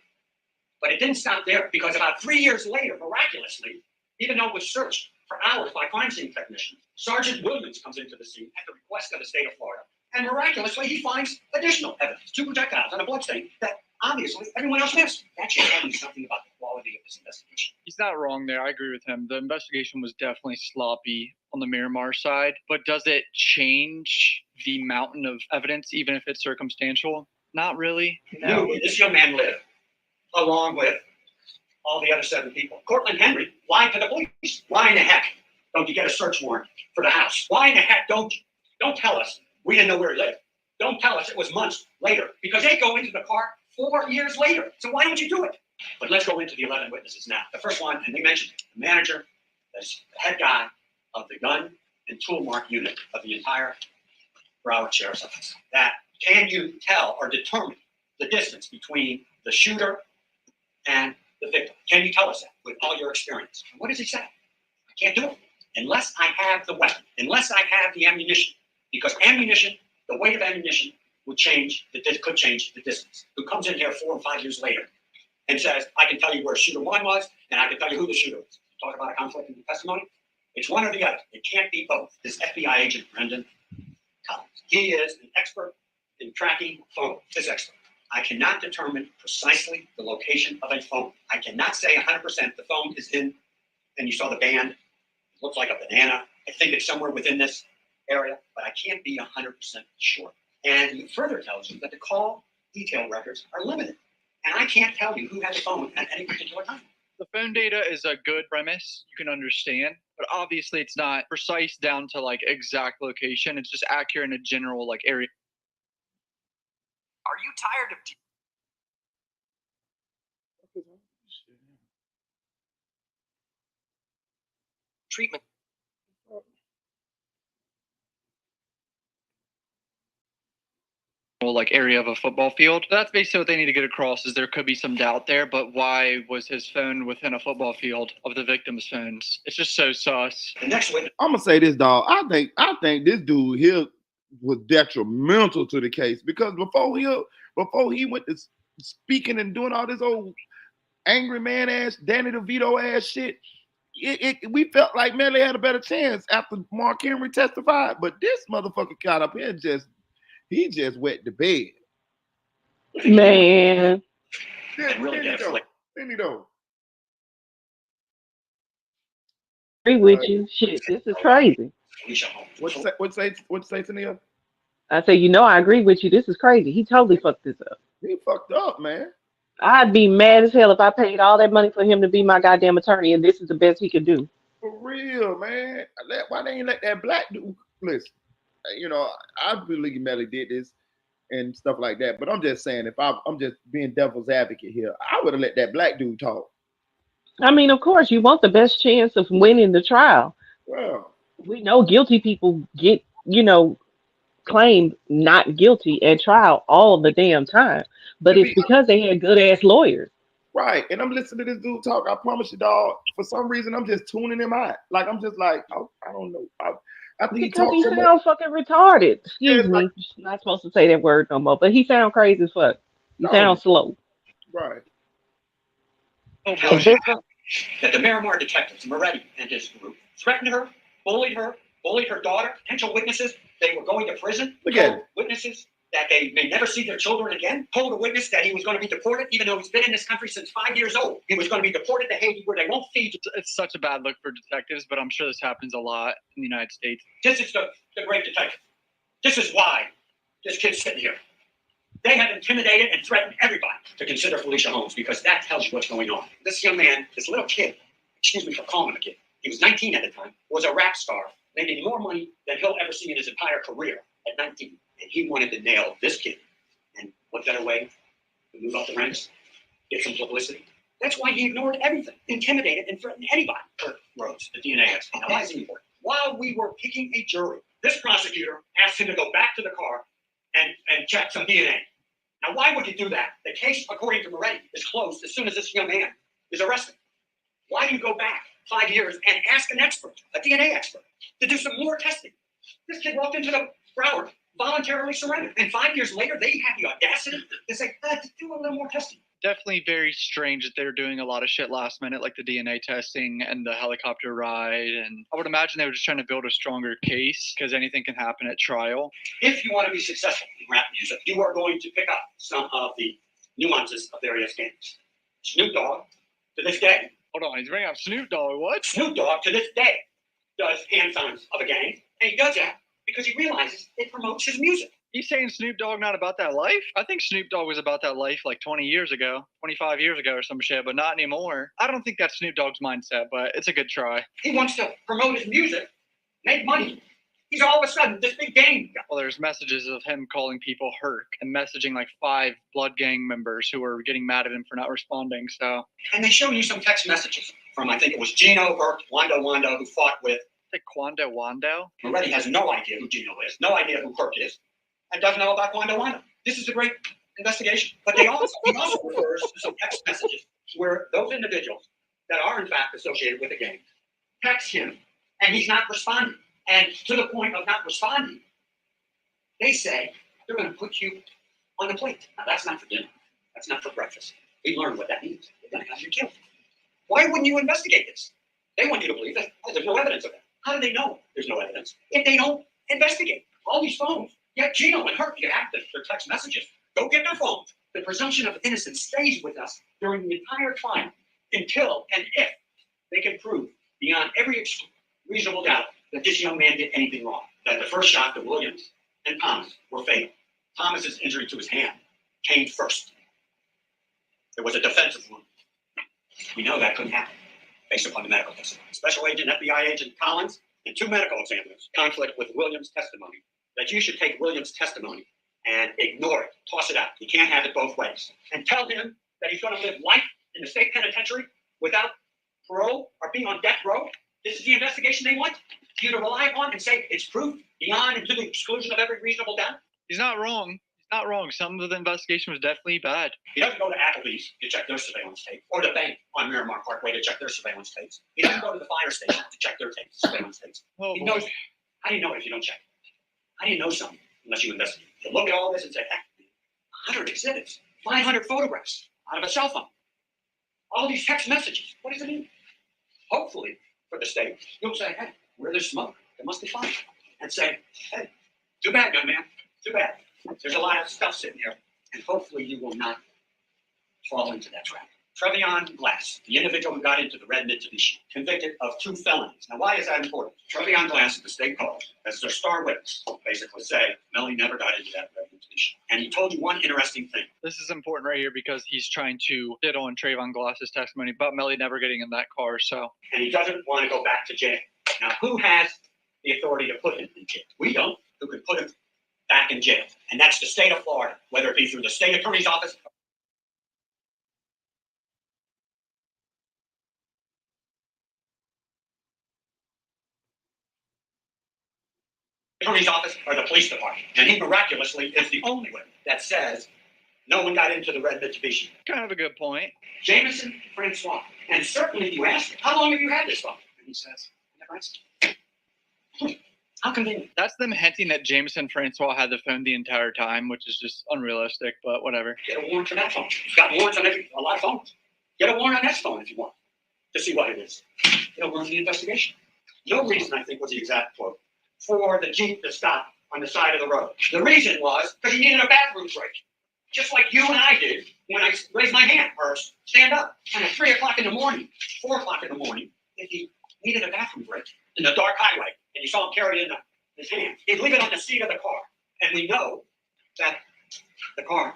But it didn't stop there, because about 3 years later, miraculously, even though it was searched for hours by crime scene technicians, Sergeant Williams comes into the scene at the request of the state of Florida, and miraculously he finds additional evidence, 2 projectiles and a bloodstain that obviously everyone else missed. That should tell you something about the quality of this investigation.
He's not wrong there. I agree with him. The investigation was definitely sloppy on the Miramar side, but does it change the mountain of evidence, even if it's circumstantial? Not really.
No, this young man lived along with all the other 7 people. Cortland Henry lied to the police. Why in the heck don't you get a search warrant for the house? Why in the heck don't you? Don't tell us we didn't know where he lived. Don't tell us it was months later, because they go into the car 4 years later. So why don't you do it? But let's go into the 11 witnesses now. The first one, and they mentioned it, the manager, the head guy of the gun and tool mark unit of the entire Broward Sheriff's Office. That, can you tell or determine the distance between the shooter and the victim? Can you tell us that with all your experience? What does he say? I can't do it unless I have the weapon, unless I have the ammunition, because ammunition, the weight of ammunition could change the distance. Who comes in here 4 and 5 years later and says, I can tell you where shooter 1 was, and I can tell you who the shooter was. Talk about a conflict in the testimony. It's one or the other. It can't be both. This FBI agent, Brendan Collins, he is an expert in tracking phones. This expert. I cannot determine precisely the location of a phone. I cannot say 100% the phone is in, and you saw the band. It looks like a banana. I think it's somewhere within this area, but I can't be 100% sure. And he further tells you that the call detail records are limited. And I can't tell you who had the phone at any particular time.
The phone data is a good premise, you can understand, but obviously it's not precise down to like exact location. It's just accurate in a general like area.
Are you tired of treatment?
Like area of a football field. That's basically what they need to get across, is there could be some doubt there, but why was his phone within a football field of the victim's phones? It's just so sus.
The next witness.
I'm gonna say this, dog. I think this dude here was detrimental to the case, because before he went to speaking and doing all this old angry man ass, Danny DeVito ass shit, we felt like Melly had a better chance after Mark Henry testified. But this motherfucker got up here he just wet the bed.
Man.
Then he don't.
Agree with you. Shit, this is crazy.
What you say, Tania?
I say, I agree with you. This is crazy. He totally fucked this up.
He fucked up, man.
I'd be mad as hell if I paid all that money for him to be my goddamn attorney, and this is the best he could do.
For real, man. Why they ain't let that black dude listen? I believe Melly did this and stuff like that, but I'm just saying, if I'm just being devil's advocate here, I would have let that black dude talk.
I mean, of course, you want the best chance of winning the trial.
Well,
we know guilty people get, claimed not guilty at trial all the damn time, but it's because they had good ass lawyers.
Right, and I'm listening to this dude talk. I promise you, dog. For some reason, I'm just tuning him out. Like I'm just like, I don't know.
Because he sounds fucking retarded. Excuse me. You're not supposed to say that word no more. But he sounds crazy as fuck. He sounds slow.
Right.
That the Miramar detectives, Moretti and his group, threatened her, bullied her daughter, potential witnesses. They were going to prison. Told witnesses that they may never see their children again. Told a witness that he was going to be deported, even though he's been in this country since 5 years old. He was going to be deported to Haiti, where they won't feed you.
It's such a bad look for detectives, but I'm sure this happens a lot in the United States.
This is the great detective. This is why this kid's sitting here. They have intimidated and threatened everybody to consider Felicia Holmes, because that tells you what's going on. This young man, this little kid, excuse me for calling him a kid, he was 19 at the time, was a rap star, making more money than he'll ever see in his entire career at 19. And he wanted to nail this kid. And what better way to move up the ranks? Get some publicity. That's why he ignored everything, intimidated, and threatened anybody. Kirk Rhodes, the DNA expert. Now, why is he important? While we were picking a jury, this prosecutor asked him to go back to the car and check some DNA. Now, why would he do that? The case, according to Moretti, is closed as soon as this young man is arrested. Why do you go back 5 years and ask an expert, a DNA expert, to do some more testing? This kid walked into the Broward, voluntarily surrendered, and 5 years later, they had the audacity to say, do a little more testing.
Definitely very strange that they're doing a lot of shit last minute, like the DNA testing and the helicopter ride. And I would imagine they were just trying to build a stronger case because anything can happen at trial.
If you want to be successful in rap music, you are going to pick up some of the nuances of various games. Snoop Dogg, to this day.
Hold on, he's bringing up Snoop Dogg. What?
Snoop Dogg, to this day, does hand signs of a gang. And he does that because he realizes it promotes his music.
He's saying Snoop Dogg not about that life? I think Snoop Dogg was about that life like 20 years ago, 25 years ago or some shit, but not anymore. I don't think that's Snoop Dogg's mindset, but it's a good try.
He wants to promote his music, make money. He's all of a sudden this big gang guy.
Well, there's messages of him calling people Herc and messaging like 5 Blood Gang members who were getting mad at him for not responding, so.
And they show you some text messages from, I think it was Gino, Burke, Wando, who fought with.
Like Quando Wando?
Moretti has no idea who Gino is, no idea who Kirk is, and doesn't know about Wando. This is a great investigation. But he also refers to some text messages where those individuals that are in fact associated with the gang text him, and he's not responding. And to the point of not responding, they say, they're going to put you on the plate. Now, that's not for dinner. That's not for breakfast. We learned what that means. They're going to have you killed. Why wouldn't you investigate this? They want you to believe that there's no evidence of that. How do they know there's no evidence if they don't investigate? All these phones, yet Gino and Herc, you have their text messages. Go get their phones. The presumption of innocence stays with us during the entire trial until and if they can prove beyond every reasonable doubt that this young man did anything wrong. That the first shot to Williams and Thomas were fatal. Thomas's injury to his hand came first. There was a defensive wound. We know that couldn't happen based upon the medical testimony. Special Agent, FBI Agent Collins, and 2 medical examiners conflict with Williams' testimony. That you should take Williams' testimony and ignore it, toss it out. You can't have it both ways. And tell him that he's going to live life in the state penitentiary without parole or be on death row. This is the investigation they want you to rely upon and say it's proof beyond and to the exclusion of every reasonable doubt.
He's not wrong. Not wrong. Some of the investigation was definitely bad.
He doesn't go to Applebee's to check their surveillance tape, or the bank on Miramar Parkway to check their surveillance tapes. He doesn't go to the fire station to check their tapes, surveillance tapes.
Oh,
he knows. How do you know it if you don't check? How do you know something unless you investigate? You look at all this and say, heck, 100 exhibits, 500 photographs out of a cell phone, all these text messages. What does it mean? Hopefully, for the state, you'll say, hey, where there's smoke, there must be fire. And say, hey, too bad, young man, too bad. There's a lot of stuff sitting here, and hopefully you will not fall into that trap. Trevion Glass, the individual who got into the red Mitsubishi, convicted of 2 felonies. Now, why is that important? Trevion Glass, the state called as their star witness, basically say Melly never got into that red Mitsubishi. And he told you one interesting thing.
This is important right here because he's trying to hit on Trayvon Glass's testimony about Melly never getting in that car. So,
and he doesn't want to go back to jail. Now, who has the authority to put him in jail? We don't. Who could put him back in jail? And that's the state of Florida, whether it be through the state attorney's office or the police department. And he miraculously is the only one that says no one got into the red Mitsubishi.
Kind of a good point.
Jameson Francois. And certainly you ask him, how long have you had this phone? And he says, never asked. How convenient.
That's them hinting that Jameson Francois had the phone the entire time, which is just unrealistic, but whatever.
Get a warrant for that phone. You've got warrants on a lot of phones. Get a warrant on that phone if you want to see what it is. It'll run the investigation. No reason, I think, was the exact quote, for the Jeep to stop on the side of the road. The reason was because he needed a bathroom break. Just like you and I did when I raised my hand or stand up. And at 3 o'clock in the morning, 4 o'clock in the morning, if he needed a bathroom break in the dark highway, and you saw him carry it in his hand, he'd leave it on the seat of the car. And we know that the car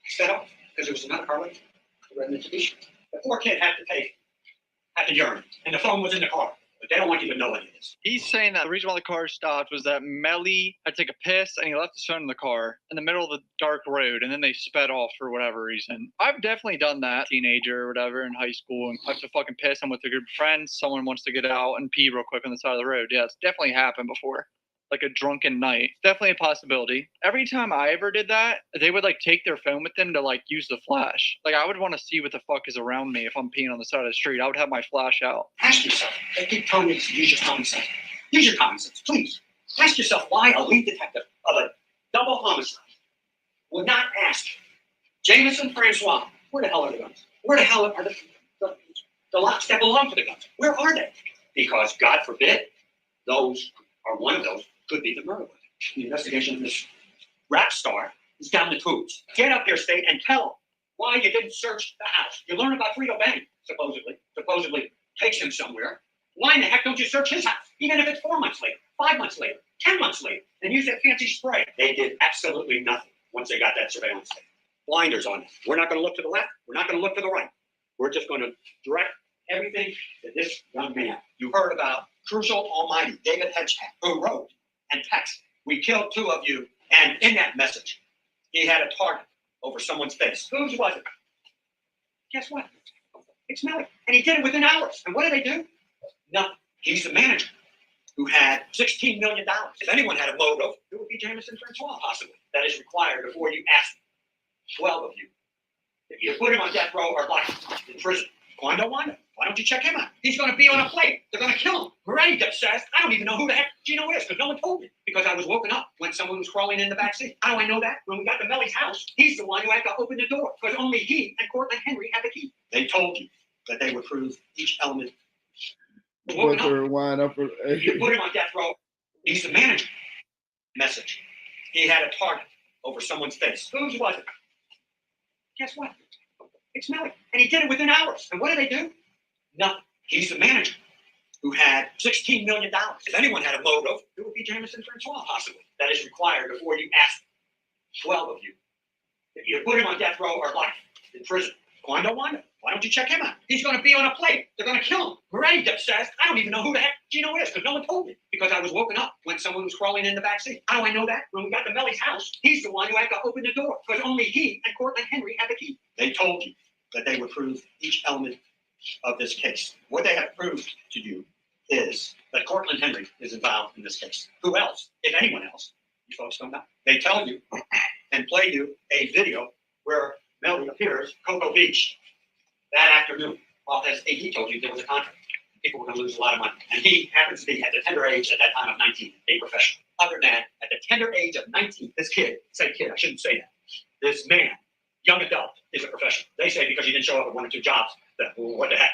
sped off because there was another car with the red Mitsubishi. The poor kid had to pay at the urinal, and the phone was in the car. But they don't want you to know any of this.
He's saying that the reason why the car stopped was that Melly had to take a piss and he left his phone in the car in the middle of the dark road, and then they sped off for whatever reason. I've definitely done that, teenager or whatever, in high school, and I have to fucking piss. I'm with a group of friends. Someone wants to get out and pee real quick on the side of the road. Yeah, it's definitely happened before. Like a drunken night. Definitely a possibility. Every time I ever did that, they would like take their phone with them to like use the flash. Like I would want to see what the fuck is around me if I'm peeing on the side of the street. I would have my flash out.
Ask yourself. They keep telling you to use your common sense. Use your common sense, please. Ask yourself why a lead detective of a double homicide would not ask Jameson Francois, where the hell are the guns? Where the hell are the locks that belong to the guns? Where are they? Because God forbid, those or one of those could be the murder weapon. The investigation of this rap star is down the tubes. Get up here, State, and tell them why you didn't search the house. You learn about Frito Bang, supposedly takes him somewhere. Why in the heck don't you search his house? Even if it's 4 months later, 5 months later, 10 months later, and use that fancy spray. They did absolutely nothing once they got that surveillance tape. Blinders on. We're not going to look to the left. We're not going to look to the right. We're just going to direct everything to this young man. You heard about Crucial Almighty David Hedgehat, who wrote and texted, "We killed 2 of you," and in that message, he had a target over someone's face. Whose was it? Guess what? It's Melly. And he did it within hours. And what did they do? Nothing. He's the manager who had $16 million. If anyone had a motive, it would be Jameson Francois, possibly. That is required before you ask 12 of you. If you put him on death row or life in prison, Wanda, why don't you check him out? He's going to be on a plate. They're going to kill him. Moretti says, I don't even know who the heck Gino is because no one told me. Because I was woken up when someone was crawling in the back seat. How do I know that? When we got to Melly's house, he's the one who had to open the door because only he and Cortland Henry had the key. They told you that they would prove each element. Woken up. You put him on death row. He's the manager. Message. He had a target over someone's face. Whose was it? Guess what? It's Melly. And he did it within hours. And what did they do? Nothing. He's the manager who had $16 million. If anyone had a motive, it would be Jameson Francois, possibly. That is required before you ask 12 of you. If you put him on death row or life in prison, Wanda, why don't you check him out? He's going to be on a plate. They're going to kill him. Moretti says, I don't even know who the heck Gino is because no one told me. Because I was woken up when someone was crawling in the back seat. How do I know that? When we got to Melly's house, he's the one who had to open the door because only he and Cortland Henry had the key. They told you that they would prove each element of this case. What they have proved to you is that Cortland Henry is involved in this case. Who else, if anyone else, you folks don't know. They tell you and play you a video where Melly appears Cocoa Beach that afternoon. Well, as AD told you, there was a contract. People were going to lose a lot of money. And he happens to be at the tender age at that time of 19, a professional. Other than at the tender age of 19, this kid, say kid, I shouldn't say that. This man, young adult, is a professional. They say because he didn't show up at 1 or 2 jobs, that, well, what the heck?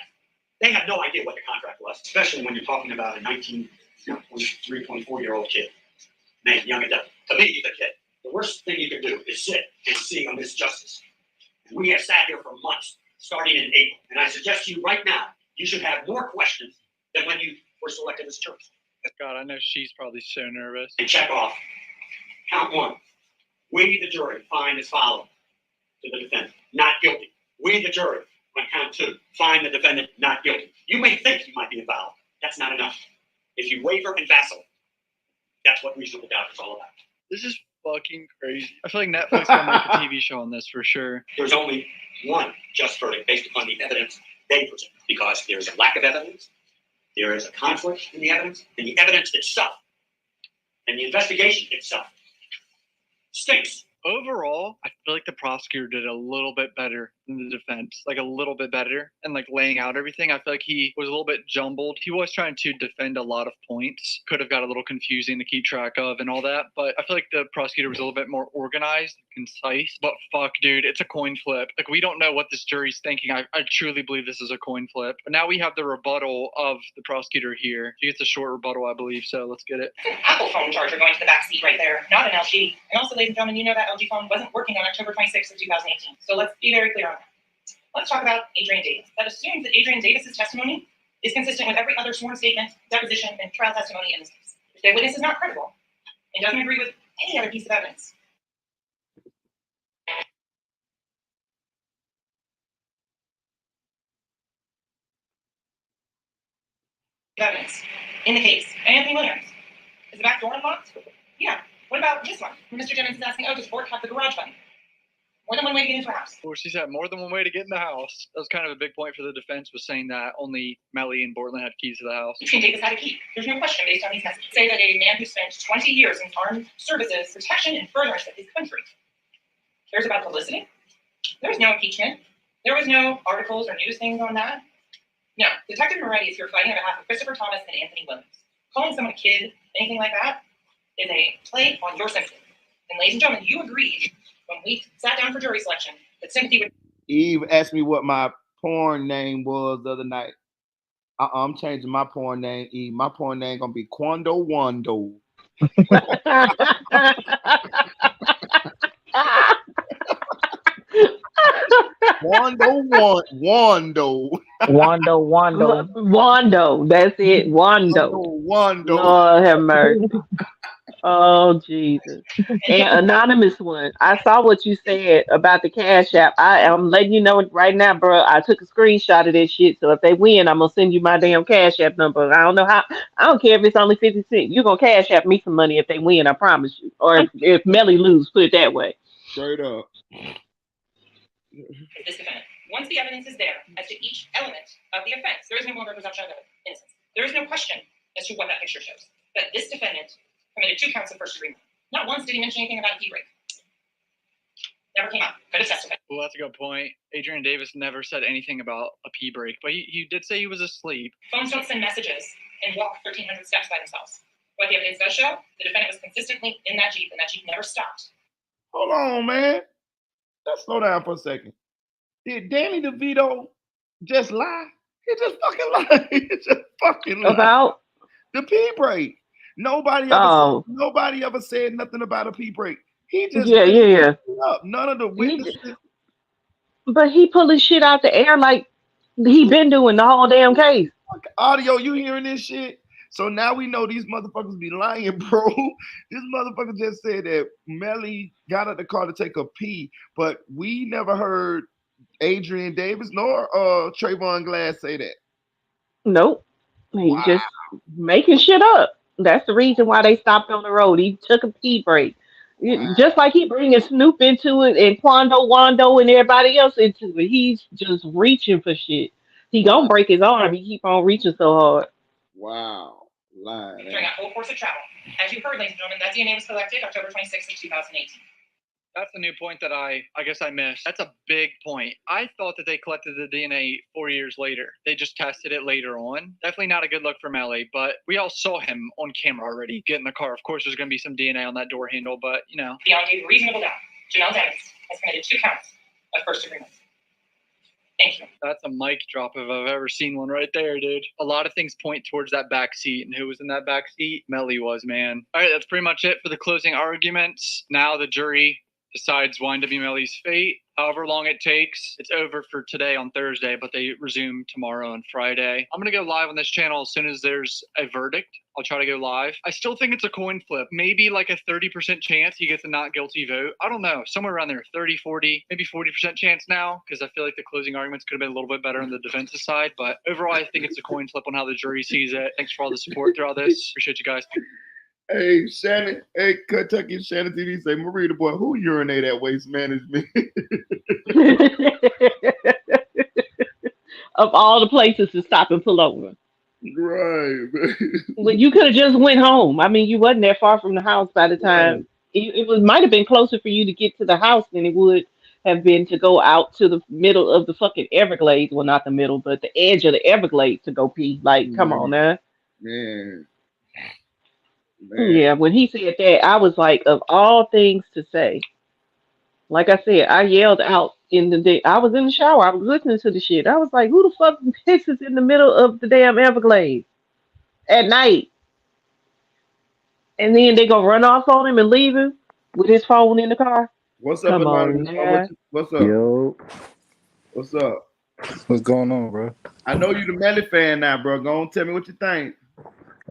They have no idea what the contract was, especially when you're talking about a 19, 23, 24-year-old kid. Man, young adult. To me, he's a kid. The worst thing you can do is sit and see on this justice. And we have sat here for months, starting in April. And I suggest to you right now, you should have more questions than when you were selected as jurors.
God, I know she's probably so nervous.
And check off. Count 1. We, the jury, find as follows to the defendant, not guilty. We, the jury, on count 2, find the defendant not guilty. You may think you might be involved. That's not enough. If you waver and vacillate, that's what reasonable doubt is all about.
This is fucking crazy. I feel like Netflix will make a TV show on this for sure.
There's only one just verdict based upon the evidence they present. Because there's a lack of evidence, there is a conflict in the evidence, and the evidence itself, and the investigation itself, stinks.
Overall, I feel like the prosecutor did a little bit better than the defense, like a little bit better, and like laying out everything. I feel like he was a little bit jumbled. He was trying to defend a lot of points. Could have got a little confusing to keep track of and all that, but I feel like the prosecutor was a little bit more organized, concise. But fuck, dude, it's a coin flip. Like, we don't know what this jury's thinking. I truly believe this is a coin flip. But now we have the rebuttal of the prosecutor here. He gets a short rebuttal, I believe, so let's get it.
Apple phone charger going to the back seat right there, not an LG. And also, ladies and gentlemen, you know that LG phone wasn't working on October 26th of 2018. So let's be very clear on that. Let's talk about Adrian Davis. That assumes that Adrian Davis's testimony is consistent with every other sworn statement, deposition, and trial testimony in this case. If the witness is not credible and doesn't agree with any other piece of evidence, evidence in the case. Anthony Williams. Is the back door unlocked? Yeah. What about this one? Mr. Jennings is asking, does Bork have the garage button? More than one way to get into a house.
Well, she said more than one way to get in the house. That was kind of a big point for the defense, was saying that only Melly and Bortland had keys to the house.
Adrian Davis had a key. There's no question based on these messages. Say that a man who spent 20 years in armed services, protection, and furtherance of his country cares about publicity. There's no impeachment. There was no articles or news things on that. No, Detective Moretti is here fighting on behalf of Christopher Thomas and Anthony Williams. Calling someone a kid, anything like that, is a play on your sympathy. And ladies and gentlemen, you agreed when we sat down for jury selection that sympathy would.
Eve asked me what my porn name was the other night. I'm changing my porn name, Eve. My porn name gonna be Quando Wando.
Wando. That's it. Wando. Lord have mercy. Oh Jesus. And anonymous one. I saw what you said about the Cash App. I'm letting you know right now, bro. I took a screenshot of this shit. So if they win, I'm gonna send you my damn Cash App number. I don't know how. I don't care if it's only 50 cents. You're gonna Cash App me some money if they win. I promise you. Or if Melly lose, put it that way.
Straight up.
This defendant. Once the evidence is there as to each element of the offense, there is no longer presumption of innocence. There is no question as to what that picture shows. That this defendant committed 2 counts of first degree murder. Not once did he mention anything about a key break. Never came up. Could have testified.
Well, that's a good point. Adrian Davis never said anything about a pee break, but he did say he was asleep.
Phones don't send messages and walk 1,300 steps by themselves. What the evidence does show, the defendant was consistently in that Jeep, and that Jeep never stopped.
Hold on, man. Let's slow down for a second. Did Danny DeVito just lie? He just fucking lied. He just fucking lied.
About
the pee break. Nobody ever said nothing about a pee break. He just
yeah.
Up. None of the witnesses.
But he pulled his shit out the air like he been doing the whole damn case.
Audio, you hearing this shit? So now we know these motherfuckers be lying, bro. This motherfucker just said that Melly got out the car to take a pee, but we never heard Adrian Davis nor Trayvon Glass say that.
Nope. He's just making shit up. That's the reason why they stopped on the road. He took a pee break. Just like he bringing Snoop into it and Quando Wando and everybody else into it. He's just reaching for shit. He gonna break his arm. He keep on reaching so hard.
Wow. Lying.
During that whole course of travel. As you heard, ladies and gentlemen, that DNA was collected October 26th of 2018.
That's a new point that I guess I missed. That's a big point. I thought that they collected the DNA 4 years later. They just tested it later on. Definitely not a good look for Melly, but we all saw him on camera already get in the car. Of course, there's going to be some DNA on that door handle, but, you know.
Beyond a reasonable doubt, Janelle Dennis has committed 2 counts of first degree murder. Thank you.
That's a mic drop if I've ever seen one right there, dude. A lot of things point towards that back seat, and who was in that back seat? Melly was, man. All right, that's pretty much it for the closing arguments. Now the jury decides YNW Melly's fate. However long it takes, it's over for today on Thursday, but they resume tomorrow and Friday. I'm going to go live on this channel as soon as there's a verdict. I'll try to go live. I still think it's a coin flip. Maybe like a 30% chance he gets a not guilty vote. I don't know. Somewhere around there, 30, 40, maybe 40% chance now, because I feel like the closing arguments could have been a little bit better on the defense's side. But overall, I think it's a coin flip on how the jury sees it. Thanks for all the support throughout this. Appreciate you guys.
Hey, Shannon. Hey, Kentucky Shannon TV say, Marie the boy, who urinate at Waste Management?
Of all the places to stop and pull over.
Right.
Well, you could have just went home. I mean, you wasn't that far from the house by the time. It might have been closer for you to get to the house than it would have been to go out to the middle of the fucking Everglades. Well, not the middle, but the edge of the Everglades to go pee. Like, come on now.
Man.
Yeah, when he said that, I was like, of all things to say, like I said, I yelled out in the day. I was in the shower. I was listening to the shit. I was like, who the fuck pisses in the middle of the damn Everglades at night? And then they gonna run off on him and leave him with his phone in the car?
What's up,
Come on, man.
What's up?
Yo.
What's up?
What's going on, bro?
I know you the Melly fan now, bro. Go on, tell me what you think.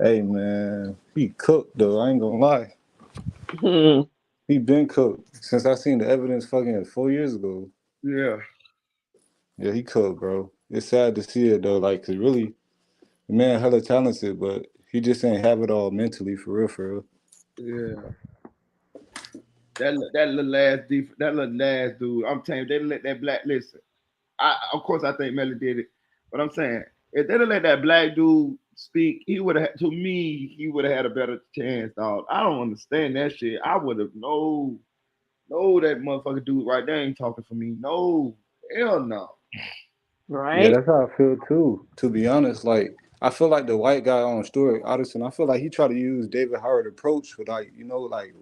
Hey, man. He cooked, though. I ain't gonna lie. He been cooked since I seen the evidence fucking 4 years ago.
Yeah.
Yeah, he cooked, bro. It's sad to see it, though. Like, 'cause really, The man hella talented, but he just ain't have it all mentally for real, for real.
Yeah. That little last dude. I'm telling you, they let that black listen. Of course I think Melly did it, but I'm saying if they'd have let that black dude speak, he would have. To me, he would have had a better chance, dog. I don't understand that shit. I would have no, that motherfucker dude right there ain't talking for me. No, hell no.
Yeah,
Right?
that's how I feel too. To be honest, like I feel like the white guy on Stuart Addison, I feel like he tried to use David Howard approach for like, like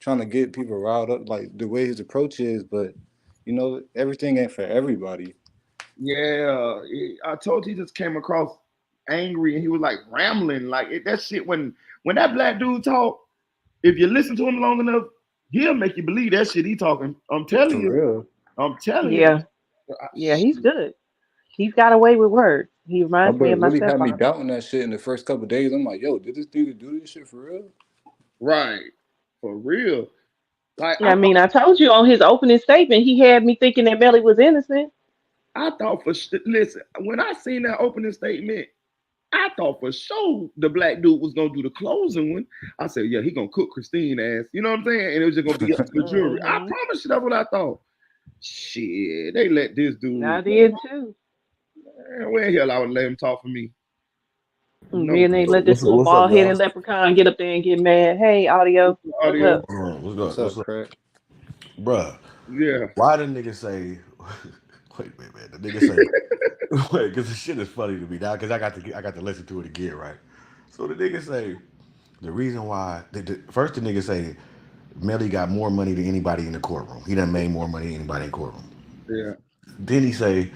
trying to get people riled up, like the way his approach is, but everything ain't for everybody.
Yeah, I told you he just came across angry and he was like rambling, like that shit. When that black dude talk, if you listen to him long enough, he'll make you believe that shit he talking. I'm telling
For
you.
real.
I'm telling you.
Yeah. Yeah, he's good. He's got a way with words. He
My
reminds me
brother
of my
really had me
stepfather.
doubting that shit in the first couple of days. I'm like, yo, did this nigga do this shit for real?
Right. For real. Like
Yeah, I mean, I told you on his opening statement, he had me thinking that Melly was innocent.
I thought listen, when I seen that opening statement, I thought for sure the black dude was gonna do the closing one. I said, yeah, he gonna cook Christine ass. You know what I'm saying? And it was just gonna be up to the jury. I
Hmm.
promise you that's what I thought. Shit, they let this dude.
I did too.
Man, where the hell I would let him talk for me?
And
No
then they let this little
What's up,
bald
y'all?
headed leprechaun get up there and get mad. Hey, audio, what's
audio.
up?
What's
What's
good? What's
up,
up,
Craig?
bruh?
Yeah.
Why the nigga say? Wait, man. The nigga say, wait, because the shit is funny to me now. Because I got to listen to it again, right? So the nigga say the reason why. First, the nigga say Melly got more money than anybody in the courtroom. He done made more money than anybody in the courtroom.
Yeah.
Then he say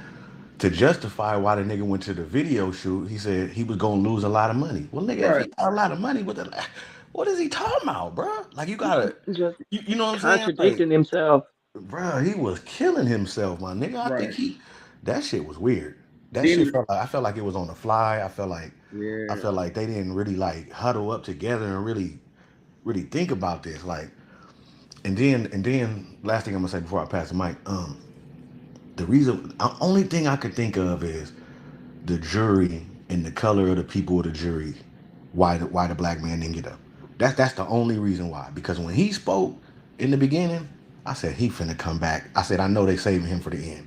to justify why the nigga went to the video shoot, he said he was gonna lose a lot of money. Well, nigga, if
Right.
he got a lot of money, what is he talking about, bro? Like you gotta,
Just
you know what I'm saying? Like,
contradicting himself.
bro, he was killing himself, my nigga. I think
Right.
that shit was weird. That
Then
shit I felt like it was on the fly. I
yeah.
felt like they didn't really like huddle up together and really think about this. Like, and then last thing I'm gonna say before I pass the mic, the only thing I could think of is the jury and the color of the people of the jury, why the black man didn't get up. That's the only reason why. Because when he spoke in the beginning, I said he finna come back. I said I know they saving him for the end.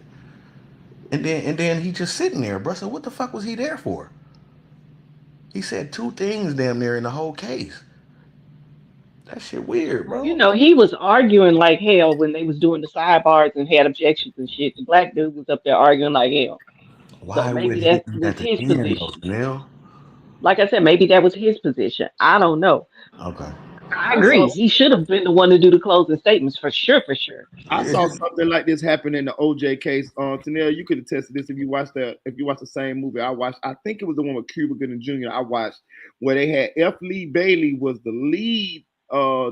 And then he just sitting there, bro. So what the fuck was he there for? He said two things damn near in the whole case. That shit weird,
Well,
bro.
he was arguing like hell when they was doing the sidebars and had objections and shit. The black dude was up there arguing like hell. So
Why would
maybe
he
that
be
was
at the
his
end though,
position.
Snell?
Like I said, maybe that was his position. I don't know.
Okay.
I
I saw
agree. He should have been the one to do the closing statements for sure, for sure.
I
It's
saw
just
something like this happen in the OJ case. Tanel, you could attest to this if you watched the same movie I watched. I think it was the one with Cuba Gooding Jr. I watched where they had F. Lee Bailey was the lead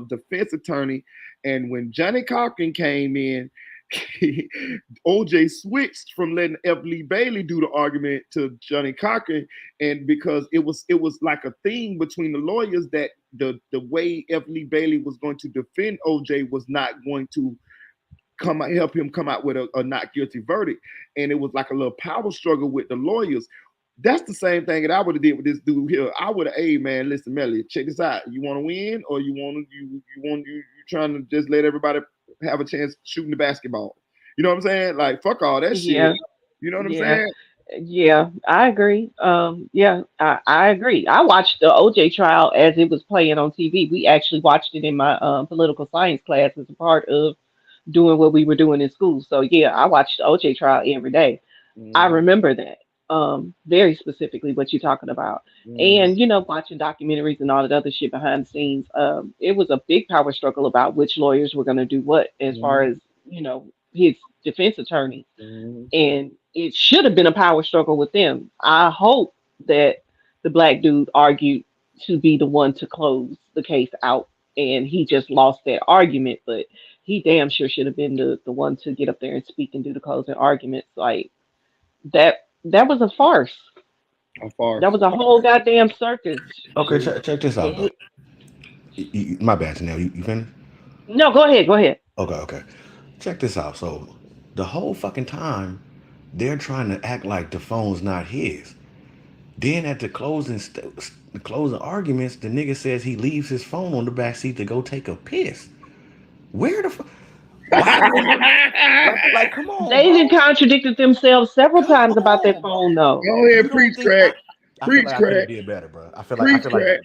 defense attorney, and when Johnny Cochran came in, OJ switched from letting F. Lee Bailey do the argument to Johnny Cochran, and because it was like a thing between the lawyers that the way F. Lee Bailey was going to defend OJ was not going to help him come out with a not guilty verdict, and it was like a little power struggle with the lawyers. That's the same thing that I would have did with this dude here. I would have, hey man, listen, Melly, check this out. You want to win, or you trying to just let everybody have a chance shooting the basketball? You know what I'm saying? Like fuck all that shit.
Yeah,
You know what I'm
yeah,
saying?
yeah. I agree. Yeah, I agree. I watched the OJ trial as it was playing on TV. We actually watched it in my political science class as a part of doing what we were doing in school. So yeah, I watched the OJ trial every day. I
Mm-hmm.
remember that very specifically what you're talking about.
Mm-hmm.
And watching documentaries and all that other shit behind the scenes, it was a big power struggle about which lawyers were going to do what as far as his defense attorney,
Mm-hmm.
and it should have been a power struggle with them. I hope that the black dude argued to be the one to close the case out, and he just lost that argument. But he damn sure should have been the one to get up there and speak and do the closing arguments. Like that was a farce.
How far?
That was a whole goddamn circus.
okay. Check this out though.
And
My bad, Snell. You finished?
no, go ahead, go ahead.
Okay. Check this out. So the whole fucking time they're trying to act like the phone's not his. Then at the closing arguments, the nigga says he leaves his phone on the back seat to go take a piss. Where the fuck? Why would like come on,
They did
bro?
contradicted themselves several
Come
times about that
on, bro.
phone, though.
Go ahead,
You don't
preach
think
crack.
I feel
Preach
like I could
crack.
have did better, bro. I
Preach
feel like
crack.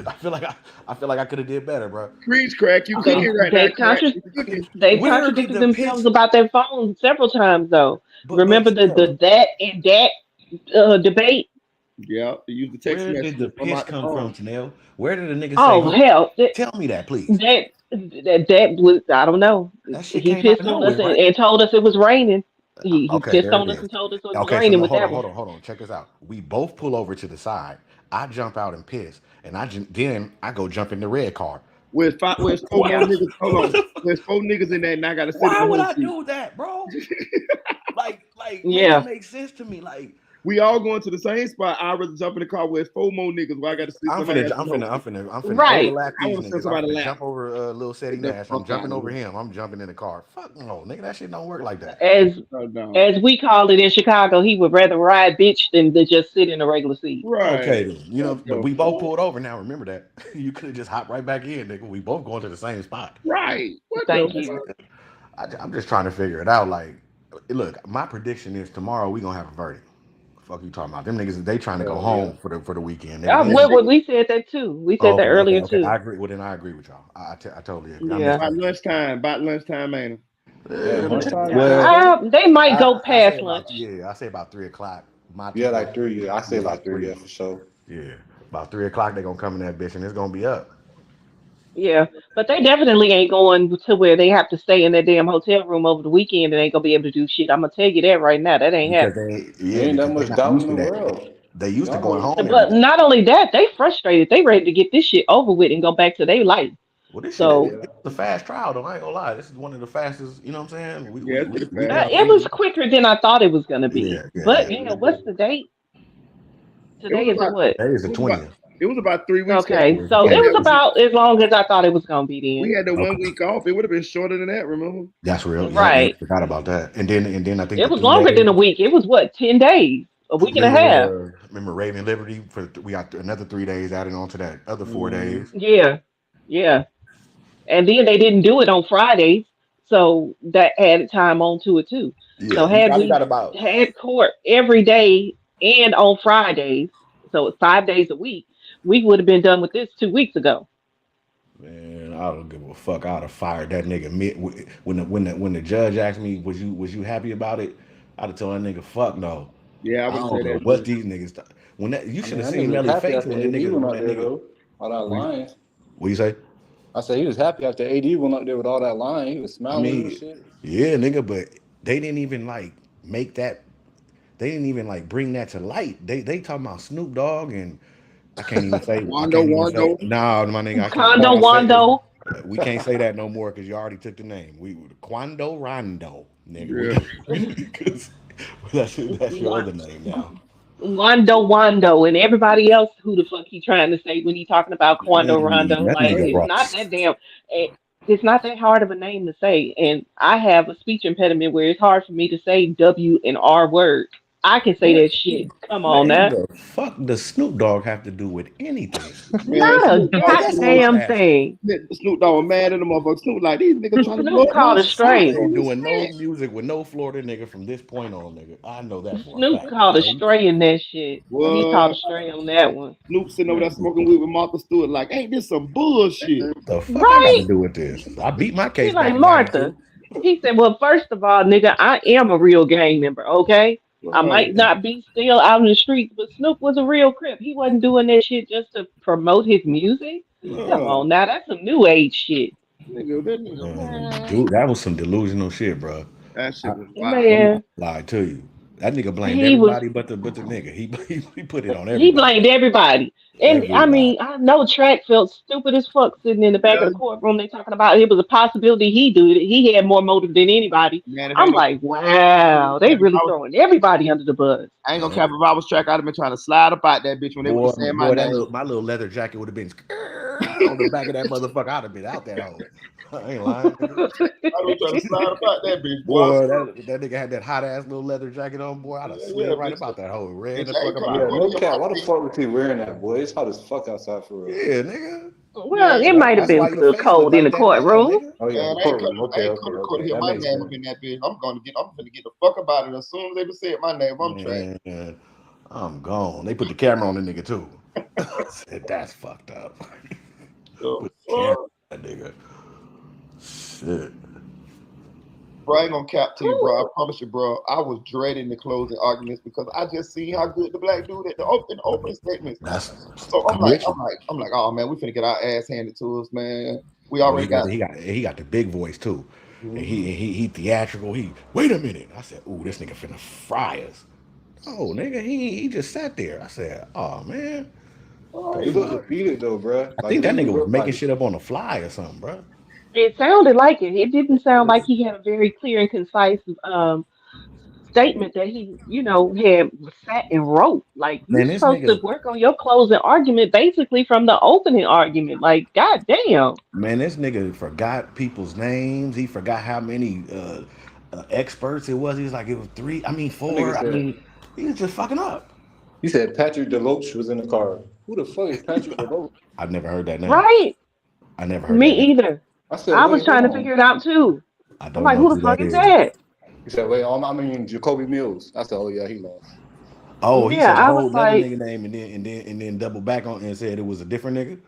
I feel like I could have did better, bro.
Preach crack. You
They
cooking right now,
they
crack.
contra-
You cooking.
they
Where did
contradicted
the
themselves
piss?
about that phone several times, though.
But
Remember
still,
the that and that debate?
Yeah, you use the text
where did the
messages from
piss
out the
come
phone.
from, Tanel? Where did the nigga say?
Oh hell,
Tell me that, please.
that was, I don't know.
That shit
He
came out of
pissed on us
nowhere, right?
and told us it was raining. He
Okay,
pissed
there it
on us
is.
and told us it was
Okay, so
raining
no,
with that one.
hold on. Check this out. We both pull over to the side. I jump out and piss, and then I go jump in the red car.
Where's four more
Why?
niggas? Hold on. There's 4 niggas in there, and I gotta sit in
Why
the
would
whole
I
seat.
do that, bro? Make it
Yeah,
make sense to me. Like,
We all going to the same spot. I'd rather jump in the car with 4 more niggas. Where I gotta sit. Somebody got to sit in the whole seat.
I'm finna
right.
overlap
I
these
want to send
niggas. I'm
somebody
finna
lap.
jump over Lil City
Get the
Nash. I'm
fuck out
jumping
of
over
here.
him. I'm jumping in the car. Fuck no, nigga. That shit don't work like that.
As
Oh, no.
as we call it in Chicago, he would rather ride bitch than to just sit in a regular seat.
Right.
Okay, then. You know,
What
but
the
we both
fuck?
pulled over now. Remember that. You could have just hopped right back in, nigga. We both going to the same spot.
Right. What the
Thank
That's
you.
fuck?
I'm just trying to figure it out. Like, look, my prediction is tomorrow we gonna have a verdict. Fuck you talking about? Them niggas, they trying to go
Hell yeah.
home for the weekend, nigga. They
Well,
ain't.
we said that too. We
Oh,
said that earlier
okay.
too.
I agree. Well, then I agree with y'all. I totally agree. I'm just
Yeah.
About
trying to.
lunchtime. About lunchtime, man.
Yeah, lunchtime is good
Well,
too.
They might go
I say
past
about
lunch.
I say about 3 o'clock. My
Yeah,
2 o'clock.
like 3. Yeah, I say
Yeah,
like
about
3.
three.
Yeah, for sure.
Yeah, about 3 o'clock they gonna come in that bitch and it's gonna be up
Yeah, but they definitely ain't going to where they have to stay in that damn hotel room over the weekend and ain't gonna be able to do shit. I'm gonna tell you that right now. That ain't
because
happening.
they
There ain't that
because they
much
not
doubt
used
in
to
the
that.
world.
They used to
Y'all
going
know.
home every
But
day.
not only that, they frustrated. They ready to get this shit over with and go back to their life.
Well, this shit
So
Yeah.
it's a fast trial though. I ain't gonna lie. This is one of the fastest. You know what I'm saying?
Yeah, it's pretty
We
fast.
down
it was
easy.
quicker than I thought it was gonna be.
Yeah.
But yeah, what's the date?
It was
Today is a
about.
what?
That is the
It was about.
20th.
It was about 3 weeks ago.
Okay,
Yeah, the
so
We
it
had
20th.
was
that.
about as long as I thought it was gonna be
We
then.
had that one
Okay,
week off. It would have been shorter than that. Remember?
that's real. Yep.
Right.
Forgot about that. And then I think
It
the
was
three
longer than a
days.
week. It was what, 10 days, a week and a half.
Remember Raven Liberty we got another 3 days added on to that other four
Mm-hmm.
days.
Yeah, yeah. And then they didn't do it on Fridays, so that added time onto it too.
Yeah,
So
you
had
probably
we
got about.
had court every day and on Fridays, so it's 5 days a week, we would have been done with this 2 weeks ago.
Man, I don't give a fuck. I'd have fired that nigga when the judge asked me, was you happy about it? I'd have told that nigga, fuck no.
Yeah, I
I
would
don't
say
know
that
what
too.
these niggas. When that you
I
should
mean,
have
that
seen
nigga was
Melly
happy
face
after AD went out there though. All that
when
lying.
what you say?
I said he was happy after AD went up there with all that lying. He was
I
smiling and
mean,
shit.
yeah, nigga, but they didn't even like make that. They didn't even like bring that to light. They talking about Snoop Dogg and I can't even say. I
Wando,
can't even say.
Wando.
Nah, my nigga, I can't.
Condo
All I say is
Wando.
we can't say that no more because you already took the name. We Quando Rondo, nigga.
Yeah.
Because that's your other name now.
Wando Wando and everybody else who the fuck he trying to say when he talking about Quando
Man,
Rondo.
that
Like
nigga brought.
eh, it's not that hard of a name to say. And I have a speech impediment where it's hard for me to say W and R word. I can say
What?
that shit. Come on
Man,
now.
the fuck does Snoop Dogg have to do with anything?
Man,
Not a
Snoop
Like
Dogg,
that's all I'm
goddamn
asking.
thing.
Snoop Dogg was mad at the motherfucker. Snoop like these niggas trying to blow
Snoop
up my
called a
spot
stray.
I
on
ain't
this
doing no
shit.
music with no Florida nigga from this point on, nigga. I know that for a
Snoop
fact.
called a
So,
stray in that shit. He called a
What?
stray on that one.
Snoop sitting over there
man,
smoking weed with Martha Stewart. Like, ain't this some bullshit?
the fuck I got
Right?
to do with this? I beat my
He
case back
like
in
Martha.
'92.
He said, "Well, first of all, nigga, I am a real gang member. Okay, I
Right.
might not be still out in the streets, but Snoop was a real crip. He wasn't doing that shit just to promote his music. Come
Yeah.
on, now that's some new age shit,
Nigga, that nigga,
Dude, that was some delusional shit, bro.
that
I,
shit was wild.
I'm not
man.
gonna lie to you. That nigga blamed
He was
everybody but the nigga. He put it on
he
everybody.
blamed everybody. And I
Everybody.
mean, I know Track felt stupid as fuck sitting in the back of
Yeah.
the courtroom. They talking about it was a possibility he do it. He had more motive than anybody.
Man, if
I'm
ain't no
like, wow, they
cap, if
really
I was,
throwing everybody under the bus.
I ain't gonna cap if I was track, I'd have been trying to slide up out that bitch when they would
Boy,
have said my
boy,
name.
my little leather jacket would have been on the back of that motherfucker, I'd have been out that hole. I ain't lying. Nigga.
I don't try to slide about that bitch, boy.
Boy, that nigga had that hot ass little leather jacket on, boy. I'd have slid right
bitch.
about that hole. Ran
Bitch,
the
I
fuck
ain't
up
coming
out
to
Yeah,
of
go
it.
to
no
your
cap.
mama,
Why the
bitch.
fuck was he wearing that, boy? It's hot as fuck outside for real.
Yeah, nigga.
Well, it
Man,
might have
That's
been
why
a
your
little
face look
cold in
like
the
that now,
courtroom.
nigga.
Oh yeah,
man,
the
I ain't
courtroom.
coming. I
Okay,
ain't
okay,
coming to
okay.
hear
That
my
makes
name
sense.
up in that bitch. I'm gonna get the fuck about it as soon as they say my name. I'm trapped.
Man, I'm gone. They put the camera on the nigga too. I said, that's fucked up.
So,
Put the camera on that nigga. Shit.
bro, I ain't gonna cap to you,
Who?
bro. I promise you, bro. I was dreading the closing arguments because I just seen how good the black dude at in the opening statements.
That's
So I'm like,
conviction.
oh man, we finna get our ass handed to us, man. We
Oh,
already got.
he got the big voice too. And
Mhm.
he theatrical. He wait a minute. I said, ooh, this nigga finna fry us. Oh, nigga, he just sat there. I said, oh man,
All
the
He
right,
looked
man.
fuck?
defeated though, bruh.
I
Like
think
he
that
didn't
nigga was
look
making
like.
shit up on the fly or something, bro.
It sounded like it. It didn't sound like he had a very clear and concise statement that he, had sat and wrote. Like you
Man, this
supposed to
nigga,
work on your closing argument basically from the opening argument. Like, goddamn.
this nigga forgot people's names. He forgot how many experts it was. He was like, it was three. I mean,
That nigga
four. I
said.
mean, he was just fucking up.
He said Patrick DeLoach was in the car. Who the fuck is Patrick DeLoach?
I've never heard that name.
Right.
I never heard
Me
that name.
either.
I said,
I was
wait, hold
trying to figure
on.
it out too.
I
I'm
don't
like,
know
who the
who
fuck
that
is
is.
that?
He said, wait, I mean Jacoby Mills. I said, oh yeah, he lost.
Oh, he
Yeah,
said a
I was
whole nother
like,
nigga name and then double back on and said it was a different nigga.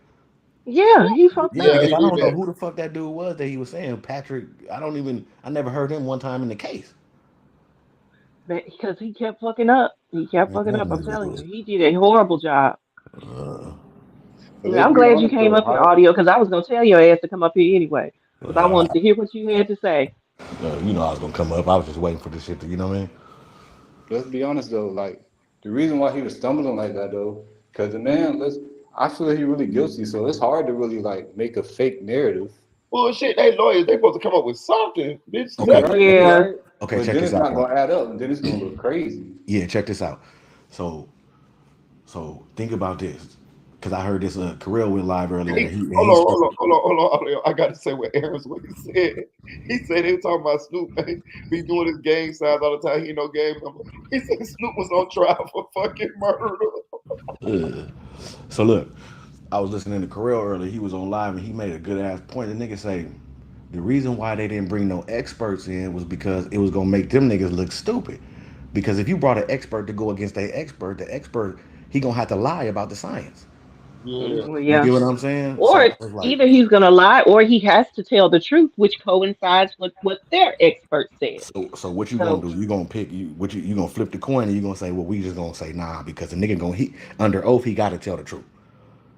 yeah, he fucked
Yeah,
Yeah,
up.
because
he
I
do
don't know
that.
who the fuck that dude was that he was saying. Patrick, I never heard him one time in the case.
Because he kept fucking up. He kept
Man,
fucking
that
up. I'm
nigga
telling
was,
you, he did a horrible job.
uh,
But
Yeah,
let's
I'm
be
glad you
honest
came
though,
up here,
how
audio, because I was gonna tell your ass to come up here anyway, because I
uh,
wanted to hear what you had to say.
you know I was gonna come up. I was just waiting for this shit to, you know what I mean?
let's be honest though, like the reason why he was stumbling like that though, because the man, I feel he really guilty, so it's hard to really like make a fake narrative.
Bullshit. They lawyers. They supposed to come up with something, bitch.
Okay,
Nothing.
Right, you
Yeah,
right.
okay,
But
check
then
this
it's
out
not
though.
gonna add up, and then it's gonna look crazy.
Yeah, check this out. So, so think about this, because I heard this. Carell went live earlier,
Hey,
and
hold
he
on,
spoke.
hold on, hold on, hold on, hold on. I got to say what Aaron's what he said. He said they were talking about Snoop. Man. Be doing his gang signs all the time. He ain't no gang member. He said Snoop was on trial for fucking murder.
Ugh. So look, I was listening to Carell earlier. He was on live, and he made a good ass point. The nigga say the reason why they didn't bring no experts in was because it was gonna make them niggas look stupid. Because if you brought an expert to go against the expert, he gonna have to lie about the science.
Yeah,
well,
You
yeah.
get what I'm saying? So
Or
I was like,
either he's gonna lie, or he has to tell the truth, which coincides with what their expert said.
so what you gonna
So,
do? You gonna pick you gonna flip the coin and you gonna say, well, we just gonna say nah because the nigga gonna he under oath he got to tell the truth.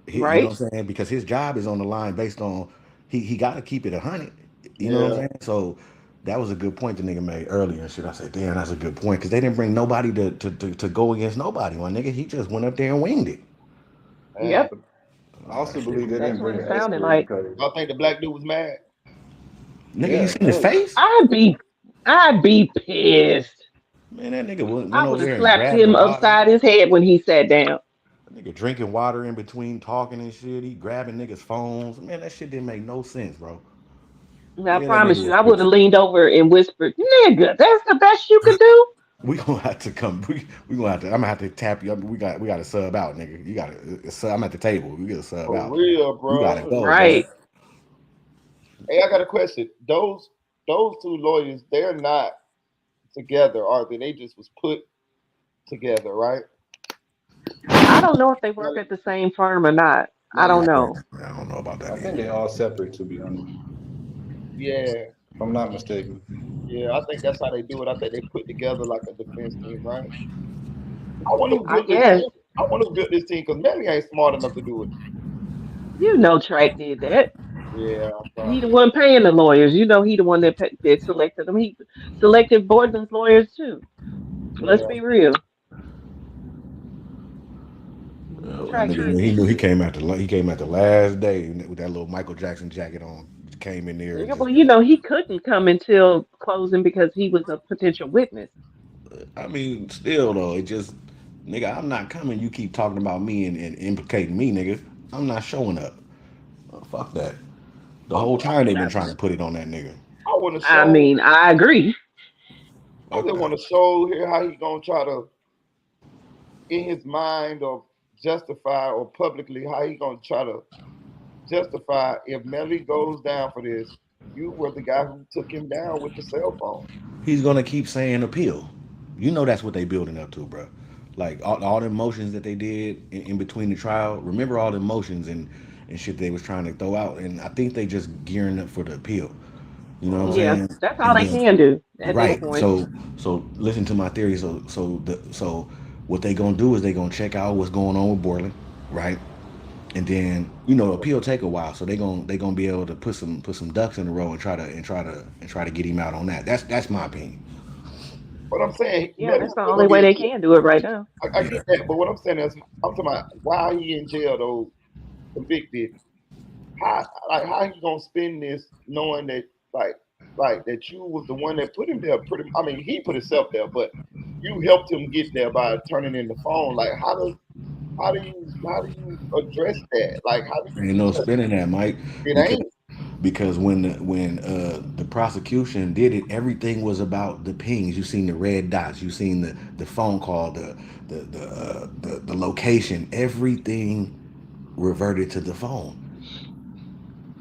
You know
right?
what I'm saying? Because his job is on the line based on he got to keep it 100. You know what I'm
yeah.
saying? So that was a good point the nigga made earlier and shit. I said, damn, that's a good point because they didn't bring nobody to go against nobody. My nigga, he just went up there and winged it.
Man,
Yep,
I
Oh, that
also
shit.
believe they
that's
didn't
what
bring
it
an
sounded
expert
like.
because,
y'all think the black dude was mad?
Nigga, you
yeah,
seen his
hell yeah.
face?
I'd be, I'd be pissed.
Man, that nigga went
I
over
would have
there and
slapped
grabbed the
him
water.
upside his head when he sat down.
Nigga drinking water in between talking and shit. He grabbing niggas' phones. Man, that shit didn't make no sense, bro.
And I
Yeah, that nigga
promise you,
was
I would have
pissed.
leaned over and whispered, "Nigga, that's the best you could do."
We gonna have to come. We gonna have to. I'm gonna have to tap you. We got to sub out, nigga. You got to. I'm at the table. We get a sub
For
out.
real,
You gotta
bro.
go, bro.
Right.
Hey, I got a question. Those two lawyers, they're not together, are they? They just was put together, right?
I don't know if they work
Melly,
at the same firm or not. I
Melly,
don't
Man,
know.
I don't know about that
I think
either.
they all separate to be honest.
yeah,
If I'm not mistaken.
yeah. I think that's how they do it. I think they put together like a defense team, right? I wonder who
I
built this
guess
team. I wonder who built this team because Melly ain't smart enough to do it.
Track did that.
Yeah,
He the
probably.
one paying the lawyers. He the one that selected them. He selected Borden's lawyers too. Let's
Yeah.
be real.
Well, that
Track
nigga,
did
he
that
knew
shit.
he came at the last day with that little Michael Jackson jacket on. Came in there and
Yeah,
just.
well, he couldn't come until closing because he was a potential witness.
I mean, still though, it just, nigga, I'm not coming. You keep talking about me and implicating me, nigga. I'm not showing up. Fuck that. The whole time they've been trying to put it on that nigga.
I want to
I
show.
mean, I agree.
I
Fuck
just
that.
want to show here how he gonna try to, in his mind, or justify, or publicly, how he gonna try to justify if Melly goes down for this. You were the guy who took him down with the cell phone.
He's gonna keep saying appeal. You know that's what they building up to, bro. Like all the emotions that they did in between the trial. Remember all the emotions and shit they was trying to throw out, and I think they just gearing up for the appeal. You know what I'm
Uh,
Yeah,
saying?
that's all
And
they
then
can do at this
right.
point.
So listen to my theory. So what they gonna do is they gonna check out what's going on with Borland, right? And then appeal take a while, so they gonna be able to put some ducks in a row and try to get him out on that. That's my opinion.
but I'm saying
Yeah,
Melly's
that's the
still
only
gonna
way
be in
they
jail.
can do it right now.
I
Yeah.
get that, but what I'm saying is, I'm talking about why he in jail though, convicted. How he gonna spend this knowing that that you was the one that put him there? I mean, he put himself there, but you helped him get there by turning in the phone. Like, how do you address that? Like, how do you?
Ain't no spinning that, Mike,
It
because
ain't.
when the prosecution did it, everything was about the pings. You seen the red dots, you seen the phone call, the location, everything reverted to the phone.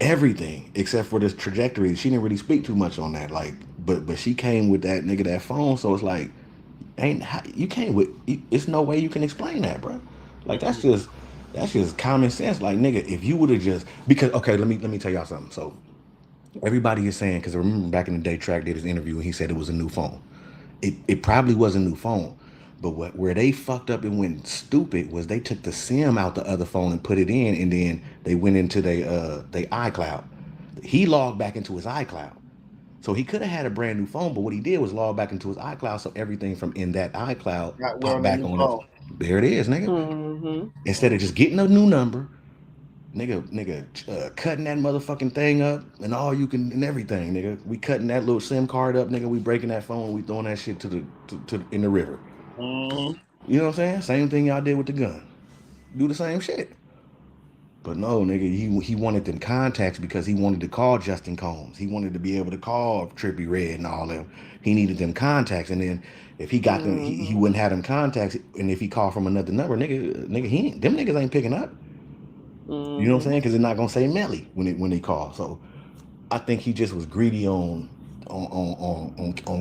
Everything except for this trajectory. She didn't really speak too much on that. Like, but she came with that nigga that phone, so it's like ain't you can't with it's no way you can explain that, bro. Like that's just common sense. Like nigga, if you would have just because okay, let me tell y'all something. So everybody is saying because I remember back in the day, Track did his interview and he said it was a new phone. It probably was a new phone, but where they fucked up and went stupid was they took the SIM out the other phone and put it in, and then they went into they iCloud. He logged back into his iCloud. So he could have had a brand new phone, but what he did was log back into his iCloud, so everything from in that iCloud
Not
popped
wearing a
back
new
on it.
phone.
There it is, nigga.
Hmm.
Instead of just getting a new number, cutting that motherfucking thing up and all you can and everything, nigga. We cutting that little SIM card up, nigga. We breaking that phone. We throwing that shit to in the river.
Mm-hmm.
You know what I'm saying? Same thing y'all did with the gun. Do the same shit. But no, nigga, he wanted them contacts because he wanted to call Justin Combs. He wanted to be able to call Trippy Red and all them. He needed them contacts, and then if he got them, he
Hmm.
wouldn't have them contacts. And if he called from another number, he ain't, them niggas ain't picking up. You know what I'm
Hmm.
saying? Because they're not gonna say Melly when they call. So I think he just was greedy on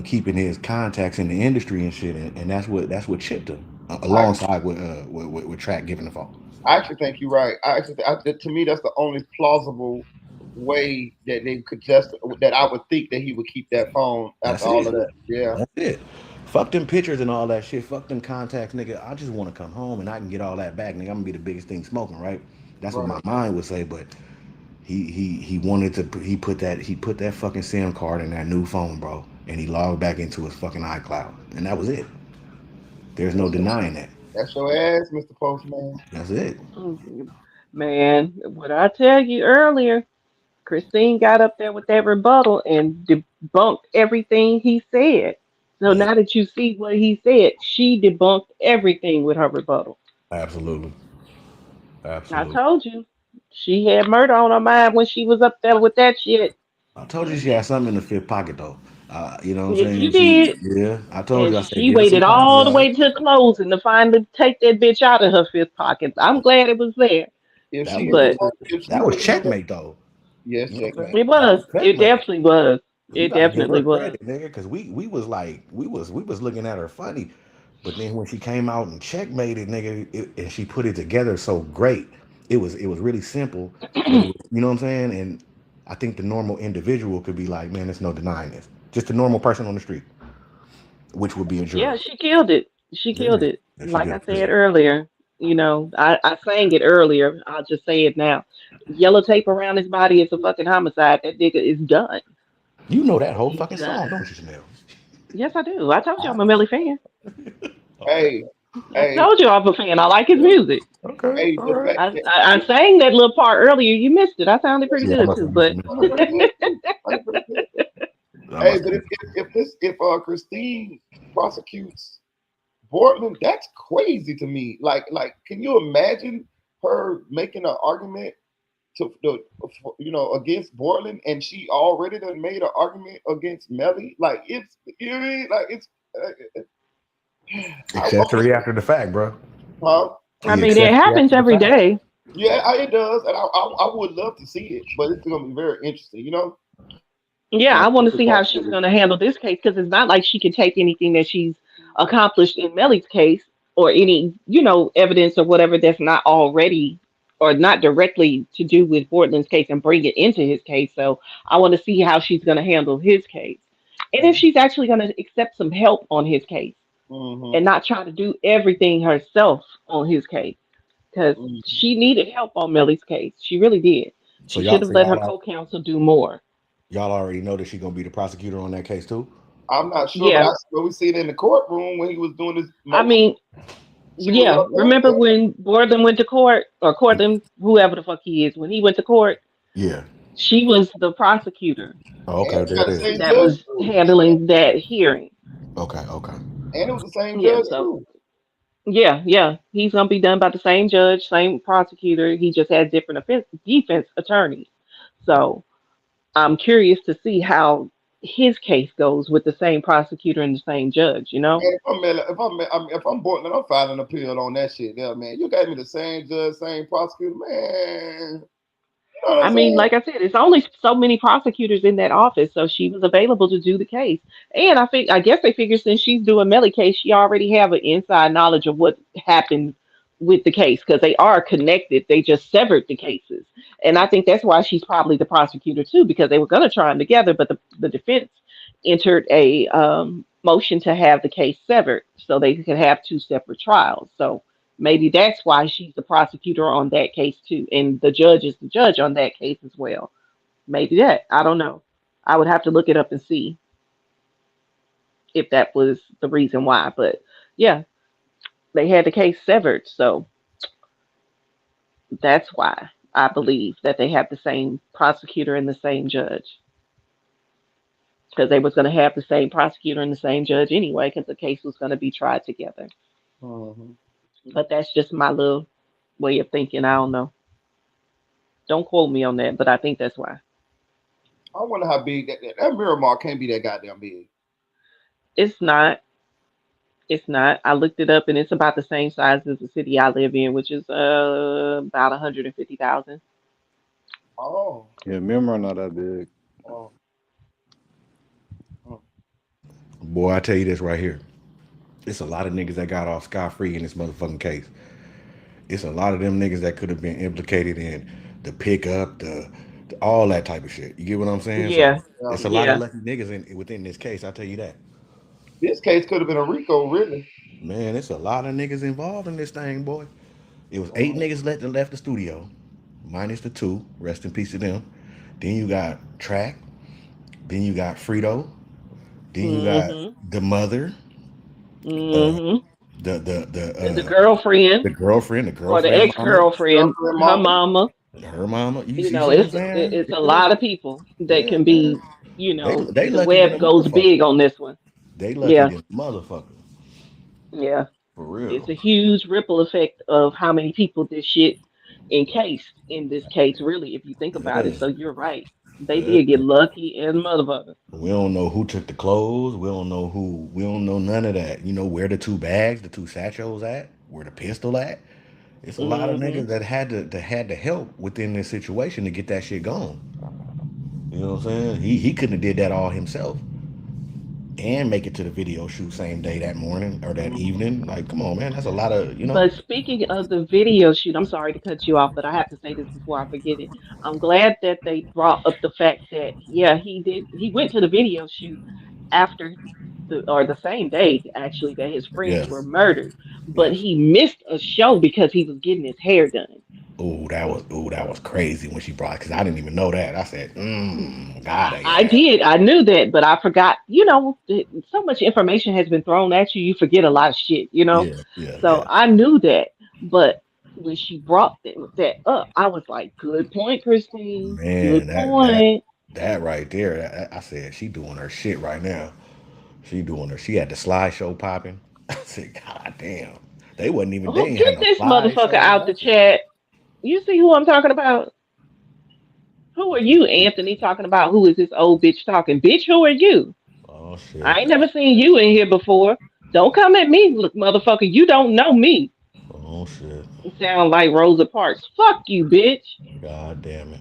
keeping his contacts in the industry and shit, and that's what chipped him
I,
alongside with Track giving the phone.
I actually think you're right. To me, that's the only plausible way that they could that I would think that he would keep that phone after
That's
all of
it.
that. Yeah.
That's it. Fuck them pictures and all that shit. Fuck them contacts, nigga. I just want to come home and I can get all that back, nigga. I'm gonna be the biggest thing smoking, right? That's what
Right.
my mind would say, but he wanted to he put that fucking SIM card in that new phone, bro, and he logged back into his fucking iCloud, and that was it. There's no
That's your,
denying that.
that's your ass, Mr. Postman.
That's it.
Man, what I tell you earlier, Christine got up there with that rebuttal and debunked everything he said. So
Yeah,
now that you see what he said, she debunked everything with her rebuttal.
absolutely,
I
absolutely.
told you, she had murder on her mind when she was up there with that shit.
I told you she had something in the fifth pocket though. You know what I'm
Yes, she
saying?
did.
Yeah. I told
And
you. I said
she
get her some
waited
pocket,
all the way
guys.
to closing to finally take that bitch out of her fifth pocket. I'm glad it was there.
If
That
she
was
But
if she
that was
would have,
checkmate though.
yes,
You know what I'm
checkmate.
saying?
it
That
was.
was
It
checkmate.
definitely was.
You
It
got to give her
definitely was.
credit, nigga, because we was like we was looking at her funny, but then when she came out and checkmated, nigga, and she put it together so great, it was really simple, but you know what I'm saying? And I think the normal individual could be like, man, there's no denying this. Just a normal person on the street, which would be a
Yeah,
juror.
she killed it. She
Yeah,
killed it.
yeah, she
Like
did
I
a
said
good.
earlier, I sang it earlier. I'll just say it now. Yellow tape around his body is a fucking homicide. That nigga is done.
You know that whole
He's
fucking song,
done.
don't you, Chanel?
Yes, I do. I told you
I
I'm a
know.
Melly fan.
Okay.
Hey,
I
hey,
told you I'm a fan. I like his music.
Okay.
hey,
All
the
right.
fact
I,
that
I, I sang that little part earlier. You missed it. I sounded pretty
Yeah, I
good
must
too.
have missed
But
it.
sounded pretty good too. Sounded pretty good.
I
Hey,
must
but
have
if
missed
if, if this if Christine prosecutes Portland, that's crazy to me. Like, can you imagine her making an argument against Borland, and she already done made an argument against Melly. Like it's you know what I mean? Like it's
Accessory after the fact, bro.
huh?
I
He
mean, it
accessory
happens
after the
every
fact.
day.
Yeah, it does, and I would love to see it, but it's gonna be very interesting,
Yeah,
Yeah,
I want to
it's
see how
like-
she's going to handle this case because it's not like she can take anything that she's accomplished in Melly's case or any, evidence or whatever that's not already or not directly to do with Portland's case and bring it into his case. So I want to see how she's going to handle his case and if she's actually going to accept some help on his case
Mm-hmm.
and not try to do everything herself on his case because
Mm-hmm.
she needed help on Melly's case. She really did.
So
She should
y'all,
have
so
let her
y'all,
co-counsel do more.
y'all already know that she's gonna be the prosecutor on that case too.
I'm not sure,
Yeah.
but we see it in the courtroom when he was doing his
I
motion.
mean,
She was
yeah.
up
Remember
there.
when Borland went to court, or Cortland, whoever the fuck he is, when he went to court,
Yeah.
she was the prosecutor
Oh,
And
okay,
we
there
got
it
the
is.
same
that
judge
was
too.
handling that hearing.
Okay, okay.
And it was the same
Yeah.
judge
So
too.
yeah, yeah, he's gonna be done by the same judge, same prosecutor. He just had different defense attorneys. So I'm curious to see how his case goes with the same prosecutor and the same judge. You know.
Man, if I'm Portland, I'm filing an appeal on that shit there, man. You gave me the same judge, same prosecutor, man. You know what I'm
I mean,
saying?
like I said, it's only so many prosecutors in that office, so she was available to do the case. And I guess they figure since she's doing Melly case, she already have an inside knowledge of what happened with the case because they are connected. They just severed the cases, and I think that's why she's probably the prosecutor too, because they were going to try them together, but the defense entered a motion to have the case severed so they could have two separate trials. So maybe that's why she's the prosecutor on that case too, and the judge is the judge on that case as well. Maybe that. I don't know. I would have to look it up and see if that was the reason why. But yeah, they had the case severed, so that's why I believe that they have the same prosecutor and the same judge because they was going to have the same prosecutor and the same judge anyway because the case was going to be tried together.
Mm-hmm.
But that's just my little way of thinking. I don't know. Don't quote me on that, but I think that's why.
I wonder how big that Miramar can't be that goddamn big.
It's not. It's not. I looked it up and it's about the same size as the city I live in, which is about 150,000.
Oh,
Yeah, Myanmar not that big.
oh, oh.
Boy, I tell you this right here. It's a lot of niggas that got off scot free in this motherfucking case. It's a lot of them niggas that could have been implicated in the pickup, the all that type of shit. You get what I'm saying? So
Yeah,
Yeah.
it's a lot of
yeah.
lucky niggas within this case. I tell you that.
This case could have been a Rico, really.
Man, it's a lot of niggas involved in this thing, boy. It was 8
Mhm.
niggas left the studio, minus the 2. Rest in peace to them. Then you got Track. Then you got Frito. Then you got
Mhm.
the mother, uh,
Mhm. The
the
girlfriend
the
or the
girlfriend mama,
ex-girlfriend,
Girlfriend
her
mama.
mama.
her mama. You
You
see,
know,
see what I'm
it's
saying?
it's a
Yeah,
lot of people that
yeah,
can
man.
be.
They
The
lucky than
web
a
goes
motherfucker.
big on this one.
They lucky
Yeah,
than a motherfucker.
yeah.
For
It's
real.
a huge ripple effect of how many people this shit encased in this case, really, if you think about it.
Yeah.
So you're right. They
Yeah.
did get lucky and motherfucker.
We don't know who took the clothes. We don't know who. We don't know none of that. You know where the 2 bags, the 2 satchels at, where the pistol at. It's a lot of
Hmm.
niggas that had to help within this situation to get that shit going. You know what I'm saying? He couldn't have did that all himself and make it to the video shoot same day that morning or that evening. Like, come on, man, that's a lot of
But speaking of the video shoot, I'm sorry to cut you off, but I have to say this before I forget it. I'm glad that they brought up the fact that yeah, he did. He went to the video shoot after the same day actually that his friends
Yeah,
were murdered, but
yes.
he missed a show because he was getting his hair done.
Oh, that was crazy when she brought because I didn't even know that. I said, got it,
I
yeah,
did. I knew that, but I forgot. So much information has been thrown at you, you forget a lot of shit,
yeah, yeah,
So
yeah.
I knew that. But when she brought that up, I was like, good point, Christine.
Man,
Good
that that
point.
that right there. I said she doing her shit right now. She doing her. She had the slideshow popping. I said, God damn. They wasn't even. They
Who
ain't
get
had no
this motherfucker
slideshow.
out the
Nothing.
chat? You see who I'm talking about? Who are you, Anthony, talking about who is this old bitch talking? Bitch, who are you?
Oh shit.
I ain't never seen you in here before. Don't come at me, look, motherfucker. You don't know me.
Oh shit.
You sound like Rosa Parks. Fuck you, bitch.
God damn it.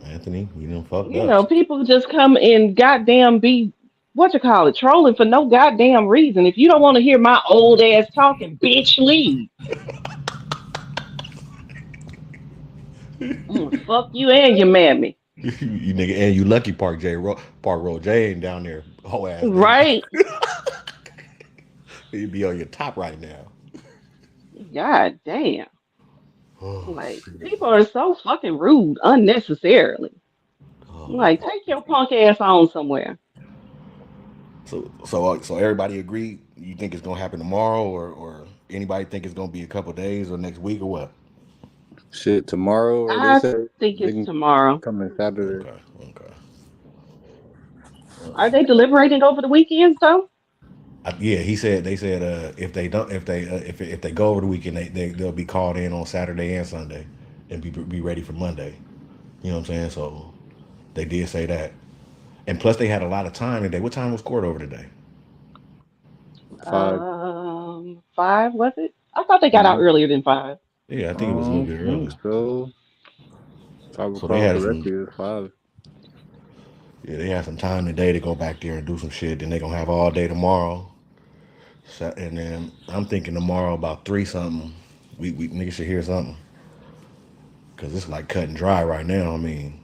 Anthony, you done fucked
You
up.
know, people just come and goddamn be what you call it, trolling for no goddamn reason. If you don't want to hear my old ass talking, bitch, leave. Fuck you and your mammy.
You nigga, and you lucky Park Road J ain't down there. Whole ass nigga.
Right?
You'd be on your top right now.
God damn.
Oh
Like,
shit.
people are so fucking rude unnecessarily.
Oh my
Like,
god.
take your punk ass on somewhere.
So everybody agreed. You think it's gonna happen tomorrow, or anybody think it's gonna be a couple days or next week or what?
Shit, tomorrow, or they
I
say
think
they
it's
can
tomorrow.
come in Saturday.
Okay, okay.
Are they deliberating over the weekends though?
Yeah, he said they said if they don't if they go over the weekend they'll be called in on Saturday and Sunday and be ready for Monday. You know what I'm saying? So they did say that, and plus they had a lot of time today. What time was court over today?
5.
5 was it? I thought they got out
Mhm.
earlier than 5.
Yeah, I
I
think it was a little
don't
bit
think
early.
so. If I
So they
recall
had some
correctly, it's 5.
yeah they had some time today to go back there and do some shit. Then they gonna have all day tomorrow. And then I'm thinking tomorrow about 3 something. We niggas should hear something because it's like cut and dry right now. I mean,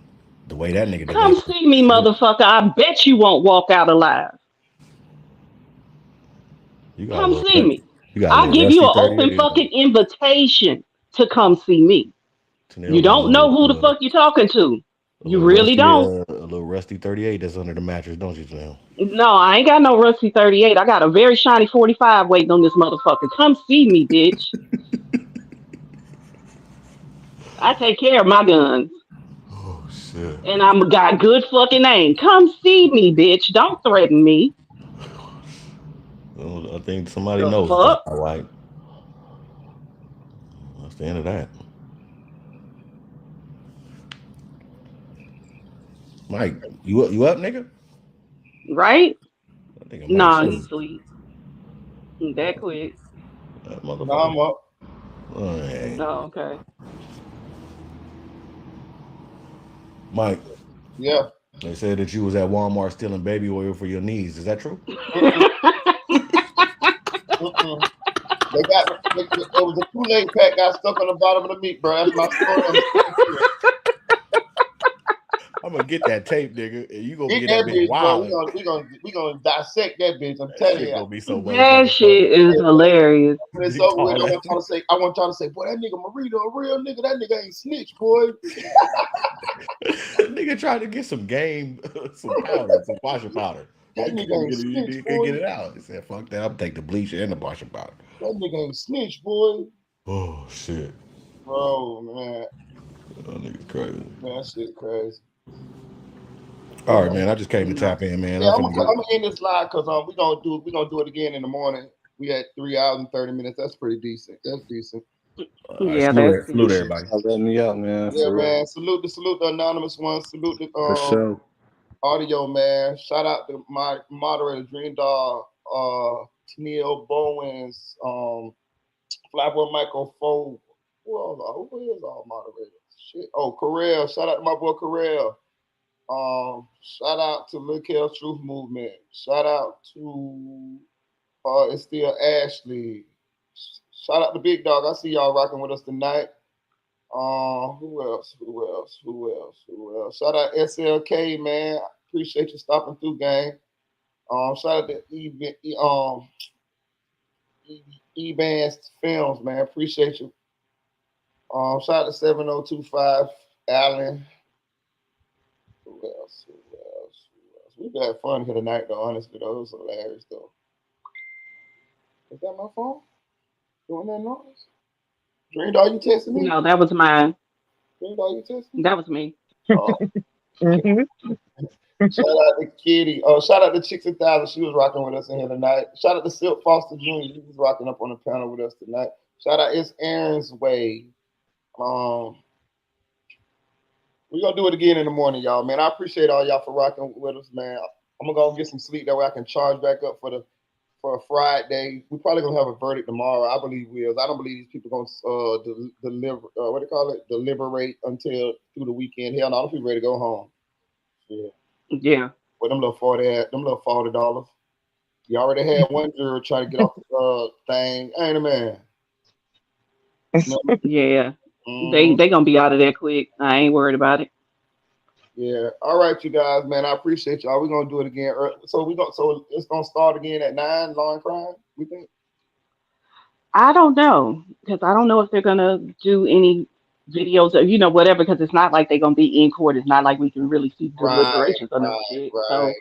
the way that nigga
Come
delayed
see me,
shit,
motherfucker. I bet you won't walk out alive.
you got a
Come
little
see me.
you got a
I
little
give you
rusty
an open
38.
fucking invitation to come see me.
Tanel
You
got
don't know who the fuck you're talking to. You really don't.
a little rusty 38 that's under the mattress, don't you, Tanel?
No, I ain't got no rusty 38. I got a very shiny 45 waiting on this motherfucker. Come see me, bitch. I take care of my guns.
Oh shit.
And I'm got good fucking aim. Come see me, bitch. Don't threaten me.
Well, I think somebody
The
knows it's
fuck?
all right. That's the end of that. Mike, you up, nigga?
Right?
I think Mike
Nah, he
sleep.
sleep. That quick.
That
No,
motherfucker.
I'm up.
All right.
Oh, okay.
Mike,
Yeah.
they said that you was at Walmart stealing baby oil for your knees. Is that true?
Mm-mm, mm-mm. It was a Kool-Aid pack got stuck on the bottom of the meat, bro. That's my story. I'm sticking to it.
I'm gonna get that tape, nigga, and you gonna
Get
be in that
that
bitch
bitch, boy.
wilding.
We gonna dissect that bitch. I'm
That
telling
shit
you.
gonna be so
That
motherfucking funny.
shit is
Hey,
hilarious.
when it's
You
over with,
call that
I want y'all to say, boy, that nigga Marito a real nigga. That nigga ain't snitch, boy.
nigga trying to get some game, some powder, some washing powder.
That
He
nigga
couldn't
ain't
get it.
snitch,
He couldn't
boy.
get it out. He said, "Fuck that! I'm take the bleach and the washing powder."
That nigga ain't snitch, boy.
Oh shit!
Bro, man.
That nigga's crazy.
Man, that shit crazy.
All
But
right, man. I just came to
No.
tap in, man.
yeah,
I'm
I'm
finna
gonna,
get.
I'm gonna end this live because we gonna do it again in the morning. We had 3 hours and 30 minutes. That's pretty decent. That's decent.
I
Yeah,
salute
that's
it. Salute
decent.
Appreciate
everybody.
y'all letting me out, man.
Yeah,
For real.
man. Salute the anonymous one. Salute the
For sure.
audio man. Shout out to my moderator, Dream Dog, Tennille Bowens, Flyboy Michael Foe. Who is our moderator? Shit. Oh, Correll. Shout out to my boy Correll. Shout out to Look Hell Truth Movement. Shout out to it's still Ashley. Shout out to Big Dog. I see y'all rocking with us tonight. Who else? Who else? Who else? Who else? Shout out SLK, man. Appreciate you stopping through, gang. Shout out to Evans Films, man. Appreciate you. Shout out to 7025 Allen. Who else? Who else? Who else? We've had fun here tonight, though. Honestly, though, it was hilarious, though. Is that my phone doing that noise? Dream Dog, you texting me?
No, that was mine.
Dream Dog, you texting me?
That was me.
Oh,
Mhm.
shout out to Kitty. Oh, shout out to Chicks 1000. She was rocking with us in here tonight. Shout out to Silk Foster Jr. He was rocking up on the panel with us tonight. Shout out It's Aaron's Way. Um, We're gonna do it again in the morning, y'all. Man, I appreciate all y'all for rocking with us, man. I'm gonna go get some sleep that way I can charge back up for a Friday. We probably gonna have a verdict tomorrow. I believe we is. I don't believe these people gonna deliver. What do you call it? Deliberate until through the weekend. Hell no, I'm ready to go home. Yeah.
Yeah.
With them little $40. You already had one juror try to get off the thing. Ain't a man.
Yeah.
Mm-hmm.
They gonna be out of there quick. I ain't worried about it.
Yeah. All right, you guys, man. I appreciate y'all. We're gonna do it again. So it's gonna start again at 9. Law and crime. We think.
I don't know because I don't know if they're gonna do any videos or whatever because it's not like they're gonna be in court. It's not like we can really see
Right.
deliberations or no
Right.
shit.
Right.
So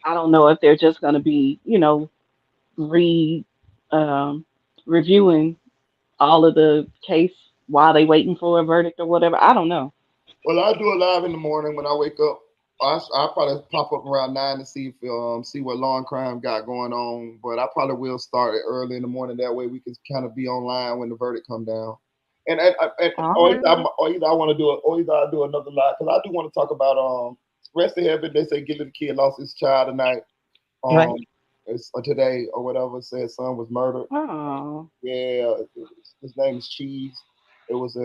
I don't know if they're just gonna be re um, reviewing all of the case while they waiting for a verdict or whatever. I don't know.
Well, I do it live in the morning when I wake up. I probably pop up around 9 to see what law and crime got going on. But I probably will start it early in the morning. That way we can kind of be online when the verdict come down. And
All
or
right.
either I want to do it, or either I do another live because I do want to talk about rest in heaven. They say Gilly the kid lost his child tonight.
Right.
It's today or whatever. Said son was murdered.
Oh.
Yeah, his name is Cheese. He was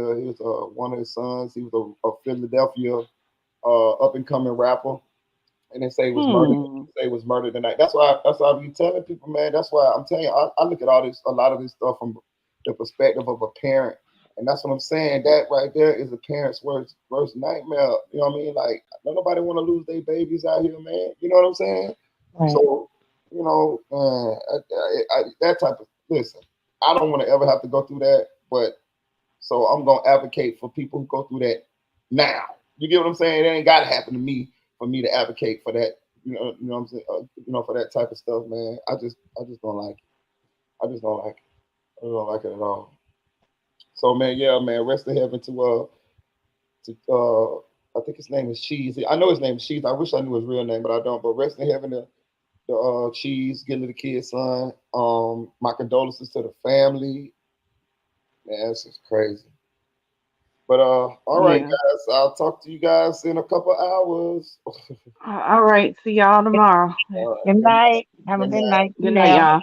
one of his sons. He was a Philadelphia up and coming rapper, and they say he was murdered.
Hmm.
They say he was murdered tonight. That's why I be telling people, man. That's why I'm telling you. I look at a lot of this stuff from the perspective of a parent, and that's what I'm saying. That right there is a parent's worst nightmare. You know what I mean? Like, don't nobody want to lose their babies out here, man. You know what I'm saying?
Right.
So, that type of listen. I don't want to ever have to go through that, but so I'm gonna advocate for people who go through that now. You get what I'm saying? It ain't gotta happen to me for me to advocate for that. You know what I'm saying? For that type of stuff, man. I just don't like it. I just don't like it. I don't like it at all. So, man, yeah, man. Rest in heaven to I think his name is Cheese. I know his name is Cheese. I wish I knew his real name, but I don't. But rest in heaven to Cheese, getting the kid's son. My condolences to the family. Man, this is crazy. But all right,
Yeah.
guys. I'll talk to you guys in a couple hours.
All right. See y'all tomorrow.
All right.
Good night. Have a
Good
good
night.
night.
Good night,
Email.
y'all.